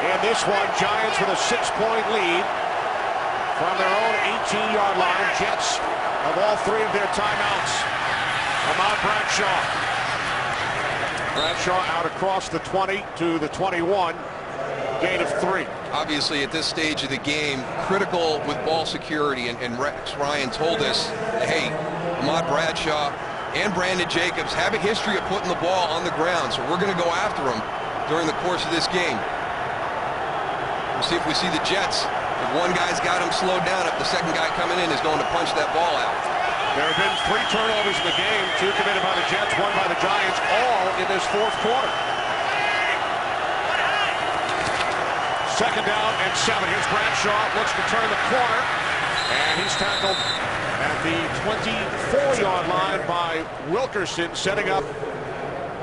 in this one. Giants with a 6-point lead from their own 18-yard line. Jets of all 3 of their timeouts. Ahmad Bradshaw out across the 20 to the 21. Gain of 3. Obviously, at this stage of the game, critical with ball security, and Rex Ryan told us, hey, Ahmad Bradshaw and Brandon Jacobs have a history of putting the ball on the ground, so we're going to go after them during the course of this game. We'll see if we see the Jets. If one guy's got him slowed down, if the second guy coming in is going to punch that ball out. There have been 3 turnovers in the game, 2 committed by the Jets, 1 by the Giants, all in this 4th quarter. 2nd down and 7. Here's Bradshaw, looks to turn the corner, and he's tackled at the 24-yard line by Wilkerson, setting up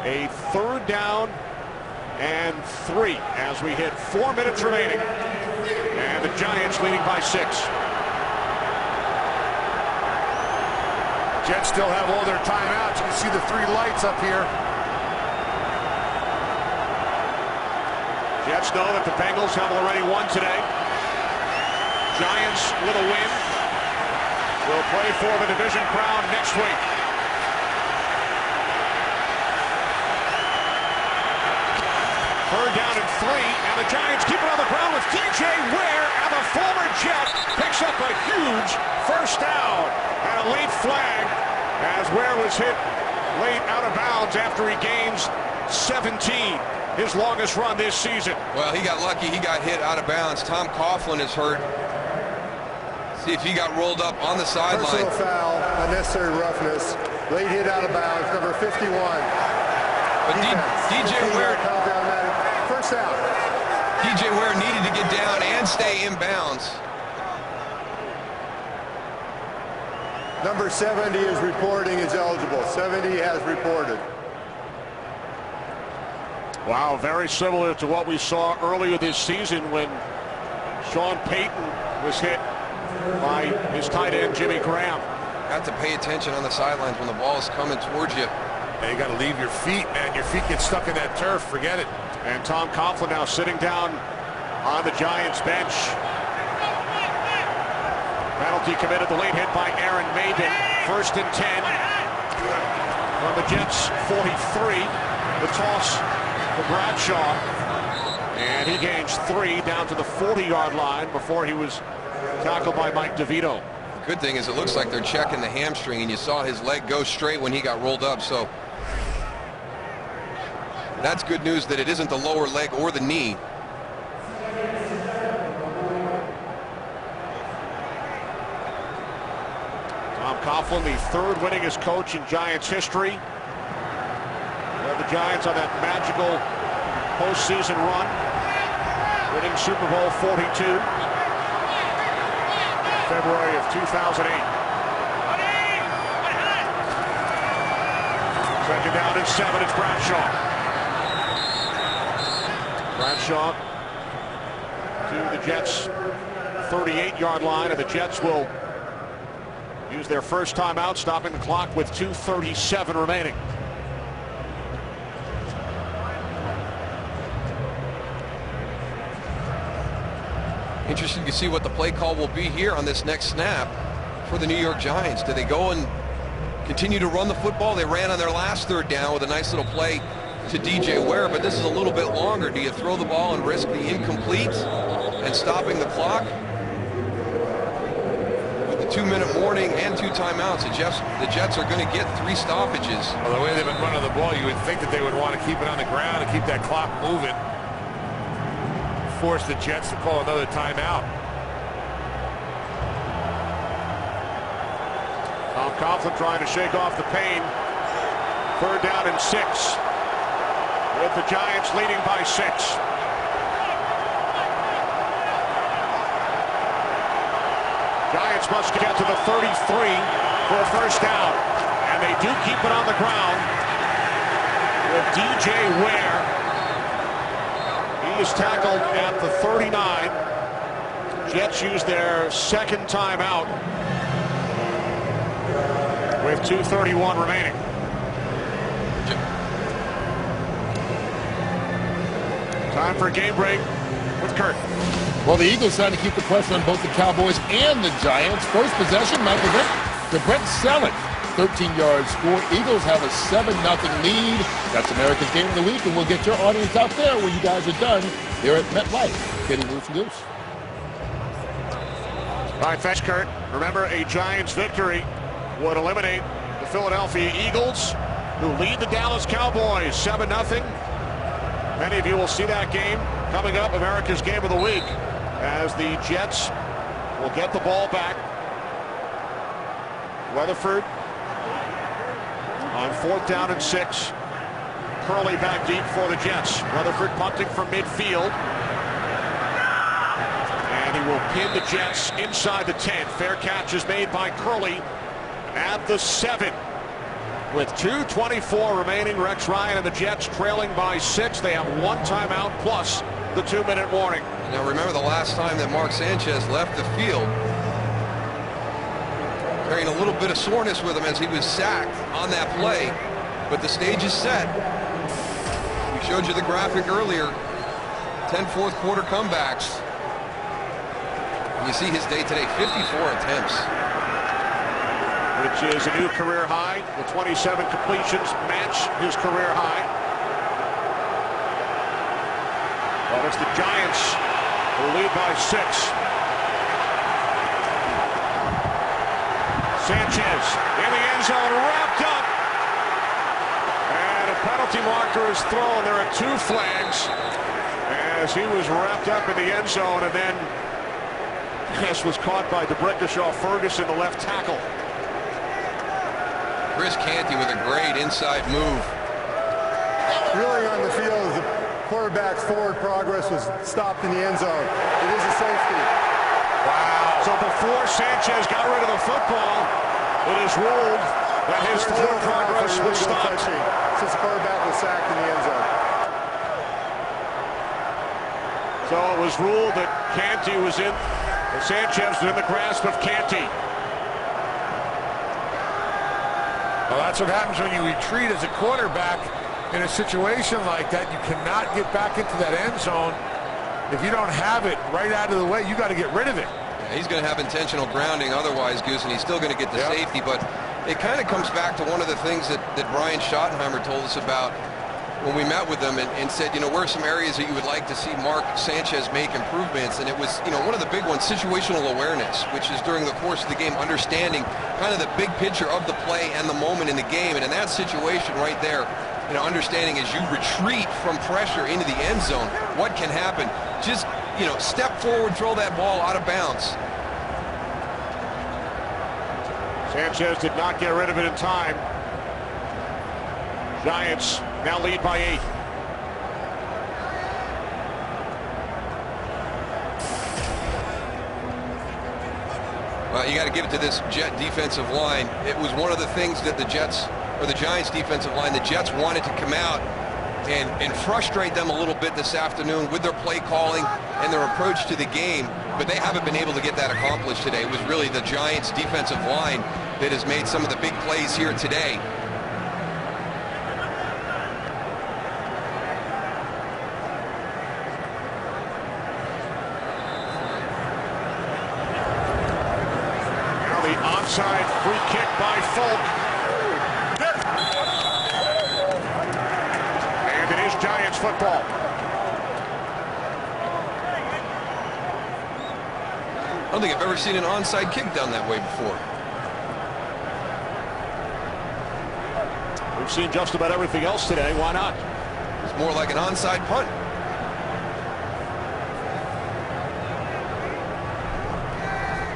a 3rd down and 3 as we hit 4 minutes remaining, and the Giants leading by 6. Jets still have all their timeouts. You can see the 3 lights up here. Jets know that the Bengals have already won today. Giants with a win will play for the division crown next week. Third down and 3, and the Giants keep it on the ground with DJ Ware, and the former Jet picks up a huge first down and a late flag as Ware was hit late out of bounds after he gains 17. His longest run this season. Well, he got lucky. He got hit out of bounds. Tom Coughlin is hurt. See if he got rolled up on the sideline. Personal foul, unnecessary roughness, late hit out of bounds, number 51. But DJ Ware, first down. DJ Ware needed to get down and stay in bounds. Number 70 is reporting is eligible. 70 has reported. Wow, very similar to what we saw earlier this season when Sean Payton was hit by his tight end, Jimmy Graham. Got to pay attention on the sidelines when the ball is coming towards you. Yeah, you got to leave your feet, man. Your feet get stuck in that turf. Forget it. And Tom Coughlin now sitting down on the Giants bench. Penalty committed, the late hit by Aaron Maybin. 1st and 10 from the Jets 43. The toss for Bradshaw, and he gains 3 down to the 40-yard line before he was tackled by Mike DeVito. The good thing is it looks like they're checking the hamstring, and you saw his leg go straight when he got rolled up, so that's good news that it isn't the lower leg or the knee. Tom Coughlin, the 3rd winningest coach in Giants history. Led the Giants on that magical postseason run, winning Super Bowl 42, February of 2008. 2nd down and 7, it's Bradshaw. Bradshaw to the Jets' 38-yard line, and the Jets will use their first timeout, stopping the clock with 2:37 remaining. Interesting to see what the play call will be here on this next snap for the New York Giants. Do they go and continue to run the football? They ran on their last third down with a nice little play to DJ Ware, but this is a little bit longer. Do you throw the ball and risk the incomplete and stopping the clock? With the 2-minute warning and 2 timeouts, the Jets are going to get 3 stoppages. Well, the way they've been running the ball, you would think that they would want to keep it on the ground and keep that clock moving. Force the Jets to call another timeout. Tom Coughlin trying to shake off the pain. 3rd down and 6. With the Giants leading by 6. Giants must get to the 33 for a first down. And they do keep it on the ground with DJ Ware. He is tackled at the 39. Jets use their 2nd timeout with 2:31 remaining. Time for a game break with Kurt. Well, the Eagles trying to keep the pressure on both the Cowboys and the Giants. First possession, Michael Vick to Brett Selleck. 13-yard score. Eagles have a 7-0 lead. That's America's Game of the Week, and we'll get your audience out there when you guys are done here at MetLife. Kenny Moose and Goose. All right, thanks, Kurt. Remember, a Giants victory would eliminate the Philadelphia Eagles, who lead the Dallas Cowboys 7-0. Many of you will see that game coming up, America's Game of the Week, as the Jets will get the ball back. Weatherford on 4th down and 6. Curley back deep for the Jets. Weatherford punting from midfield. And he will pin the Jets inside the 10. Fair catch is made by Curley at the 7. With 2:24 remaining, Rex Ryan and the Jets trailing by 6. They have 1 timeout plus the 2-minute warning. Now remember the last time that Mark Sanchez left the field, carrying a little bit of soreness with him as he was sacked on that play, but the stage is set. We showed you the graphic earlier. 10 fourth-quarter comebacks. And you see his day today, 54 attempts. Which is a new career high. The 27 completions match his career high. Well, it's the Giants who lead by 6. Sanchez in the end zone, wrapped up. And a penalty marker is thrown. There are 2 flags as he was wrapped up in the end zone, and then this was caught by DeBrickashaw Ferguson, the left tackle. Chris Canty with a great inside move. Reeling on the field, the quarterback's forward progress was stopped in the end zone. It is a safety. Wow. So before Sanchez got rid of the football, it is ruled that his forward progress was stopped. Since the quarterback was sacked in the end zone. So it was ruled that Canty was in, Sanchez was in the grasp of Canty. Well, that's what happens when you retreat as a quarterback in a situation like that. You cannot get back into that end zone. If you don't have it right out of the way, you got to get rid of it. Yeah, he's going to have intentional grounding otherwise, Goose, and he's still going to get the safety. But it kind of comes back to one of the things that Brian Schottenheimer told us about when we met with him and said, you know, where are some areas that you would like to see Mark Sanchez make improvements? And it was, you know, one of the big ones, situational awareness, which is during the course of the game, understanding kind of the big picture of the play and the moment in the game. And in that situation right there, you know, understanding as you retreat from pressure into the end zone, what can happen? Just, you know, step forward, throw that ball out of bounds. Sanchez did not get rid of it in time. Giants now lead by 8. Well, you got to give it to this Jet defensive line. It was one of the things that the Giants defensive line, the Jets wanted to come out and frustrate them a little bit this afternoon with their play calling and their approach to the game, but they haven't been able to get that accomplished today. It was really the Giants defensive line that has made some of the big plays here today. onside free kick by Folk. And it is Giants football. I don't think I've ever seen an onside kick done that way before. We've seen just about everything else today. Why not? It's more like an onside punt.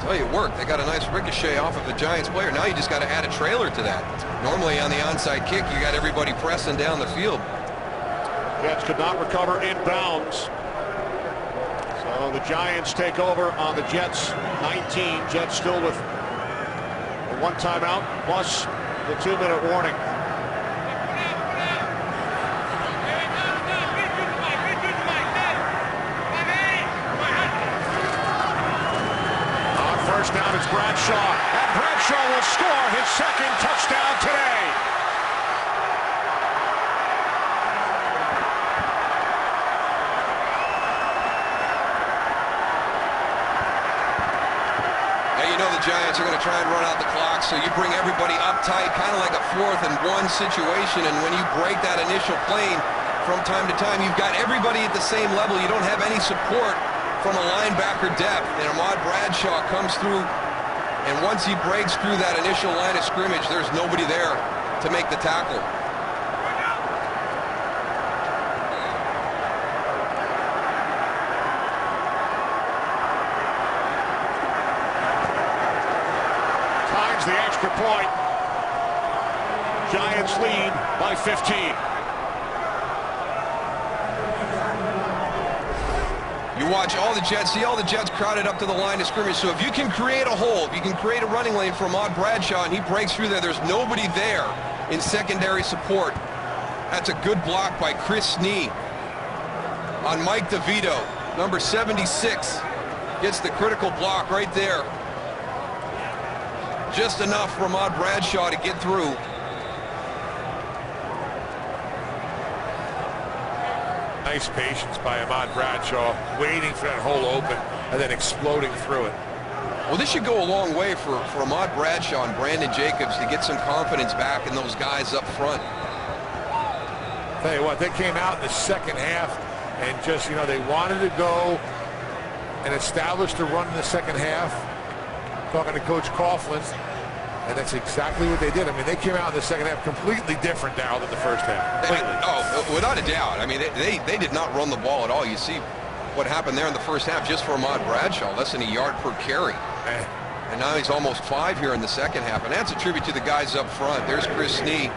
Tell you, it worked. They got a nice ricochet off of the Giants player. Now you just got to add a trailer to that. Normally on the onside kick, you got everybody pressing down the field. Jets could not recover inbounds. So the Giants take over on the Jets 19. Jets still with a 1 timeout plus the 2-minute warning. Down is Bradshaw, and Bradshaw will score his second touchdown today. Hey, you know the Giants are going to try and run out the clock, so you bring everybody up tight, kind of like a 4th and 1 situation, and when you break that initial plane from time to time, you've got everybody at the same level. You don't have any support from a linebacker depth, and Ahmad Bradshaw comes through, and once he breaks through that initial line of scrimmage, there's nobody there to make the tackle. Times the extra point. Giants lead by 15. You watch all the Jets, see all the Jets crowded up to the line of scrimmage. So if you can create a hole, if you can create a running lane for Ahmad Bradshaw and he breaks through there, there's nobody there in secondary support. That's a good block by Chris Snee on Mike DeVito. Number 76 gets the critical block right there. Just enough for Ahmad Bradshaw to get through. Nice patience by Ahmad Bradshaw, waiting for that hole open and then exploding through it. Well, this should go a long way for Ahmad Bradshaw and Brandon Jacobs to get some confidence back in those guys up front. Tell you what, they came out in the second half and just, you know, they wanted to go and establish the run in the second half. Talking to Coach Coughlin, and that's exactly what they did. I mean, they came out in the second half completely different now than the first half. Completely. Oh, without a doubt. I mean, they did not run the ball at all. You see what happened there in the first half just for Ahmad Bradshaw, less than a yard per carry. And now he's almost 5 here in the second half. And that's a tribute to the guys up front. There's Chris Snee,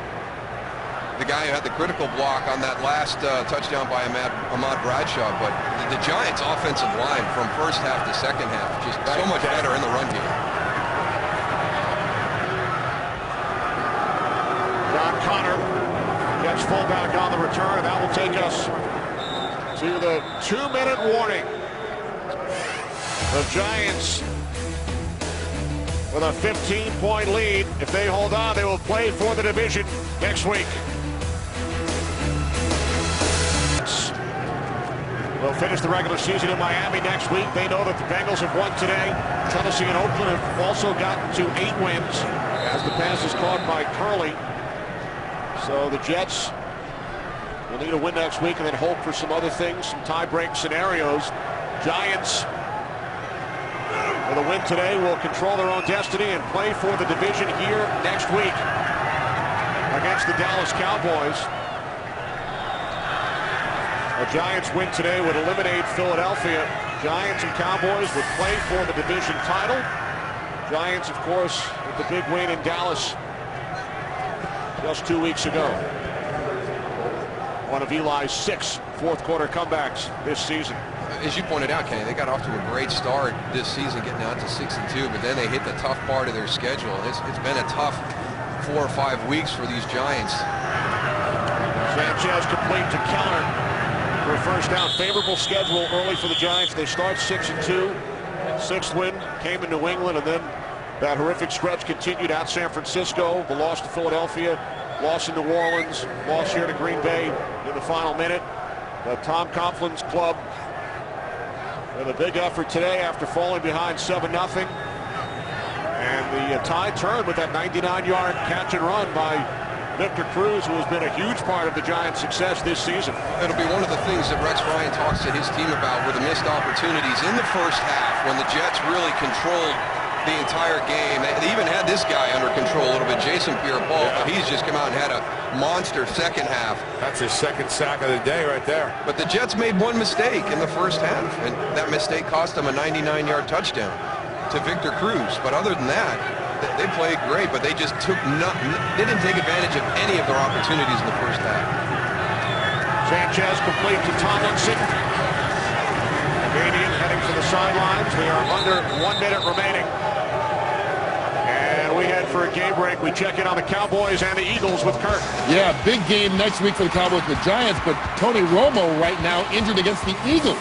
the guy who had the critical block on that last touchdown by Ahmad Bradshaw. But the Giants' offensive line from first half to second half, just so much better in the run game. John Connor gets fullback on the return, and that will take us to the 2-minute warning. The Giants with a 15-point lead. If they hold on, they will play for the division next week. They'll finish the regular season in Miami next week. They know that the Bengals have won today. Tennessee and Oakland have also gotten to 8 wins as the pass is caught by Curley. So the Jets will need a win next week and then hope for some other things, some tie-break scenarios. Giants, with a win today, will control their own destiny and play for the division here next week against the Dallas Cowboys. A Giants win today would eliminate Philadelphia. Giants and Cowboys would play for the division title. Giants, of course, with the big win in Dallas just 2 weeks ago. One of Eli's 6 fourth-quarter comebacks this season. As you pointed out, Kenny, they got off to a great start this season, getting out to 6-2, but then they hit the tough part of their schedule. It's been a tough 4 or 5 weeks for these Giants. Sanchez complete to Keller for a first down. Favorable schedule early for the Giants. They start 6-2. 6th win came in New England, and then that horrific stretch continued at San Francisco. The loss to Philadelphia, loss in New Orleans, loss here to Green Bay in the final minute. But Tom Coughlin's club with a big effort today after falling behind 7-0. And the tide turned with that 99-yard catch and run by Victor Cruz, who has been a huge part of the Giants' success this season. It'll be one of the things that Rex Ryan talks to his team about were the missed opportunities in the first half when the Jets really controlled the entire game. They even had this guy under control a little bit, Jason Pierre-Paul, but he's just come out and had a monster second half. That's his second sack of the day right there. But the Jets made one mistake in the first half, and that mistake cost them a 99-yard touchdown to Victor Cruz. But other than that, they played great, but they just didn't take advantage of any of their opportunities in the first half. Sanchez complete to Tomlinson. Canadian heading for the sidelines. We are under 1 minute remaining. And we head for a game break. We check in on the Cowboys and the Eagles with Kirk. Yeah, big game next week for the Cowboys and the Giants, but Tony Romo right now injured against the Eagles.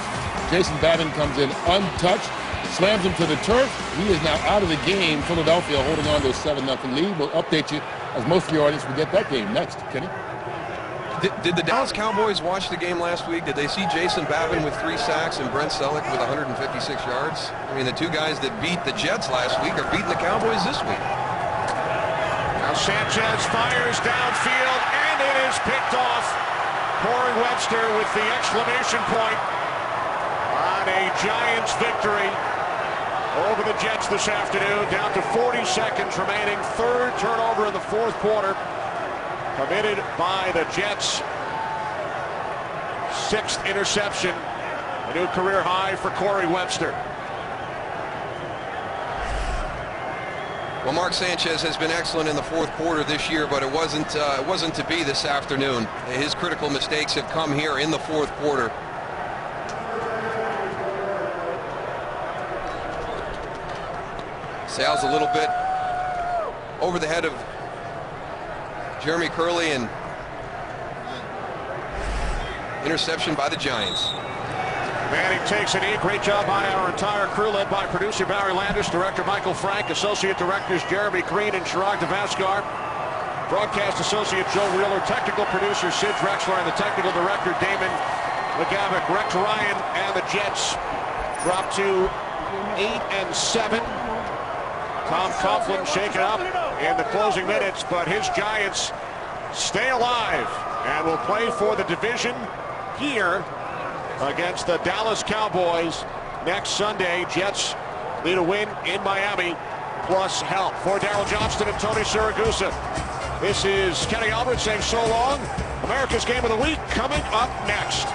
Jason Babin comes in untouched, slams him to the turf. He is now out of the game. Philadelphia holding on to a 7-0 lead. We'll update you as most of your audience will get that game next. Kenny? Did the Dallas Cowboys watch the game last week? Did they see Jason Babin with 3 sacks and Brent Selleck with 156 yards? I mean, the two guys that beat the Jets last week are beating the Cowboys this week. Now Sanchez fires downfield, and it is picked off. Corey Webster with the exclamation point on a Giants victory over the Jets this afternoon. Down to 40 seconds remaining. Third turnover in the fourth quarter committed by the Jets. 6th interception, a new career high for Corey Webster. Well, Mark Sanchez has been excellent in the fourth quarter this year, but it wasn't to be this afternoon. His critical mistakes have come here in the fourth quarter. Sails a little bit over the head of Jeremy Curley, and interception by the Giants. Manning takes a knee. Great job by our entire crew, led by producer Barry Landis, director Michael Frank, associate directors Jeremy Green and Chirag Devaskar, broadcast associate Joe Wheeler, technical producer Sid Drexler, and the technical director Damon McGavick. Rex Ryan and the Jets drop to 8-7. Tom Coughlin shaken up in the closing minutes, but his Giants stay alive and will play for the division here against the Dallas Cowboys next Sunday. Jets need a win in Miami plus help. For Darryl Johnston and Tony Siragusa, this is Kenny Albert saying so long. America's Game of the Week coming up next.